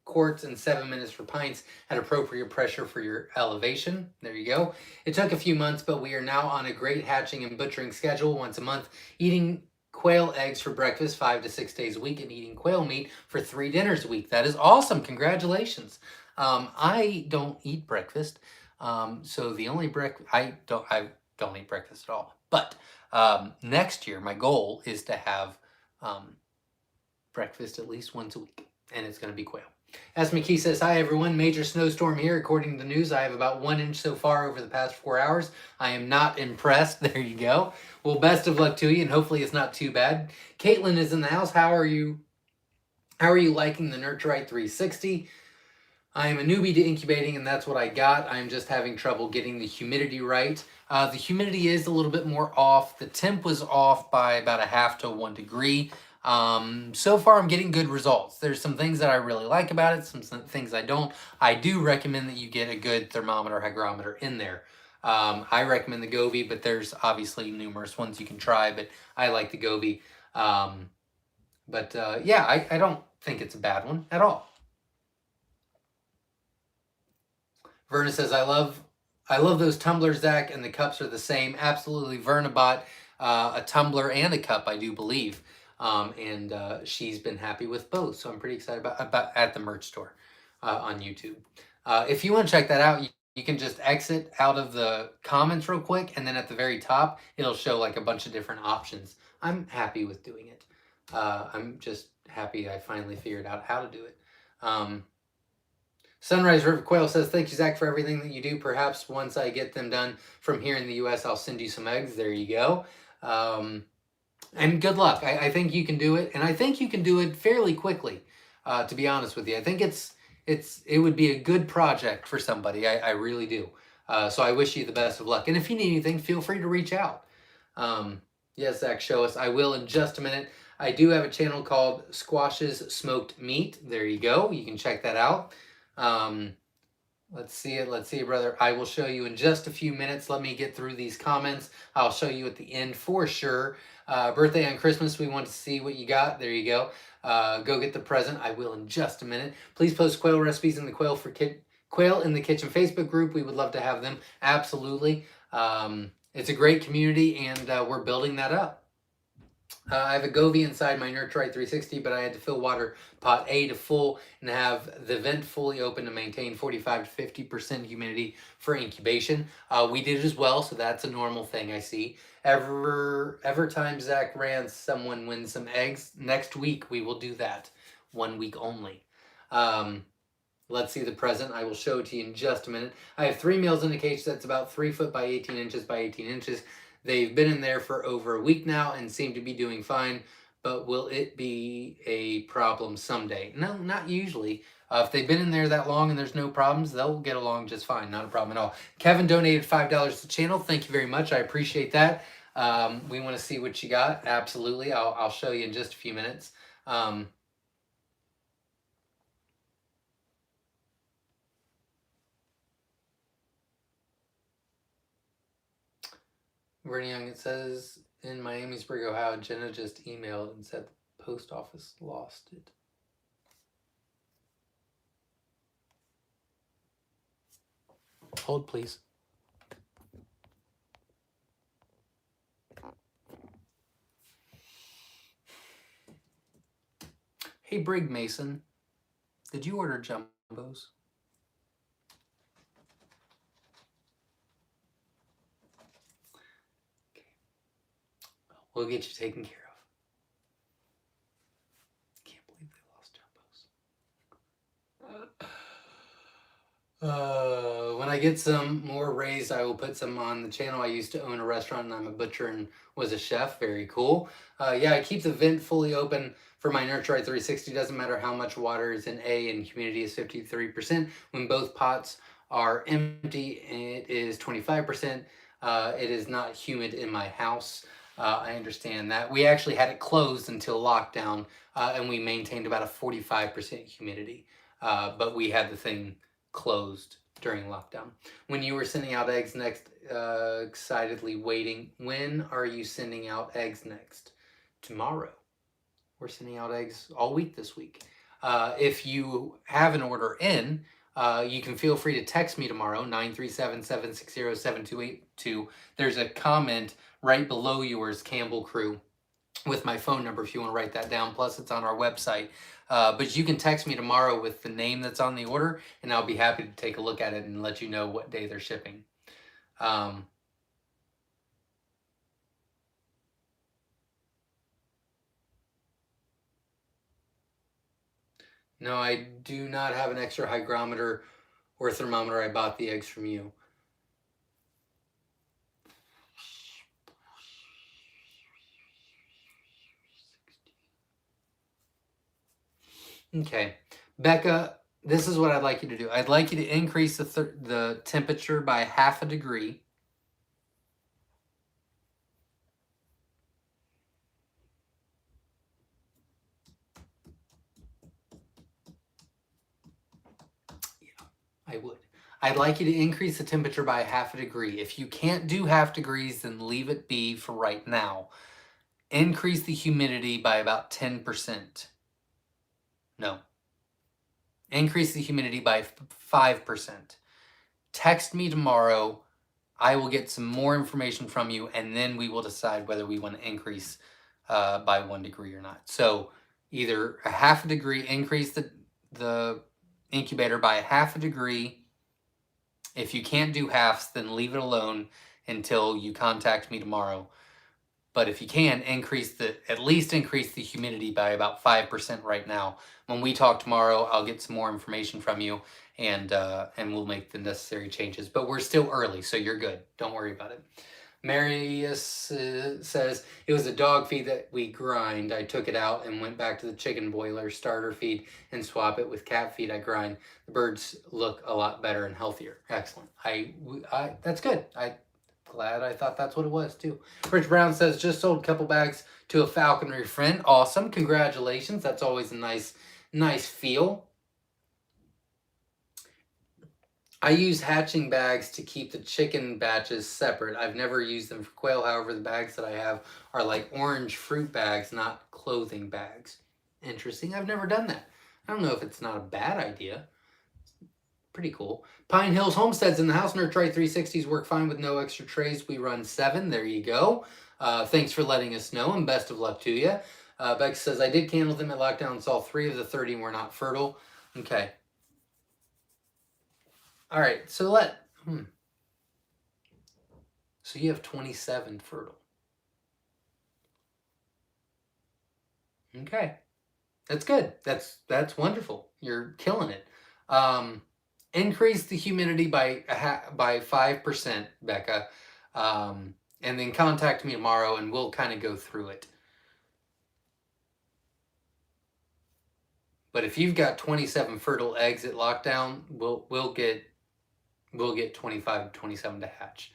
quarts and 7 minutes for pints at appropriate pressure for your elevation. There you go. It took a few months, but we are now on a great hatching and butchering schedule once a month, eating quail eggs for breakfast 5 to 6 days a week and eating quail meat for 3 dinners a week. That is awesome. Congratulations. I don't eat breakfast. So the only I don't eat breakfast at all. But next year, my goal is to have breakfast at least once a week, and it's going to be quail. S. McKee says, hi everyone, major snowstorm here. According to the news, I have about 1 inch so far over the past 4 hours. I am not impressed. There you go. Well, best of luck to you, and hopefully it's not too bad. Caitlin is in the house. How are you liking the Nurturite 360? I am a newbie to incubating, and that's what I got. I'm just having trouble getting the humidity right. The humidity is a little bit more off. The temp was off by about 1/2 to 1 degree. So far I'm getting good results. There's some things that I really like about it, some things I don't. I do recommend that you get a good thermometer, hygrometer in there. I recommend the Gobi, but there's obviously numerous ones you can try, but I like the Gobi. Yeah, I don't think it's a bad one at all. Verna says, I love those tumblers, Zach, and the cups are the same. Absolutely. Verna bought a tumbler and a cup, I do believe. And she's been happy with both. So I'm pretty excited about at the merch store on YouTube. If you want to check that out, you can just exit out of the comments real quick. And then at the very top, it'll show like a bunch of different options. I'm happy with doing it. I'm just happy I finally figured out how to do it. Sunrise River Quail says, thank you, Zach, for everything that you do. Perhaps once I get them done from here in the U.S., I'll send you some eggs. There you go. And good luck. I think you can do it. And I think you can do it fairly quickly, to be honest with you. I think it would be a good project for somebody. I really do. So I wish you the best of luck. And if you need anything, feel free to reach out. Yes, Zach, show us. I will in just a minute. I do have a channel called Squash's Smoked Meat. There you go. You can check that out. Let's see it, brother. I will show you in just a few minutes. Let me get through these comments. I'll show you at the end for sure. Birthday on Christmas, we want to see what you got. There you go. Go get the present. I will in just a minute. Please post quail recipes in the Quail in the Kitchen Facebook group. We would love to have them. Absolutely. It's a great community, and we're building that up. I have a Gobi inside my Nurturite 360, but I had to fill water pot A to full and have the vent fully open to maintain 45 to 50% humidity for incubation. We did it as well, so that's a normal thing I see. Every time Zach rants, someone wins some eggs. Next week, we will do that. 1 week only. Let's see the present. I will show it to you in just a minute. I have 3 males in a cage that's about 3 foot by 18 inches by 18 inches. They've been in there for over a week now and seem to be doing fine, but will it be a problem someday? No, not usually. If they've been in there that long and there's no problems, they'll get along just fine. Not a problem at all. Kevin donated $5 to the channel. Thank you very much. I appreciate that. We want to see what you got. Absolutely. I'll show you in just a few minutes. Bernie Young, it says in Miamisburg, Ohio, Jenna just emailed and said the post office lost it. Hold, please. Hey, Brig Mason, did you order jumbos? We'll get you taken care of. Can't believe they lost jumbos. When I get some more raised, I will put some on the channel. I used to own a restaurant and I'm a butcher and was a chef. Very cool. Yeah, I keep the vent fully open for my Nurturite 360. Doesn't matter how much water is in A and humidity is 53%. When both pots are empty. It is 25%. It is not humid in my house. I understand that. We actually had it closed until lockdown, and we maintained about a 45% humidity. But we had the thing closed during lockdown. When you were sending out eggs next, excitedly waiting, when are you sending out eggs next? Tomorrow. We're sending out eggs all week this week. If you have an order in, you can feel free to text me tomorrow, 937-760-7282. There's a comment right below yours, Campbell Crew, with my phone number if you want to write that down. Plus, it's on our website. But you can text me tomorrow with the name that's on the order, and I'll be happy to take a look at it and let you know what day they're shipping. No, I do not have an extra hygrometer or thermometer. I bought the eggs from you. Okay, Becca, this is what I'd like you to do. I'd like you to increase the temperature by 0.5 degree. Yeah, I would. I'd like you to increase the temperature by 0.5 degree. If you can't do 0.5 degrees, then leave it be for right now. Increase the humidity by about 10%. No. Increase the humidity by 5%. Text me tomorrow. I will get some more information from you, and then we will decide whether we want to increase by 1 degree or not. So either a 0.5 degree, increase the incubator by 0.5 degree. If you can't do halves, then leave it alone until you contact me tomorrow. But if you can, at least increase the humidity by about 5% right now. When we talk tomorrow, I'll get some more information from you, and we'll make the necessary changes. But we're still early, so you're good. Don't worry about it. Marius says, it was a dog feed that we grind. I took it out and went back to the chicken boiler starter feed and swap it with cat feed I grind. The birds look a lot better and healthier. Excellent. That's good. Glad I thought that's what it was too. Rich Brown says, just sold a couple bags to a falconry friend. Awesome. Congratulations. That's always a nice feel. I use hatching bags to keep the chicken batches separate. I've never used them for quail. However, the bags that I have are like orange fruit bags, not clothing bags. Interesting. I've never done that. I don't know if it's not a bad idea. Pretty cool. Pine Hills Homesteads in the house. Nurtrite 360s work fine with no extra trays. We run 7. There you go. Thanks for letting us know, and best of luck to you. Beck says, I did candle them at lockdown and saw 3 of the 30 were not fertile. Okay. All right, so So you have 27 fertile. Okay. That's good. That's wonderful. You're killing it. Increase the humidity by 5%, Becca. And then contact me tomorrow and we'll kind of go through it. But if you've got 27 fertile eggs at lockdown, we'll get 25 to 27 to hatch.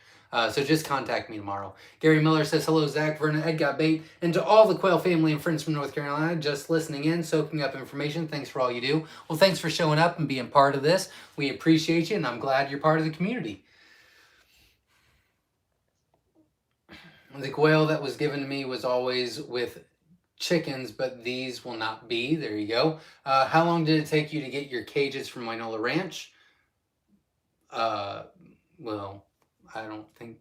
So just contact me tomorrow. Gary Miller says, hello, Zach, Verna, Ed got bait. And to all the Quail family and friends from North Carolina, just listening in, soaking up information. Thanks for all you do. Well, thanks for showing up and being part of this. We appreciate you, and I'm glad you're part of the community. The quail that was given to me was always with chickens, but these will not be. There you go. How long did it take you to get your cages from Wynola Ranch? Well, I don't think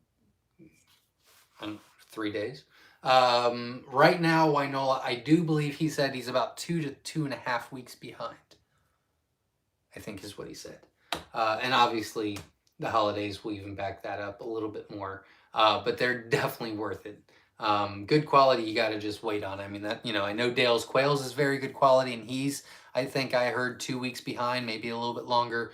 3 days. Right now, Wynola, I do believe he said he's about 2 to 2.5 weeks behind. I think is what he said. And obviously, the holidays will even back that up a little bit more. But they're definitely worth it. Good quality, you got to just wait on. I mean, I know Dale's Quails is very good quality, and I think I heard 2 weeks behind, maybe a little bit longer.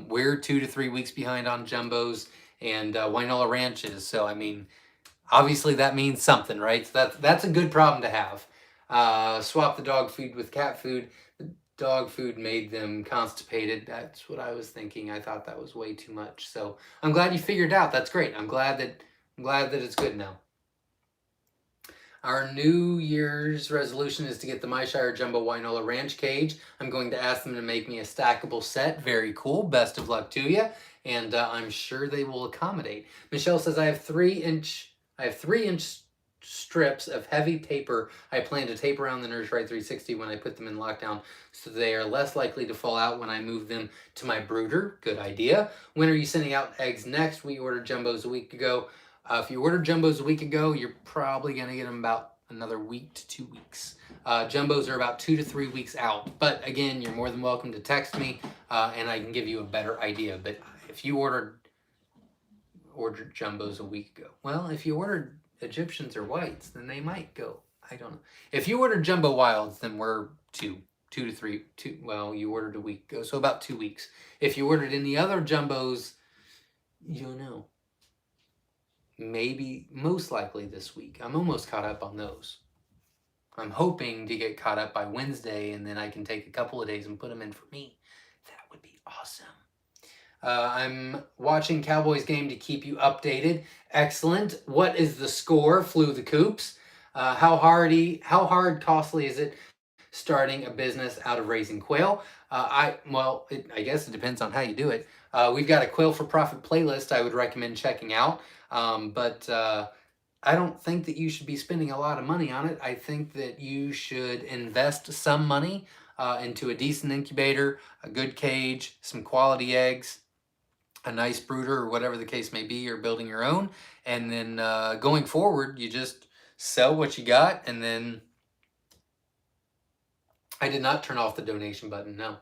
We're 2 to 3 weeks behind on jumbos and Wynola Ranches. So, I mean, obviously that means something, right? So that's a good problem to have. Swap the dog food with cat food. dog food made them constipated. That's what I was thinking. I thought that was way too much. So I'm glad you figured it out. That's great. I'm glad that it's good now. Our New Year's resolution is to get the Myshire Jumbo Wynola Ranch cage. I'm going to ask them to make me a stackable set. Very cool. Best of luck to you. And I'm sure they will accommodate. Michelle says I have 3-inch strips of heavy paper I plan to tape around the Nursery 360 when I put them in lockdown, so they are less likely to fall out when I move them to my brooder. Good idea. When are you sending out eggs next? We ordered jumbos a week ago. If you ordered jumbos a week ago, you're probably going to get them about another week to 2 weeks. Jumbos are about 2 to 3 weeks out. But again, you're more than welcome to text me and I can give you a better idea. But if you ordered jumbos a week ago, well, if you ordered Egyptians or whites, then they might go. I don't know. If you ordered jumbo wilds, then we're 2 to 3. Well, you ordered a week ago, so about 2 weeks. If you ordered any other jumbos, you'll know. Maybe, most likely this week. I'm almost caught up on those. I'm hoping to get caught up by Wednesday, and then I can take a couple of days and put them in for me. That would be awesome. I'm watching Cowboys game to keep you updated. Excellent. What is the score? Flew the coops. How hard, costly is it starting a business out of raising quail? I guess it depends on how you do it. We've got a Quail for Profit playlist I would recommend checking out. But I don't think that you should be spending a lot of money on it. I think that you should invest some money into a decent incubator, a good cage, some quality eggs, a nice brooder, or whatever the case may be. You're building your own. And then going forward, you just sell what you got. And then I did not turn off the donation button, no.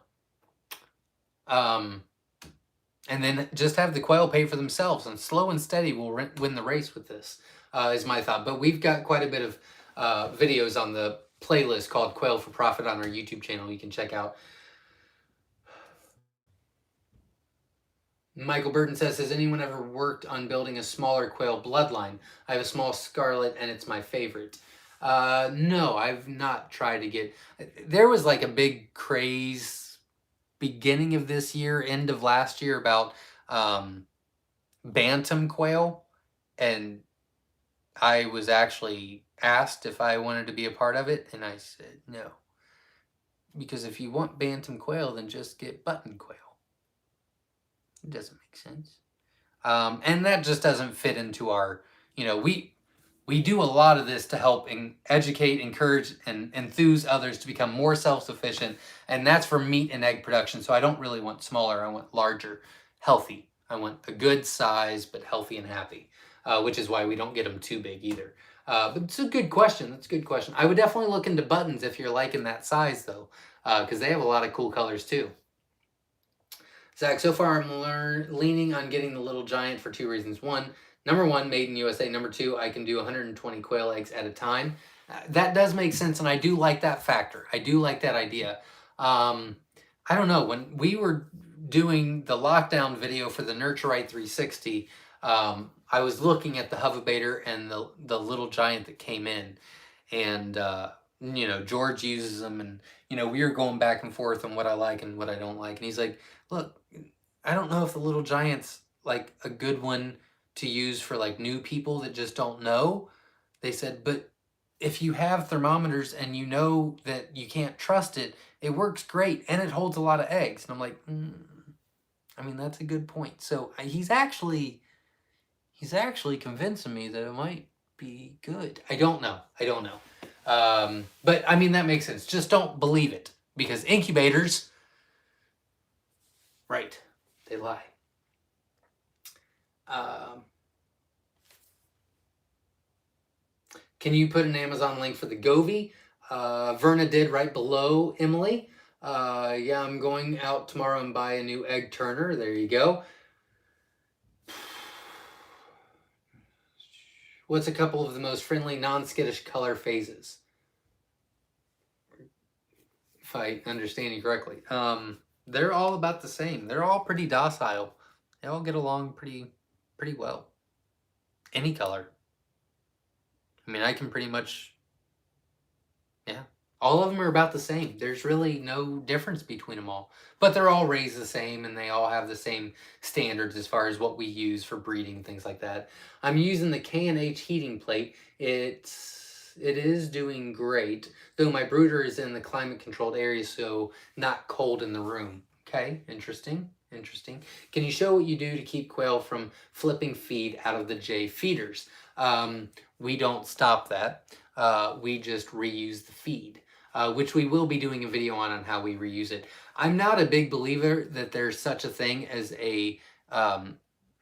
And then just have the quail pay for themselves, and slow and steady will win the race with this, is my thought. But we've got quite a bit of videos on the playlist called Quail for Profit on our YouTube channel you can check out. Michael Burton says, has anyone ever worked on building a smaller quail bloodline? I have a small scarlet and it's my favorite. No, I've not tried to get... There was like a big craze beginning of this year, end of last year, about bantam quail, and I was actually asked if I wanted to be a part of it, and I said no, because if you want bantam quail, then just get button quail. It doesn't make sense, and that just doesn't fit into our, we do a lot of this to help educate, encourage, and enthuse others to become more self-sufficient, and that's for meat and egg production. So I don't really want smaller. I want larger, healthy. I want a good size, but healthy and happy, which is why we don't get them too big either. But it's a good question. That's a good question. I would definitely look into buttons if you're liking that size, though, because they have a lot of cool colors, too. Zach, so far I'm leaning on getting the Little Giant for 2 reasons. Number one, made in USA. Number two, I can do 120 quail eggs at a time. That does make sense, and I do like that factor. I do like that idea. I don't know. When we were doing the lockdown video for the Nurturite 360, I was looking at the Hovabator and the Little Giant that came in. And, George uses them, and, we were going back and forth on what I like and what I don't like. And he's like, look, I don't know if the Little Giant's like a good one to use for like new people that just don't know. They said, but if you have thermometers and you know that you can't trust it, it works great and it holds a lot of eggs. And I'm like, that's a good point. So he's actually convincing me that it might be good. I don't know. But that makes sense. Just don't believe it, because incubators, right, they lie. Can you put an Amazon link for the Govee? Verna did right below Emily. Yeah, I'm going out tomorrow and buy a new egg turner. There you go. What's a couple of the most friendly, non-skittish color phases? If I understand you correctly. They're all about the same. They're all pretty docile. They all get along pretty well. Any color. I can pretty much, All of them are about the same. There's really no difference between them all. But they're all raised the same, and they all have the same standards as far as what we use for breeding, things like that. I'm using the K&H heating plate. It is doing great, though my brooder is in the climate-controlled area, so not cold in the room. Okay, interesting. Can you show what you do to keep quail from flipping feed out of the J feeders? We don't stop that. We just reuse the feed. Which we will be doing a video on how we reuse it. I'm not a big believer that there's such a thing as a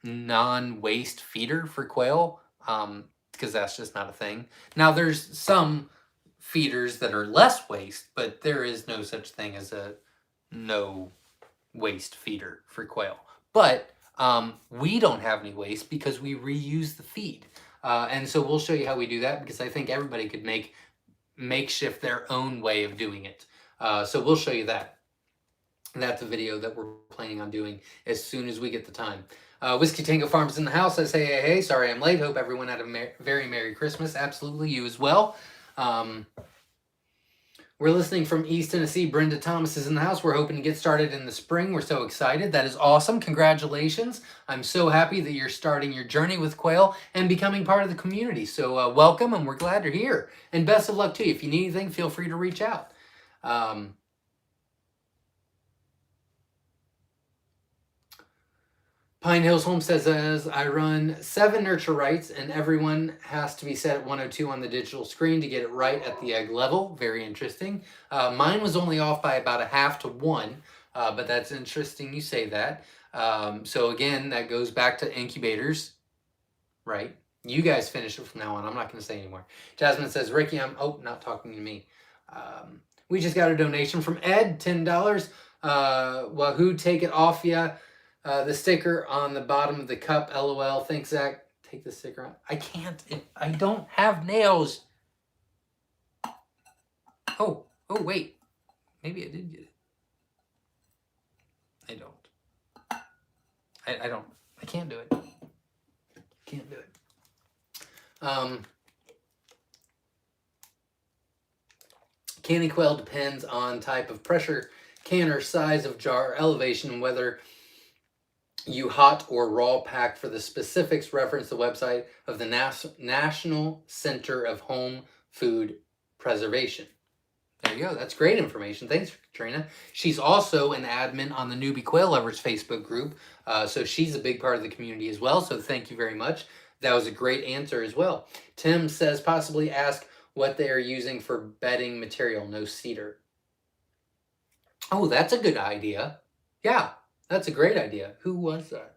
non-waste feeder for quail, because that's just not a thing. Now, there's some feeders that are less waste, but there is no such thing as a no waste feeder for quail. But we don't have any waste because we reuse the feed. And so we'll show you how we do that, because I think everybody could makeshift their own way of doing it. So we'll show you that. That's a video that we're planning on doing as soon as we get the time. Whiskey Tango Farms in the house says, hey, sorry I'm late. Hope everyone had a very Merry Christmas. Absolutely, you as well. We're listening from East Tennessee. Brenda Thomas is in the house. We're hoping to get started in the spring. We're so excited. That is awesome. Congratulations. I'm so happy that you're starting your journey with quail and becoming part of the community. So welcome, and we're glad you're here. And best of luck to you. If you need anything, feel free to reach out. Pine Hills Homestead says, I run 7 nurture rights, and everyone has to be set at 102 on the digital screen to get it right at the egg level. Very interesting. Mine was only off by about 1/2 to 1, but that's interesting you say that. So again, that goes back to incubators, right? You guys finish it from now on. I'm not going to say anymore. Jasmine says, Ricky, not talking to me. We just got a donation from Ed, $10. Wahoo, take it off ya. The sticker on the bottom of the cup, LOL. Thanks, Zach. Take the sticker on. I can't. I don't have nails. Oh, wait. Maybe I did get it. I don't. I don't. I can't do it. Can't do it. Canny quail depends on type of pressure canner, size of jar, elevation, and whether you hot or raw pack. For the specifics, reference the website of the National Center of Home Food Preservation. There you go. That's great information. Thanks, Katrina. She's also an admin on the Newbie Quail Lovers Facebook group, so she's a big part of the community as well, so thank you very much. That was a great answer as well. Tim says, possibly ask what they are using for bedding material. No cedar. Oh, that's a good idea. Yeah. That's a great idea. Who was that?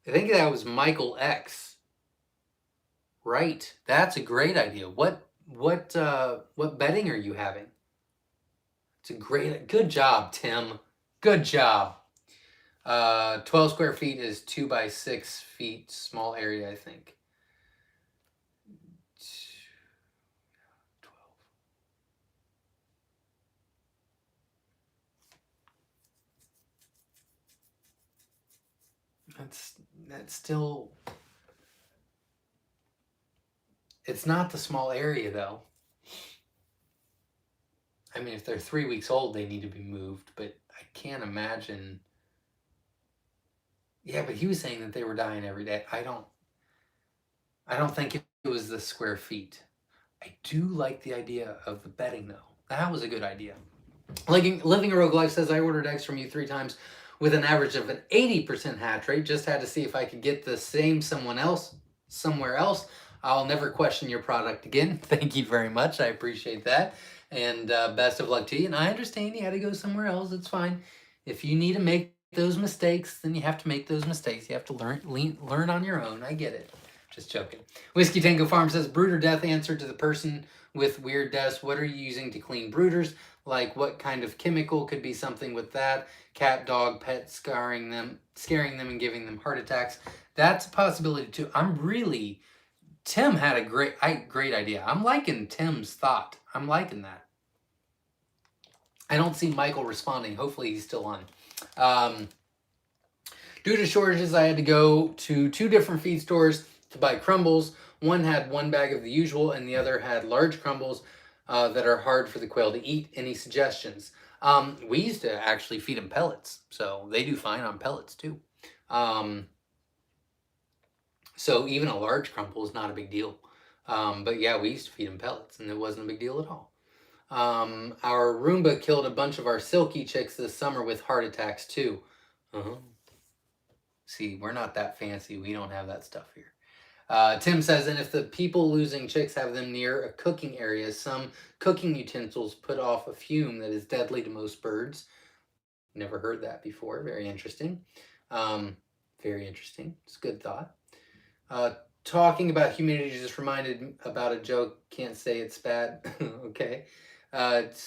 I think that was Michael X. Right. That's a great idea. What bedding are you having? It's a good job, Tim. Good job. 12 square feet is 2 by 6 feet, small area, I think. 12. That's still, it's not the small area though. I mean, if they're 3 weeks old, they need to be moved, but I can't imagine. Yeah, but he was saying that they were dying every day. I don't think it was the square feet. I do like the idea of the bedding though. That was a good idea. Living a Rogue Life says, I ordered eggs from you 3 times with an average of an 80% hatch rate. Just had to see if I could get the same somewhere else. I'll never question your product again. Thank you very much. I appreciate that. And best of luck to you. And I understand you had to go somewhere else. It's fine. If you need to make those mistakes, then you have to make those mistakes. You have to learn on your own. I get it. Just joking. Whiskey Tango Farm says, brooder death answer to the person with weird deaths. What are you using to clean brooders? Like what kind of chemical? Could be something with that. Cat, dog, pet, scaring them and giving them heart attacks. That's a possibility too. Tim had a great idea. I'm liking Tim's thought. I'm liking that. I don't see Michael responding. Hopefully he's still on. Due to shortages, I had to go to 2 different feed stores to buy crumbles. One had 1 bag of the usual and the other had large crumbles. that are hard for the quail to eat. Any suggestions? We used to actually feed them pellets, so they do fine on pellets too. So even a large crumple is not a big deal. But yeah, we used to feed them pellets, and it wasn't a big deal at all. Our Roomba killed a bunch of our silky chicks this summer with heart attacks too. Uh-huh. See, we're not that fancy. We don't have that stuff here. Tim says, and if the people losing chicks have them near a cooking area, some cooking utensils put off a fume that is deadly to most birds. Never heard that before. Very interesting. Very interesting. It's a good thought. Talking about humidity just reminded about a joke. Can't say it's bad. Okay. It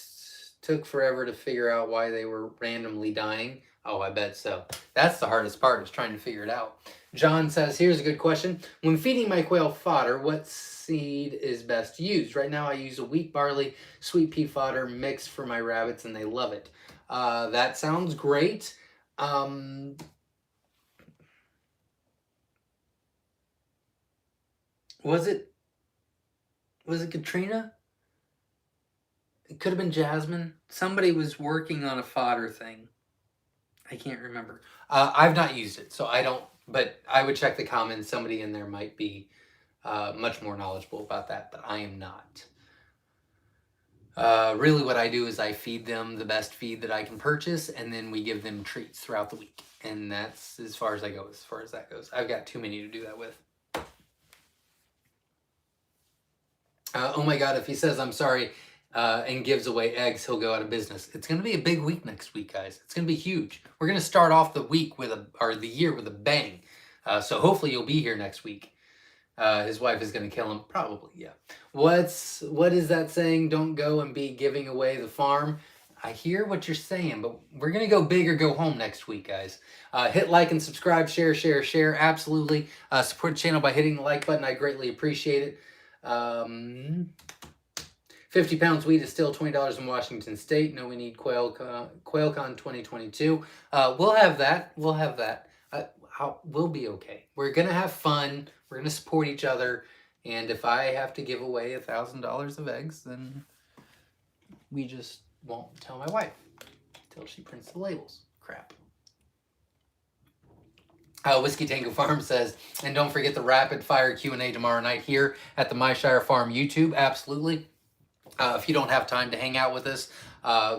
took forever to figure out why they were randomly dying. Oh, I bet so. That's the hardest part, is trying to figure it out. John says, here's a good question. When feeding my quail fodder, what seed is best used? Right now I use a wheat barley sweet pea fodder mix for my rabbits, and they love it. That sounds great. Was it Katrina? It could have been Jasmine. Somebody was working on a fodder thing. I can't remember. I've not used it, so I don't, but I would check the comments. Somebody in there might be much more knowledgeable about that, but I am not. Really what I do is I feed them the best feed that I can purchase, and then we give them treats throughout the week. And that's as far as I go, as far as that goes. I've got too many to do that with. Oh my God, if he says I'm sorry and gives away eggs, he'll go out of business. It's going to be a big week next week, guys. It's going to be huge. We're going to start off the week with the year with a bang. So hopefully you'll be here next week. His wife is going to kill him. Probably, yeah. What is that saying? Don't go and be giving away the farm. I hear what you're saying, but we're going to go big or go home next week, guys. Hit like and subscribe, share. Absolutely. Support the channel by hitting the like button. I greatly appreciate it. 50 pounds wheat is still $20 in Washington State. No, we need QuailCon 2022. We'll have that. We'll be okay. We're going to have fun. We're going to support each other. And if I have to give away $1,000 of eggs, then we just won't tell my wife until she prints the labels. Crap. Whiskey Tango Farm says, and don't forget the rapid fire Q&A tomorrow night here at the Myshire Farm YouTube. Absolutely. If you don't have time to hang out with us,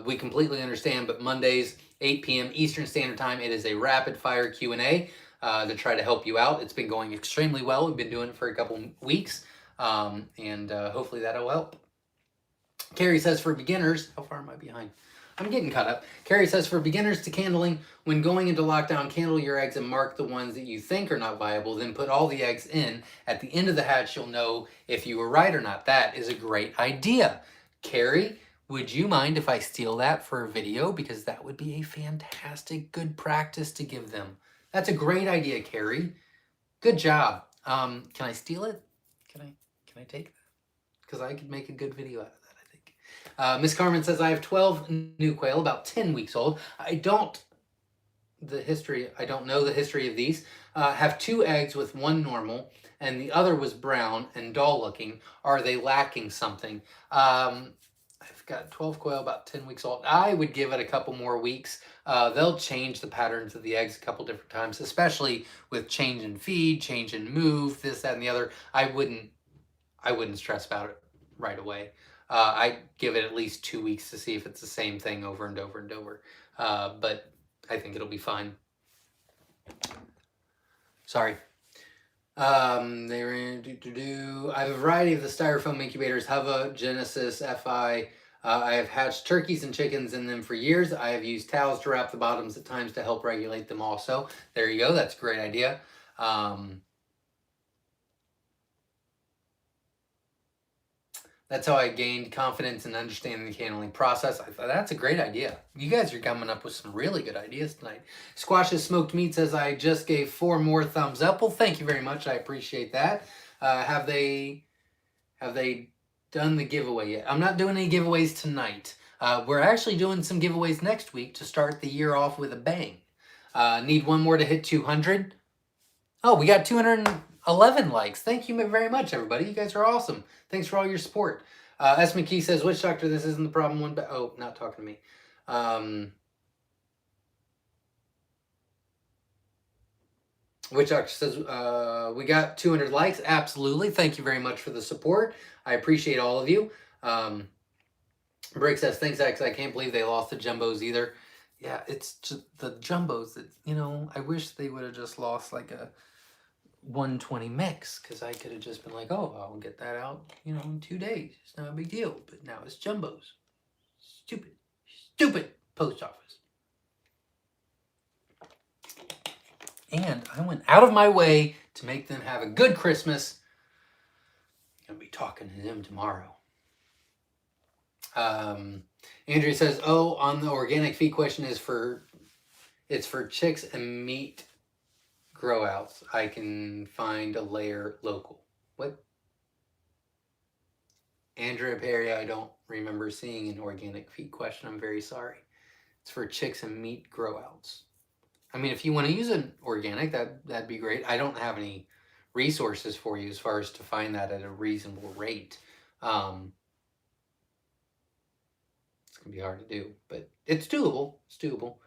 we completely understand, but Mondays, 8 p.m. Eastern Standard Time, it is a rapid fire Q&A to try to help you out. It's been going extremely well. We've been doing it for a couple weeks, and hopefully that'll help. Carrie says, for beginners, how far am I behind? I'm getting caught up. Carrie says, for beginners to candling, when going into lockdown, candle your eggs and mark the ones that you think are not viable, then put all the eggs in. At the end of the hatch, you'll know if you were right or not. That is a great idea. Carrie, would you mind if I steal that for a video? Because that would be a fantastic, good practice to give them. That's a great idea, Carrie. Good job. Can I steal it? Can I take that? Because I could make a good video out of that. Miss Carmen says, I have 12 new quail, about 10 weeks old. I don't know the history of these. Have 2 eggs with 1 normal, and the other was brown and dull looking. Are they lacking something? I've got 12 quail, about 10 weeks old. I would give it a couple more weeks. They'll change the patterns of the eggs a couple different times, especially with change in feed, change in move, this, that, and the other. I wouldn't stress about it right away. I'd give it at least 2 weeks to see if it's the same thing over and over and over. But I think it'll be fine. Sorry. I have a variety of the styrofoam incubators, Hava, Genesis, FI. I have hatched turkeys and chickens in them for years. I have used towels to wrap the bottoms at times to help regulate them also. There you go. That's a great idea. That's how I gained confidence in understanding the candling process. I thought that's a great idea. You guys are coming up with some really good ideas tonight. Squash's Smoked Meat says, I just gave 4 more thumbs up. Well, thank you very much. I appreciate that. Have they done the giveaway yet? I'm not doing any giveaways tonight. We're actually doing some giveaways next week to start the year off with a bang. Need 1 more to hit 200. Oh, we got 211 likes. Thank you very much, everybody. You guys are awesome. Thanks for all your support. S. McKee says, "Witch Doctor, this isn't the problem one, but oh, not talking to me." Witch Doctor says, "We got 200 likes. Absolutely. Thank you very much for the support. I appreciate all of you." Brick says, "Thanks, X. I can't believe they lost the Jumbos either." Yeah, it's just the Jumbos that, I wish they would have just lost like a 120 mix, because I could have just been like, oh, I'll get that out, in 2 days. It's not a big deal. But now it's Jumbos. Stupid post office. And I went out of my way to make them have a good Christmas. I'm going to be talking to them tomorrow. Andrea says, "Oh, on the organic feed question it's for chicks and meat grow outs. I can find a layer local." What? Andrea Perry, I don't remember seeing an organic feed question. I'm very sorry. It's for chicks and meat grow outs. I mean, if you want to use an organic, that'd be great. I don't have any resources for you as far as to find that at a reasonable rate. It's gonna be hard to do, but it's doable. It's doable.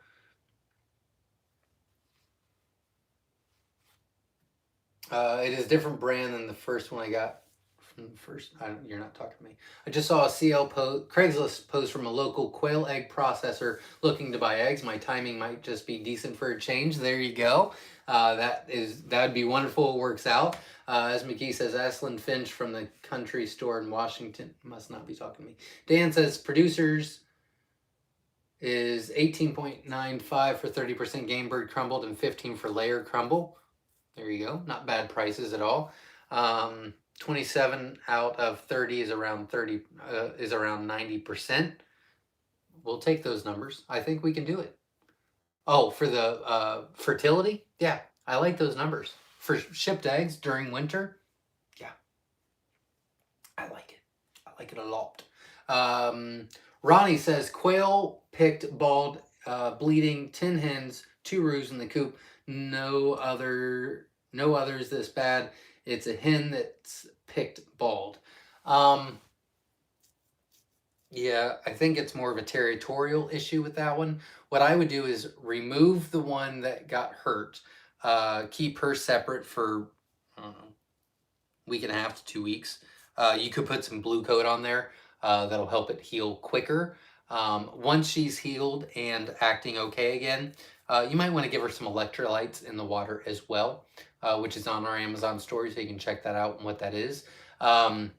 It is a different brand than the first one I got from the first. You're not talking to me. I just saw a Craigslist post from a local quail egg processor looking to buy eggs. My timing might just be decent for a change. There you go. That'd be wonderful. It works out. As McGee says, Aslan Finch from the country store in Washington must not be talking to me. Dan says producers is 18.95 for 30% game bird crumbled and 15 for layer crumble. There you go. Not bad prices at all. 27 out of 30 is around 90%. We'll take those numbers. I think we can do it. Oh, for the fertility? Yeah, I like those numbers. For shipped eggs during winter? Yeah. I like it. I like it a lot. Ronnie says, "Quail picked bald, bleeding, 10 hens, 2 roos in the coop. No others this bad. It's a hen that's picked bald." Yeah, I think it's more of a territorial issue with that one. What I would do is remove the one that got hurt, keep her separate for, I don't know, week and a half to 2 weeks. You could put some blue coat on there. That'll help it heal quicker. Once she's healed and acting okay again, you might want to give her some electrolytes in the water as well, which is on our Amazon store, so you can check that out and what that is. And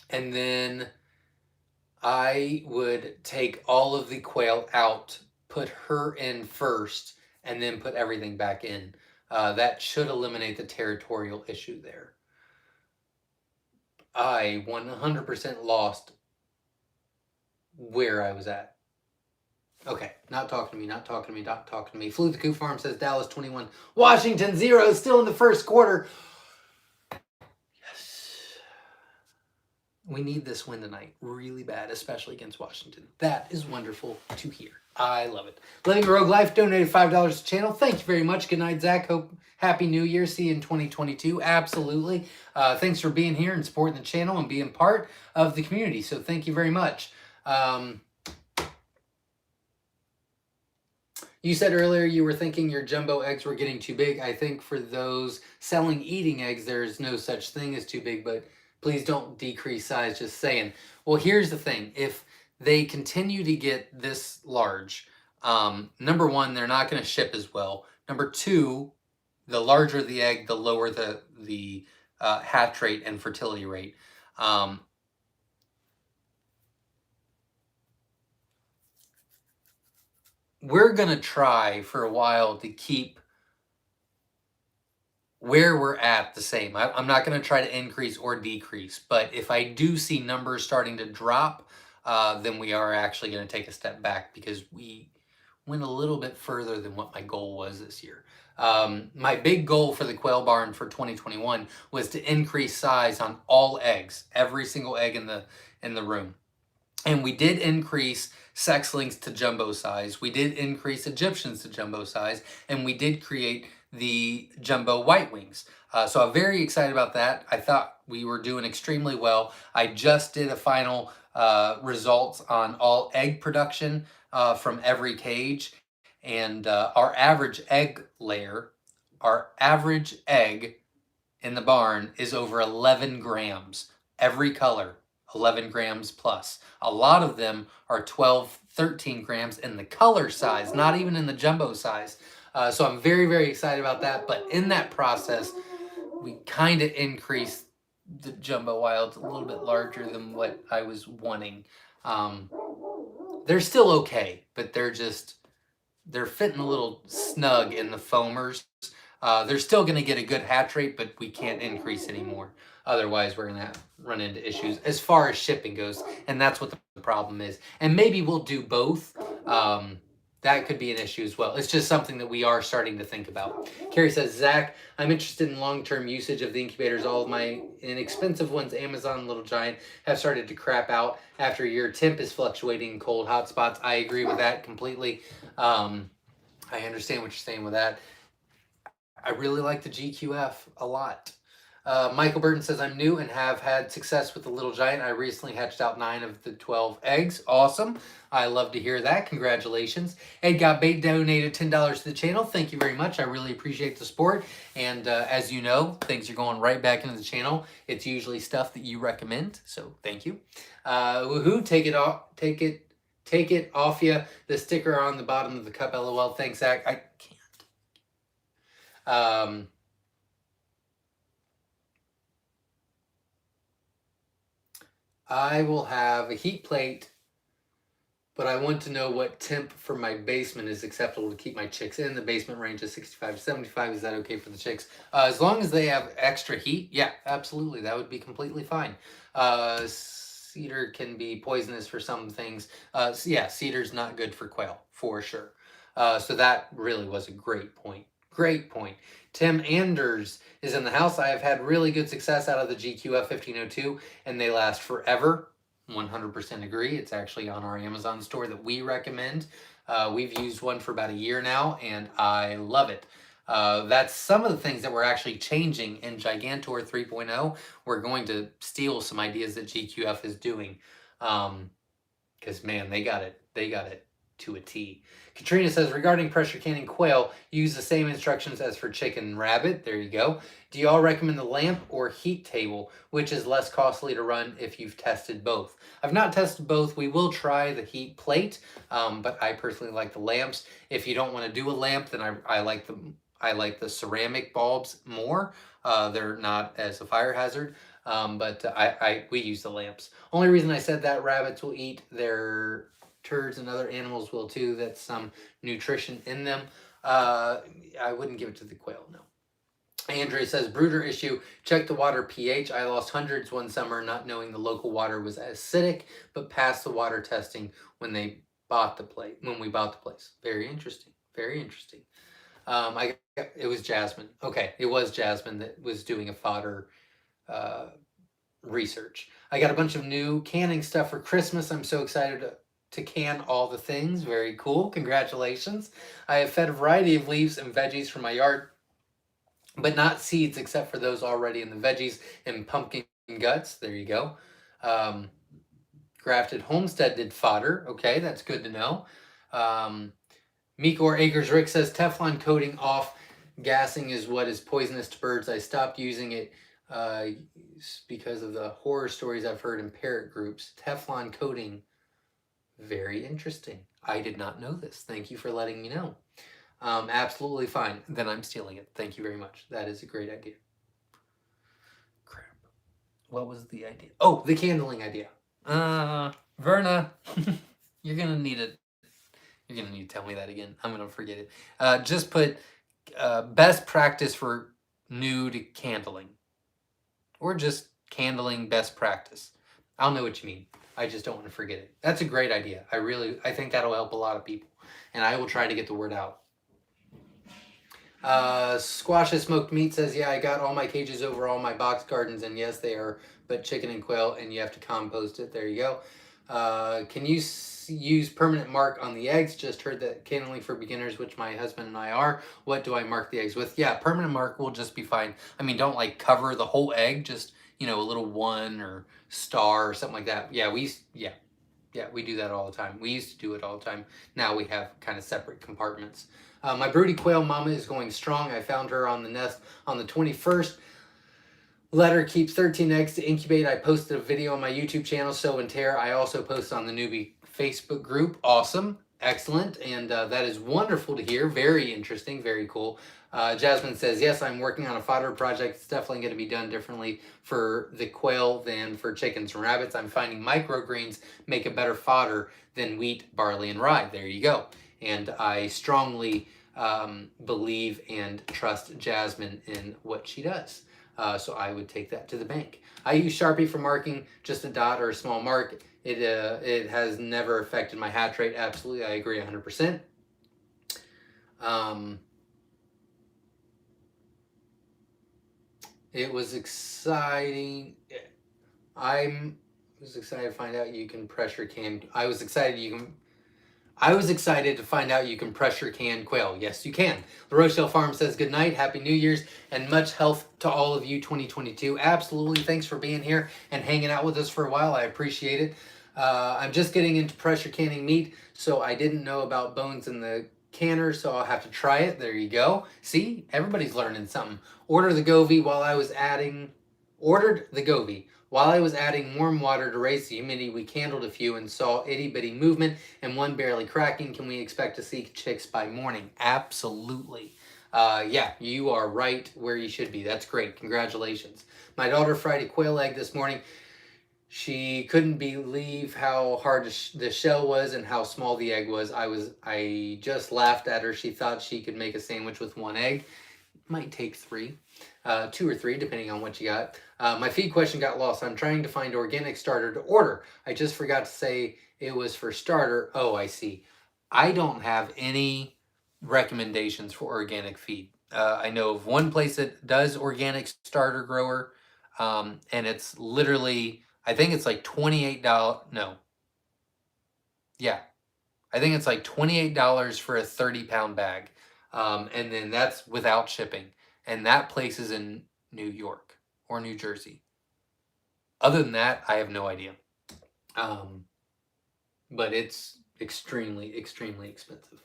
then I would take all of the quail out, put her in first, and then put everything back in. That should eliminate the territorial issue there. I 100% lost where I was at. Okay, not talking to me, not talking to me, not talking to me. Flew the Coop Farm says Dallas 21, Washington 0, still in the first quarter. Yes. We need this win tonight really bad, especially against Washington. That is wonderful to hear. I love it. Living a Rogue Life donated $5 to the channel. Thank you very much. Good night, Zach. Hope Happy New Year. See you in 2022. Absolutely. Thanks for being here and supporting the channel and being part of the community. So thank you very much. You said earlier you were thinking your jumbo eggs were getting too big. I think for those selling eating eggs, there's no such thing as too big, but please don't decrease size, just saying. Well, here's the thing. If they continue to get this large, number one, they're not going to ship as well. Number two, the larger the egg, the lower the hatch rate and fertility rate. We're going to try for a while to keep where we're at the same. I'm not going to try to increase or decrease, but if I do see numbers starting to drop, then we are actually going to take a step back because we went a little bit further than what my goal was this year. My big goal for the quail barn for 2021 was to increase size on all eggs, every single egg in the room. And we did increase sexlings to jumbo size. We did increase Egyptians to jumbo size. And we did create the jumbo white wings. So I'm very excited about that. I thought we were doing extremely well. I just did a final results on all egg production from every cage, and our average egg layer, our average egg in the barn is over 11 grams. Every color, 11 grams plus. A lot of them are 12, 13 grams in the color size, not even in the jumbo size. So I'm very, very excited about that. But in that process, we kind of increased the jumbo wilds a little bit larger than what I was wanting. They're still okay, but they're fitting a little snug in the foamers. They're still going to get a good hatch rate, but we can't increase anymore. Otherwise, we're going to run into issues as far as shipping goes, and that's what the problem is. And maybe we'll do both. That could be an issue as well. It's just something that we are starting to think about. Carrie says, Zach, I'm interested in long-term usage of the incubators. All of my inexpensive ones, Amazon Little Giant, have started to crap out after a year. Temp is fluctuating in cold hot spots. I agree with that completely. I understand what you're saying with that. I really like the GQF a lot. Michael Burton says, I'm new and have had success with the Little Giant. I recently hatched out 9 of the 12 eggs. Awesome. I love to hear that. Congratulations. Ed Got Bait donated $10 to the channel. Thank you very much. I really appreciate the support. And as you know, things are going right back into the channel. It's usually stuff that you recommend. So thank you. Woohoo, take it off you. The sticker on the bottom of the cup, LOL. Thanks, Zach. I can't. I will have a heat plate, but I want to know what temp for my basement is acceptable to keep my chicks in. The basement range is 65 to 75. Is that okay for the chicks? As long as they have extra heat, yeah, absolutely. That would be completely fine. Cedar can be poisonous for some things. Yeah, cedar's not good for quail, for sure. So that really was a great point. Great point. Tim Anders is in the house. I have had really good success out of the GQF 1502, and they last forever. 100% agree. It's actually on our Amazon store that we recommend. We've used one for about a year now, and I love it. That's some of the things that we're actually changing in Gigantor 3.0. We're going to steal some ideas that GQF is doing. Because, man, they got it. They got it to a T. Katrina says, regarding pressure canning quail, use the same instructions as for chicken and rabbit. There you go. Do you all recommend the lamp or heat table, which is less costly to run if you've tested both? I've not tested both. We will try the heat plate, but I personally like the lamps. If you don't want to do a lamp, then I like the ceramic bulbs more. They're not as a fire hazard. But we use the lamps. Only reason I said that, rabbits will eat their turds and other animals will too. That's some nutrition in them. I wouldn't give it to the quail, no. Andrea says, Brooder issue, check the water pH. I lost hundreds one summer not knowing the local water was acidic, but passed the water testing when we bought the place. Very interesting. Very interesting. It was Jasmine. Okay, it was Jasmine that was doing a fodder research. I got a bunch of new canning stuff for Christmas. I'm so excited to can all the things. Very cool. Congratulations. I have fed a variety of leaves and veggies from my yard, but not seeds except for those already in the veggies and pumpkin guts. There you go. Grafted Homestead did fodder. Okay, that's good to know. Meekor Acres Rick says, Teflon coating off gassing is what is poisonous to birds. I stopped using it because of the horror stories I've heard in parrot groups. Teflon coating, very interesting. I did not know this. Thank you for letting me know. Absolutely fine. Then I'm stealing it. Thank you very much. That is a great idea. Crap. What was the idea? Oh, the candling idea. Verna, you're gonna need it. You're gonna need to tell me that again. I'm gonna forget it. Just put best practice for new to candling. Or just candling best practice. I'll know what you mean. I just don't want to forget it. That's a great idea. I think that'll help a lot of people. And I will try to get the word out. Squash and Smoked Meat says, yeah, I got all my cages over all my box gardens, and yes, they are but chicken and quail, and you have to compost it. There you go. Can you use permanent mark on the eggs? Just heard that canneling for beginners, which my husband and I are. What do I mark the eggs with? Yeah, permanent mark will just be fine. I mean, don't like cover the whole egg, just, you know, a little one or star or something like that. Yeah, we do that all the time. We used to do it all the time. Now we have kind of separate compartments. My broody quail mama is going strong. I found her on the nest on the 21st. Let her keep 13 eggs to incubate. I posted a video on my YouTube channel, Sow and Tear. I also post on the newbie Facebook group. Awesome. Excellent. And that is wonderful to hear. Very interesting. Very cool. Jasmine says, yes, I'm working on a fodder project. It's definitely going to be done differently for the quail than for chickens and rabbits. I'm finding microgreens make a better fodder than wheat, barley, and rye. There you go. And I strongly believe and trust Jasmine in what she does. So I would take that to the bank. I use Sharpie for marking, just a dot or a small mark. It has never affected my hatch rate. Absolutely, I agree 100%. It was exciting. I was excited to find out you can pressure can. I was excited to find out you can pressure can quail. Yes, you can. The Rochelle Farm says good night, Happy New Year's, and much health to all of you 2022. Absolutely. Thanks for being here and hanging out with us for a while. I appreciate it. I'm just getting into pressure canning meat, so I didn't know about bones in the canner, so I'll have to try it. There you go. See, everybody's learning something. Ordered the Govee while I was adding warm water to raise the humidity. We candled a few and saw itty bitty movement and one barely cracking. Can we expect to see chicks by morning? Absolutely. Yeah, you are right where you should be. That's great. Congratulations. My daughter fried a quail egg this morning. She couldn't believe how hard the shell was and how small the egg was. I just laughed at her. She thought she could make a sandwich with one egg. Might take 3. 2 or 3, depending on what you got. My feed question got lost. I'm trying to find organic starter to order. I just forgot to say it was for starter. Oh, I see. I don't have any recommendations for organic feed. I know of one place that does organic starter grower, and it's literally, I think it's like $28. No. Yeah. I think it's like $28 for a 30-pound bag. And then that's without shipping. And that place is in New York or New Jersey. Other than that, I have no idea. But it's extremely, extremely expensive.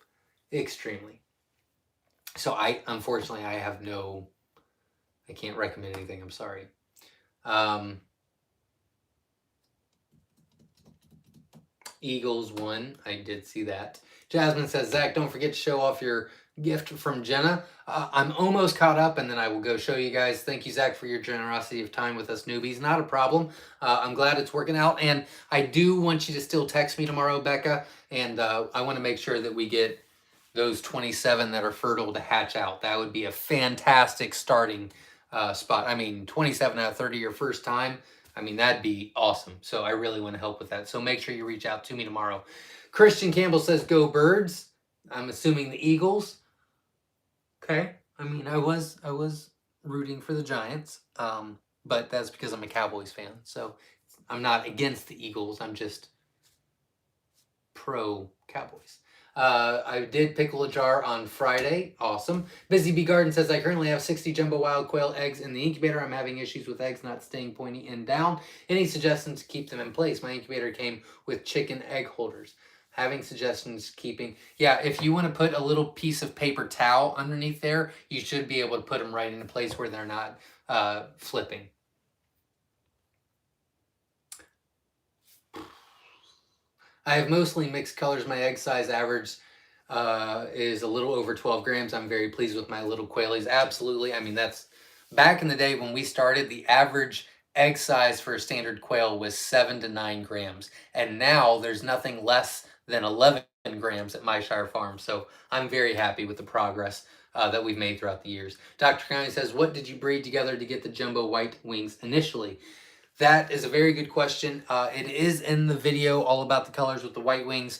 Extremely. So unfortunately, I can't recommend anything. I'm sorry. Eagles won. I did see that. Jasmine says, Zach, don't forget to show off your gift from Jenna. I'm almost caught up, and then I will go show you guys. Thank you, Zach, for your generosity of time with us newbies. Not a problem. I'm glad it's working out, and I do want you to still text me tomorrow, Becca, and I want to make sure that we get those 27 that are fertile to hatch out. That would be a fantastic starting spot. I mean, 27 out of 30 your first time. I mean, that'd be awesome. So I really want to help with that. So make sure you reach out to me tomorrow. Christian Campbell says, go Birds. I'm assuming the Eagles. Okay. I mean, I was rooting for the Giants, but that's because I'm a Cowboys fan. So I'm not against the Eagles. I'm just pro Cowboys. I did pickle a jar on Friday. Awesome. Busy Bee Garden says, I currently have 60 jumbo wild quail eggs in the incubator. I'm having issues with eggs not staying pointy and down. Any suggestions to keep them in place? My incubator came with chicken egg holders. Having suggestions keeping... Yeah, if you want to put a little piece of paper towel underneath there, you should be able to put them right in a place where they're not flipping. I have mostly mixed colors. My egg size average is a little over 12 grams. I'm very pleased with my little quailies. Absolutely. I mean, that's back in the day when we started, the average egg size for a standard quail was 7 to 9 grams. And now there's nothing less than 11 grams at Myshire Farm. So I'm very happy with the progress that we've made throughout the years. Dr. County says, what did you breed together to get the jumbo white wings initially? That is a very good question. It is in the video all about the colors with the white wings.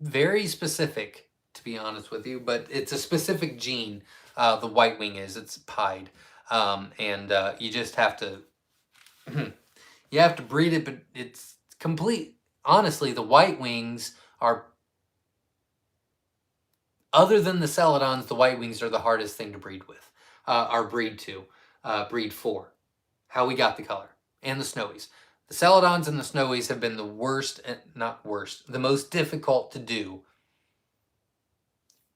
Very specific, to be honest with you, but it's a specific gene, the white wing is. It's pied. And you just have to... you have to breed it, but it's Honestly, the white wings are, other than the celadons, the white wings are the hardest thing to breed with, breed for. How we got the color, and the snowies. The celadons and the snowies have been the worst, not worst, the most difficult to do.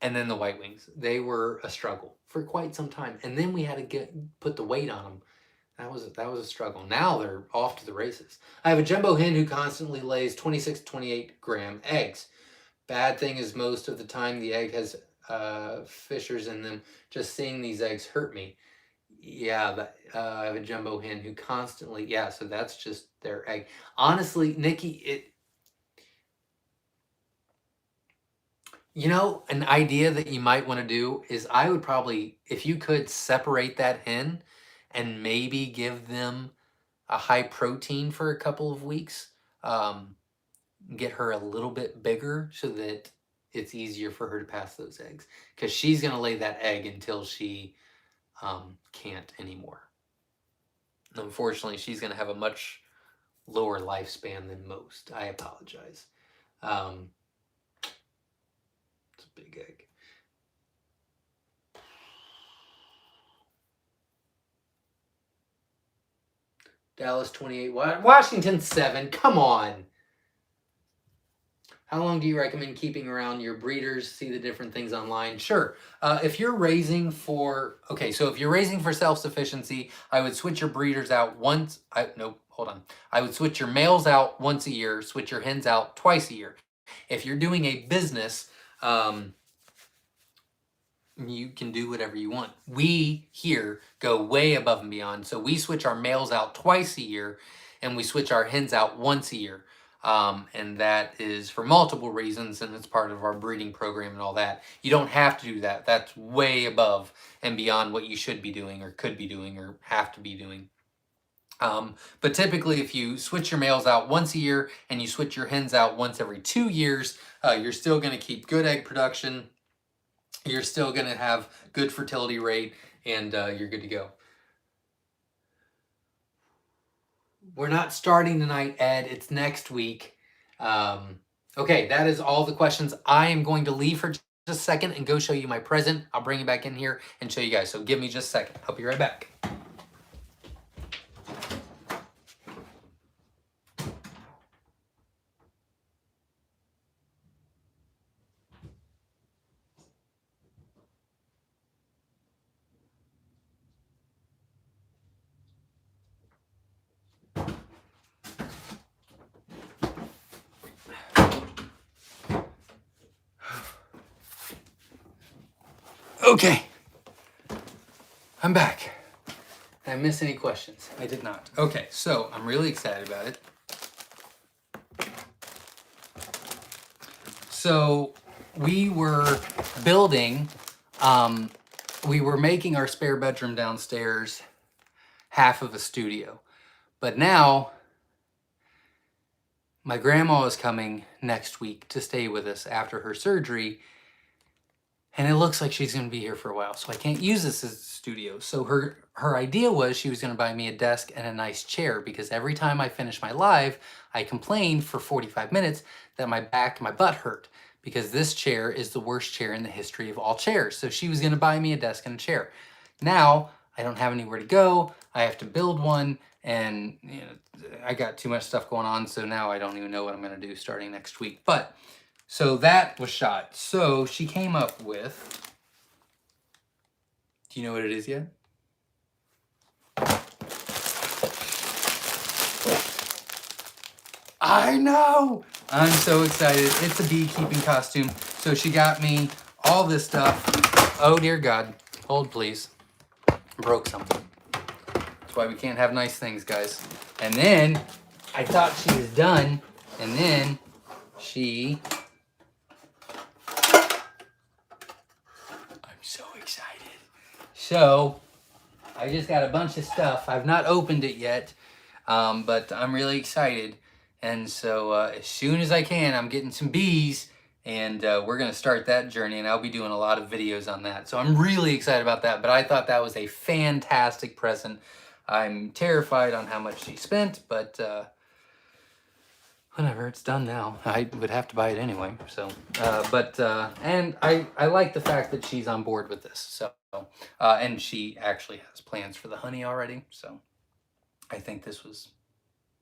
And then the white wings, they were a struggle for quite some time. And then we had to put the weight on them. That was a struggle. Now they're off to the races. I have a jumbo hen who constantly lays 26, 28 gram eggs. Bad thing is most of the time the egg has fissures in them. Just seeing these eggs hurt me. Yeah, I have a jumbo hen who constantly, yeah, so that's just their egg. Honestly, Nikki, an idea that you might want to do is I would probably, if you could separate that hen and maybe give them a high protein for a couple of weeks, get her a little bit bigger so that it's easier for her to pass those eggs. Because she's going to lay that egg until she can't anymore. Unfortunately, she's going to have a much lower lifespan than most. I apologize. It's a big egg. Dallas 28, Washington 7. Come on. How long do you recommend keeping around your breeders? See the different things online? Sure. If you're raising for, so if you're raising for self-sufficiency, I would switch your breeders out once. I would switch your males out once a year, switch your hens out twice a year. If you're doing a business, you can do whatever you want. We here go way above and beyond. So we switch our males out twice a year and we switch our hens out once a year. And that is for multiple reasons, and it's part of our breeding program and all that. You don't have to do that. That's way above and beyond what you should be doing or could be doing or have to be doing. But typically, if you switch your males out once a year and you switch your hens out once every 2 years, you're still going to keep good egg production. You're still going to have good fertility rate, and you're good to go. We're not starting tonight, Ed. It's next week. Okay, that is all the questions. I am going to leave for just a second and go show you my present. I'll bring you back in here and show you guys. So give me just a second. I'll be right back. Okay, I'm back. Did I miss any questions? I did not. Okay, so I'm really excited about it. So we were building, we were making our spare bedroom downstairs half of a studio. But now my grandma is coming next week to stay with us after her surgery. And it looks like she's going to be here for a while, so I can't use this as a studio. So her idea was she was going to buy me a desk and a nice chair, because every time I finish my live, I complained for 45 minutes that my butt hurt, because this chair is the worst chair in the history of all chairs. So she was going to buy me a desk and a chair. Now, I don't have anywhere to go. I have to build one, and I got too much stuff going on, so now I don't even know what I'm going to do starting next week. But so that was shot. So she came up with, do you know what it is yet? I know! I'm so excited. It's a beekeeping costume. So she got me all this stuff. Oh dear God. Hold please. Broke something. That's why we can't have nice things, guys. And then I thought she was done. And then she... so excited. So I just got a bunch of stuff. I've not opened it yet, but I'm really excited. And so as soon as I can, I'm getting some bees, and we're going to start that journey, and I'll be doing a lot of videos on that. So I'm really excited about that, but I thought that was a fantastic present. I'm terrified on how much she spent, but whatever, it's done now. I would have to buy it anyway. So, and I like the fact that she's on board with this. So, and she actually has plans for the honey already. So, I think this was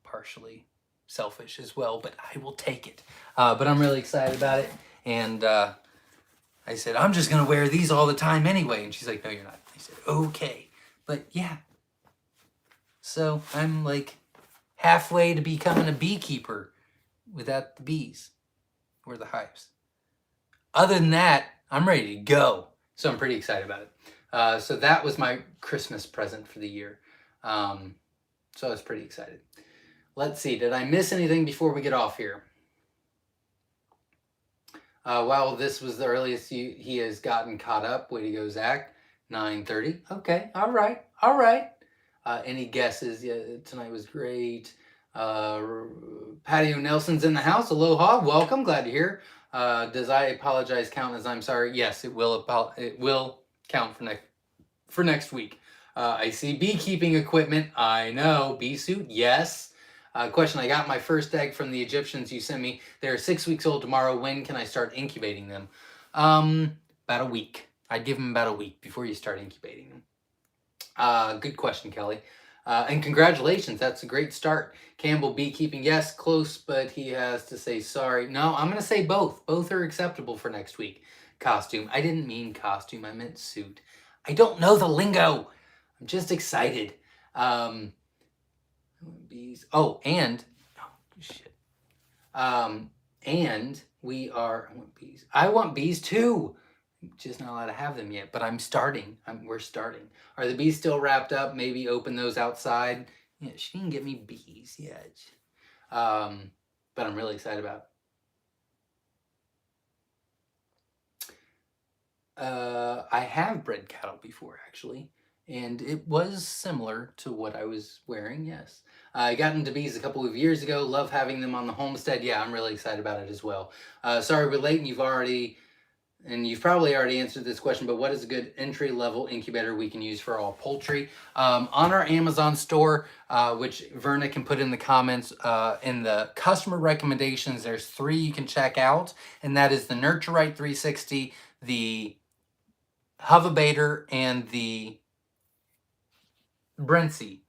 partially selfish as well, but I will take it. But I'm really excited about it. And I said, I'm just going to wear these all the time anyway. And she's like, no, you're not. I said, okay. But yeah. So I'm like halfway to becoming a beekeeper without the bees or the hives. Other than that, I'm ready to go. So I'm pretty excited about it. So that was my Christmas present for the year. So I was pretty excited. Let's see, did I miss anything before we get off here? Well, this was the earliest he has gotten caught up. Way to go, Zach. 9:30. Okay, all right, all right. Any guesses? Yeah, tonight was great. Patio Nelson's in the house. Aloha, welcome. Glad to hear. Does I apologize count as I'm sorry? Yes, it will. It will count for next week. I see beekeeping equipment. I know. Bee suit. Yes. Question, I got my first egg from the Egyptians you sent me. They're 6 weeks old tomorrow. When can I start incubating them? About a week. I'd give them about a week before you start incubating them. Good question, Kelly. And congratulations. That's a great start. Campbell, beekeeping. Yes, close, but he has to say sorry. No, I'm going to say both. Both are acceptable for next week. Costume. I didn't mean costume. I meant suit. I don't know the lingo. I'm just excited. Bees. Oh, and shit. And we are. I want bees. I want bees too. I'm just not allowed to have them yet. But I'm starting. We're starting. Are the bees still wrapped up? Maybe open those outside. Yeah, she didn't get me bees yet. But I'm really excited about it. I have bred cattle before, actually. And it was similar to what I was wearing, yes. I got into bees a couple of years ago. Love having them on the homestead. Yeah, I'm really excited about it as well. Sorry we're late, and you've probably already answered this question, but what is a good entry-level incubator we can use for all poultry? On our Amazon store, which Verna can put in the comments, in the customer recommendations, there's 3 you can check out, and that is the Nurture Right 360, the Hovabator, and the Brency.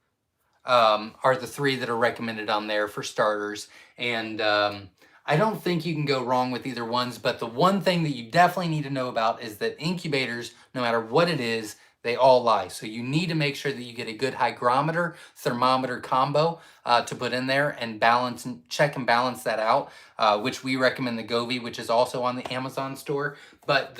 Are the 3 that are recommended on there for starters. And I don't think you can go wrong with either ones, but the one thing that you definitely need to know about is that incubators, no matter what it is, they all lie. So you need to make sure that you get a good hygrometer, thermometer combo to put in there and balance and check and balance that out, which we recommend the Govee, which is also on the Amazon store. But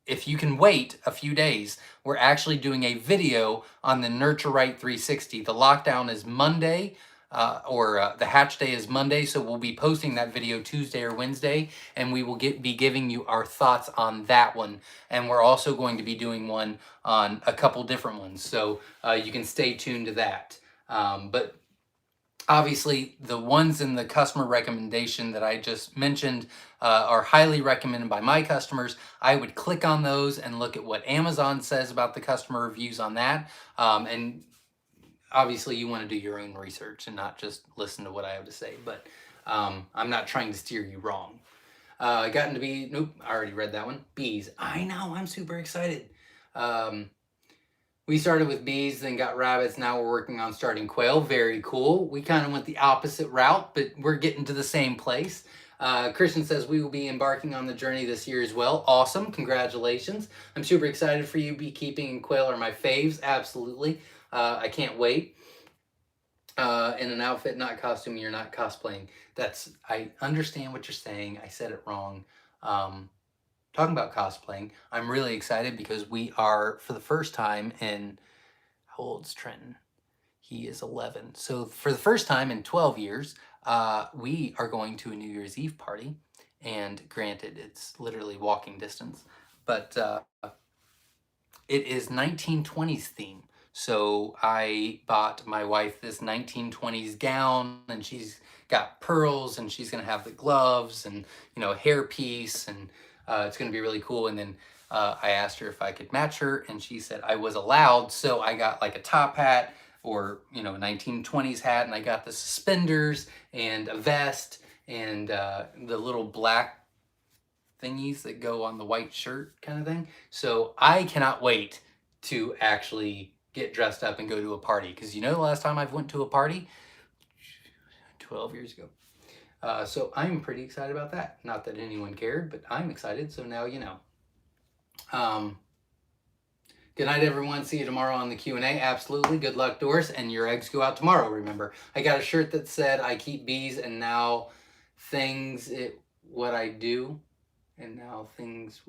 if you can wait a few days, we're actually doing a video on the Nurture Right 360. The lockdown is Monday, the hatch day is Monday, so we'll be posting that video Tuesday or Wednesday, and we will be giving you our thoughts on that one. And we're also going to be doing one on a couple different ones, so you can stay tuned to that. But obviously, the ones in the customer recommendation that I just mentioned are highly recommended by my customers. I would click on those and look at what Amazon says about the customer reviews on that. And obviously, you want to do your own research and not just listen to what I have to say. But I'm not trying to steer you wrong. I got into bee. Nope, I already read that one. Bees. I know. I'm super excited. We started with bees, then got rabbits. Now we're working on starting quail. Very cool. We kind of went the opposite route, but we're getting to the same place. Christian says we will be embarking on the journey this year as well. Awesome. Congratulations. I'm super excited for you. Beekeeping and quail are my faves. Absolutely. I can't wait. In an outfit, not costume, you're not cosplaying. I understand what you're saying. I said it wrong. Talking about cosplaying, I'm really excited because we are, for the first time in, how old's Trenton? He is 11. So for the first time in 12 years, we are going to a New Year's Eve party. And granted, it's literally walking distance, but it is 1920s theme. So I bought my wife this 1920s gown, and she's got pearls, and she's going to have the gloves and, a hairpiece, and it's going to be really cool. And then I asked her if I could match her, and she said I was allowed. So I got like a top hat, or, you know, 1920s hat, and I got the suspenders and a vest and the little black thingies that go on the white shirt kind of thing. So I cannot wait to actually get dressed up and go to a party, because you know the last time I've went to a party? 12 years ago. So I'm pretty excited about that. Not that anyone cared, but I'm excited, so now you know. Good night, everyone. See you tomorrow on the Q&A. Absolutely. Good luck, Doris. And your eggs go out tomorrow, remember. I got a shirt that said, I keep bees, and now things, what I do. And now things,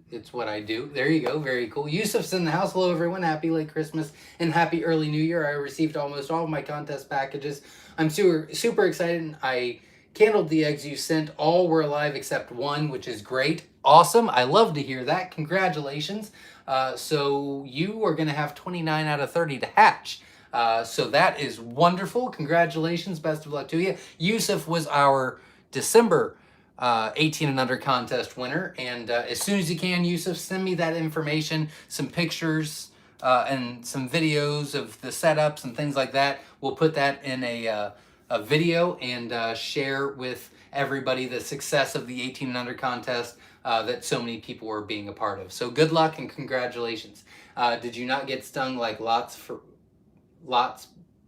it's what I do. There you go. Very cool. Yusuf's in the house. Hello, everyone. Happy late Christmas and happy early New Year. I received almost all of my contest packages. I'm super excited. I candled the eggs you sent. All were alive except one, which is great. Awesome. I love to hear that. Congratulations. So you are going to have 29 out of 30 to hatch. So that is wonderful. Congratulations. Best of luck to you. Yusuf was our December 18 and under contest winner. And as soon as you can, Yusuf, send me that information, some pictures, and some videos of the setups and things like that. We'll put that in a video and share with everybody the success of the 18 and under contest that so many people were being a part of. So good luck and congratulations. Did you not get stung like lots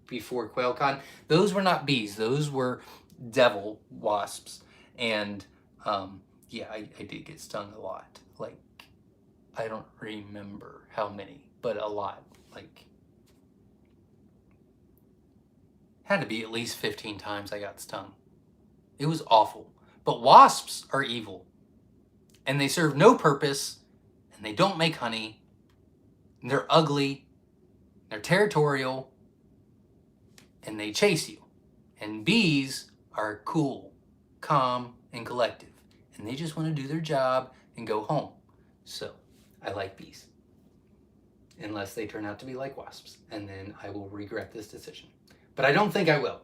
before QuailCon? Those were not bees. Those were devil wasps. And yeah, I did get stung a lot. Like, I don't remember how many, but a lot. Like, had to be at least 15 times I got stung. It was awful. But wasps are evil. And they serve no purpose. And they don't make honey. And they're ugly. They're territorial. And they chase you. And bees are cool, calm, and collective. And they just want to do their job and go home. So, I like bees. Unless they turn out to be like wasps. And then I will regret this decision. But I don't think I will.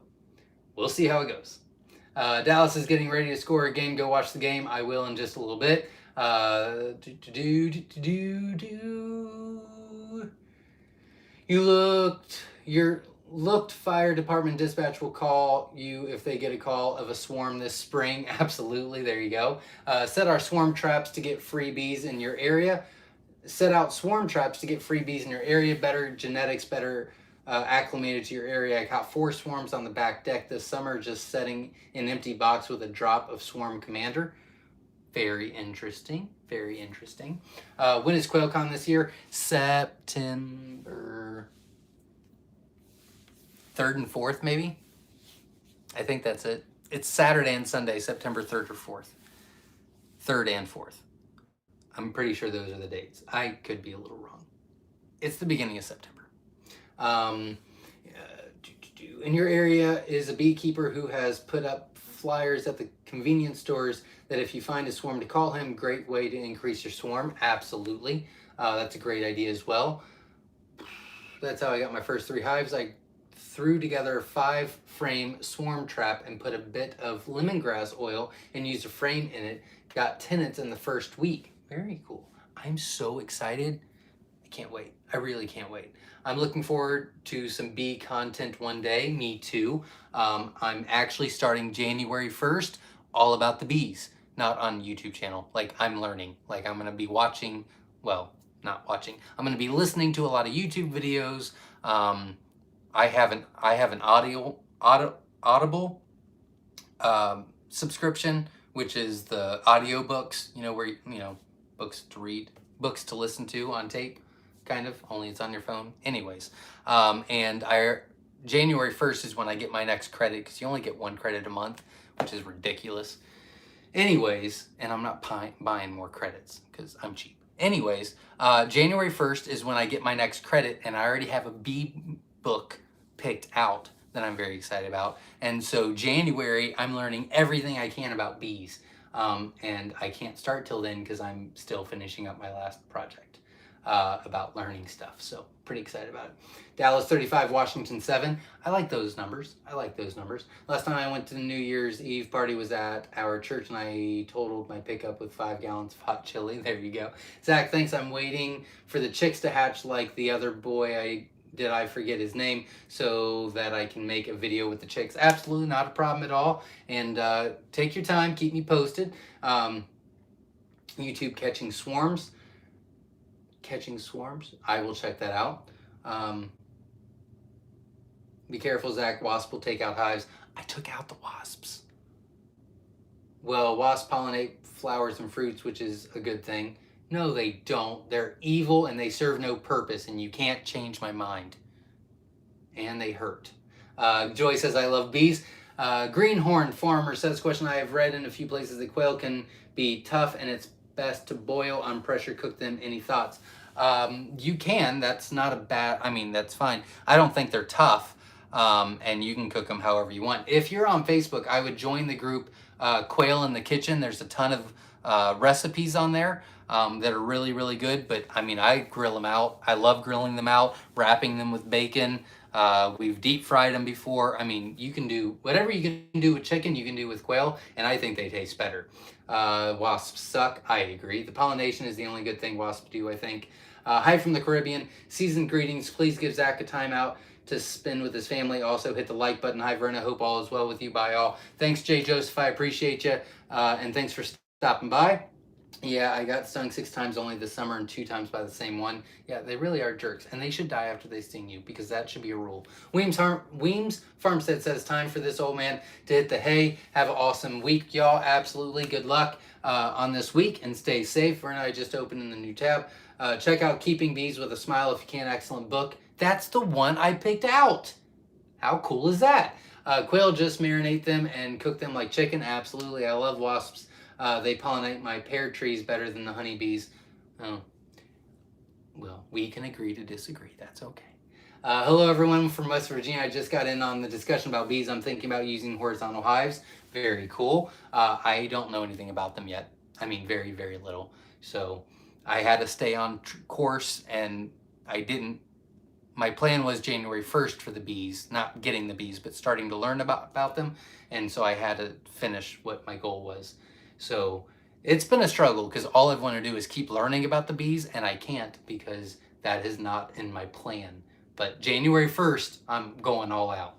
We'll see how it goes. Dallas is getting ready to score again. Go watch the game. I will in just a little bit. Your looked fire department dispatch will call you if they get a call of a swarm this spring. Absolutely. There you go. Set our swarm traps to get free bees in your area. Set out swarm traps to get free bees in your area. Better genetics, better acclimated to your area. I caught 4 swarms on the back deck this summer, just setting an empty box with a drop of Swarm Commander. Very interesting. Very interesting. When is QuailCon this year? September 3rd and 4th, maybe? I think that's it. It's Saturday and Sunday, September 3rd or 4th. 3rd and 4th. I'm pretty sure those are the dates. I could be a little wrong. It's the beginning of September. In your area is a beekeeper who has put up flyers at the convenience stores that if you find a swarm to call him, great way to increase your swarm. Absolutely. That's a great idea as well. That's how I got my first 3 hives. I threw together a 5-frame swarm trap and put a bit of lemongrass oil and used a frame in it. Got tenants in the first week. Very cool. I'm so excited. I can't wait. I really can't wait. I'm looking forward to some bee content one day. Me too. I'm actually starting January 1st, all about the bees. Not on YouTube channel. Like, I'm learning. Like, I'm going to be watching, well, not watching. I'm going to be listening to a lot of YouTube videos. I have an Audible subscription, which is the audiobooks, you know, where, you know, books to read, books to listen to on tape, kind of, only it's on your phone. Anyways, and January 1st is when I get my next credit, because you only get 1 credit a month, which is ridiculous. Anyways, and I'm not buying more credits, because I'm cheap. Anyways, January 1st is when I get my next credit, and I already have a bee book picked out that I'm very excited about. And so January, I'm learning everything I can about bees. And I can't start till then because I'm still finishing up my last project about learning stuff. So pretty excited about it. Dallas 35, Washington 7. I like those numbers. I like those numbers. Last time I went to the New Year's Eve party was at our church, and I totaled my pickup with 5 gallons of hot chili. There you go. Zach, thanks. I'm waiting for the chicks to hatch like the other boy I did I forget his name so that I can make a video with the chicks? Absolutely not a problem at all. And take your time, keep me posted. YouTube catching swarms. I will check that out. Be careful, Zach. Wasp will take out hives. I took out the wasps. Well, wasps pollinate flowers and fruits, which is a good thing. No, they don't. They're evil and they serve no purpose, and you can't change my mind. And they hurt. Joy says, I love bees. Greenhorn Farmer says, question, I have read in a few places that quail can be tough and it's best to boil on pressure cook them. Any thoughts? You can. That's not a bad, I mean, that's fine. I don't think they're tough, and you can cook them however you want. If you're on Facebook, I would join the group Quail in the Kitchen. There's a ton of recipes on there that are really, really good. But I mean, I grill them out. I love grilling them out, wrapping them with bacon. We've deep fried them before. I mean, you can do whatever you can do with chicken, you can do with quail, and I think they taste better. Wasps suck. I agree. The pollination is the only good thing wasps do, I think. Hi from the Caribbean. Seasoned greetings. Please give Zach a timeout to spend with his family. Also hit the like button. Hi Verna. Hope all is well with you. Bye all. Thanks Jay Joseph. I appreciate you. And thanks for stopping by. Yeah, I got stung 6 times only this summer and 2 times by the same one. Yeah, they really are jerks, and they should die after they sting you, because that should be a rule. Weems Farmstead says, time for this old man to hit the hay. Have an awesome week, y'all. Absolutely. Good luck on this week, and stay safe. Verna, I just opened in the new tab. Check out Keeping Bees with a Smile if you can. Excellent book. That's the one I picked out. How cool is that? Quail, just marinate them and cook them like chicken. Absolutely. I love wasps. They pollinate my pear trees better than the honeybees. Oh, well, we can agree to disagree. That's okay. Hello, everyone from West Virginia. I just got in on the discussion about bees. I'm thinking about using horizontal hives. Very cool. I don't know anything about them yet. I mean, very, very little. So I had to stay on course, and I didn't. My plan was January 1st for the bees, not getting the bees, but starting to learn about them. And so I had to finish what my goal was. So it's been a struggle, because all I want to do is keep learning about the bees, and I can't, because that is not in my plan. But January 1st, I'm going all out.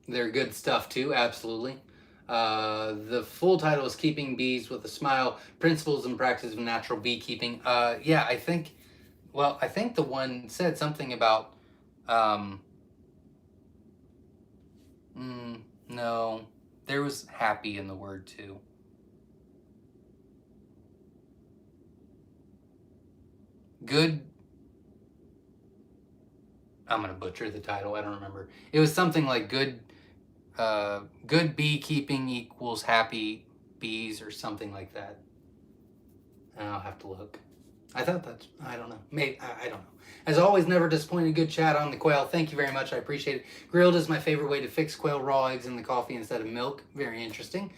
They're good stuff too, absolutely. The full title is Keeping Bees with a Smile, Principles and Practices of Natural Beekeeping. Yeah, I think the one said something about, no, there was happy in the word too. Good, I'm going to butcher the title, I don't remember. It was something like good beekeeping equals happy bees, or something like that. I'll have to look. I thought that's, I don't know. Maybe, I don't know. As always, never disappointed. Good chat on the quail. Thank you very much. I appreciate it. Grilled is my favorite way to fix quail. Raw eggs in the coffee instead of milk. Very interesting.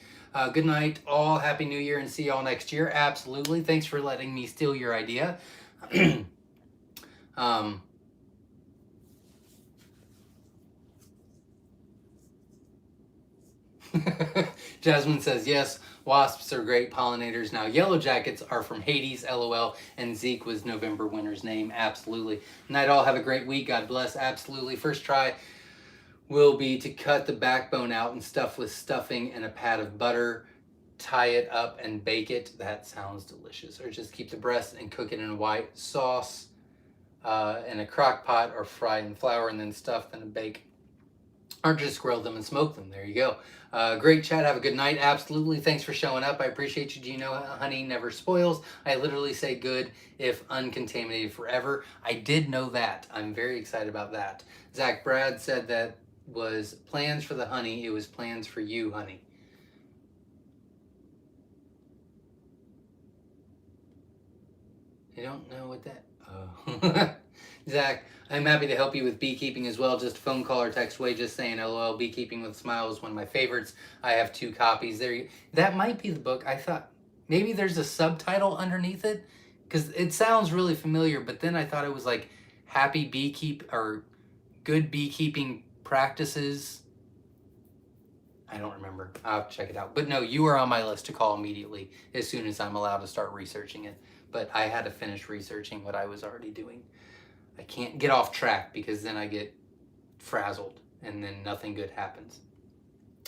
Good night, all. Happy New Year, and see y'all next year. Absolutely. Thanks for letting me steal your idea. Jasmine says, yes, wasps are great pollinators. Now, yellow jackets are from Hades, LOL, and Zeke was November winter's name. Absolutely. Night all, have a great week. God bless. Absolutely. First try will be to cut the backbone out and stuff with stuffing and a pat of butter. Tie it up and bake it. That sounds delicious. Or just keep the breast and cook it in a white sauce in a crock pot, or fry in flour and then stuff, then bake. Or just grill them and smoke them. There you go. Great chat. Have a good night. Absolutely. Thanks for showing up. I appreciate you. Do you know honey never spoils? I literally say good if uncontaminated forever. I did know that. I'm very excited about that. Zach Brad said that was plans for the honey. It was plans for you, honey. I don't know what that... Oh. Zach, I'm happy to help you with beekeeping as well. Just phone call or text away, just saying LOL. Beekeeping with a Smile is one of my favorites. I have 2 copies. There, that might be the book. I thought maybe there's a subtitle underneath it, because it sounds really familiar, but then I thought it was like Happy Beekeep or Good Beekeeping Practices. I don't remember. I'll have to check it out. But no, you are on my list to call immediately as soon as I'm allowed to start researching it. But I had to finish researching what I was already doing. I can't get off track because then I get frazzled and then nothing good happens.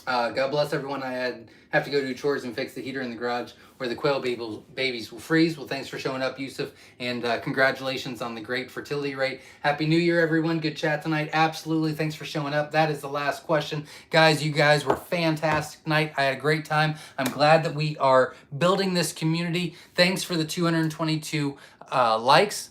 God bless everyone. I have to go do chores and fix the heater in the garage where the quail babies will freeze. Well, thanks for showing up, Yusuf, and congratulations on the great fertility rate. Happy New Year, everyone. Good chat tonight. Absolutely. Thanks for showing up. That is the last question. Guys, you guys were fantastic tonight. I had a great time. I'm glad that we are building this community. Thanks for the 222 likes.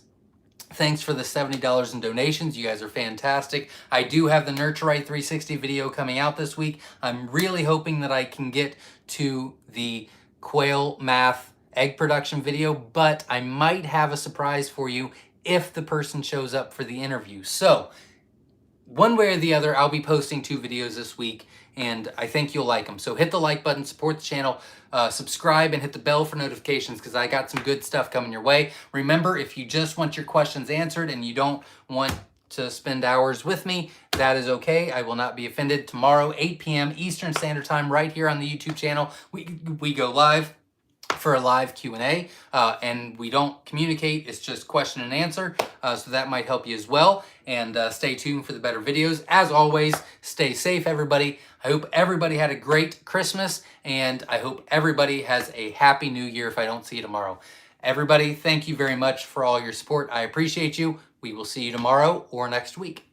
Thanks for the $70 in donations. You guys are fantastic. I do have the Nurture Right 360 video coming out this week. I'm really hoping that I can get to the quail math egg production video, but I might have a surprise for you if the person shows up for the interview. So, one way or the other, I'll be posting 2 videos this week, and I think you'll like them. So hit the like button, support the channel, subscribe, and hit the bell for notifications because I got some good stuff coming your way. Remember, if you just want your questions answered and you don't want to spend hours with me, that is okay. I will not be offended. Tomorrow, 8 p.m. Eastern Standard Time, right here on the YouTube channel, we go live for a live Q&A, and we don't communicate, it's just question and answer, so that might help you as well, and stay tuned for the better videos. As always, stay safe, everybody. I hope everybody had a great Christmas, and I hope everybody has a happy New Year if I don't see you tomorrow. Everybody, thank you very much for all your support. I appreciate you. We will see you tomorrow or next week.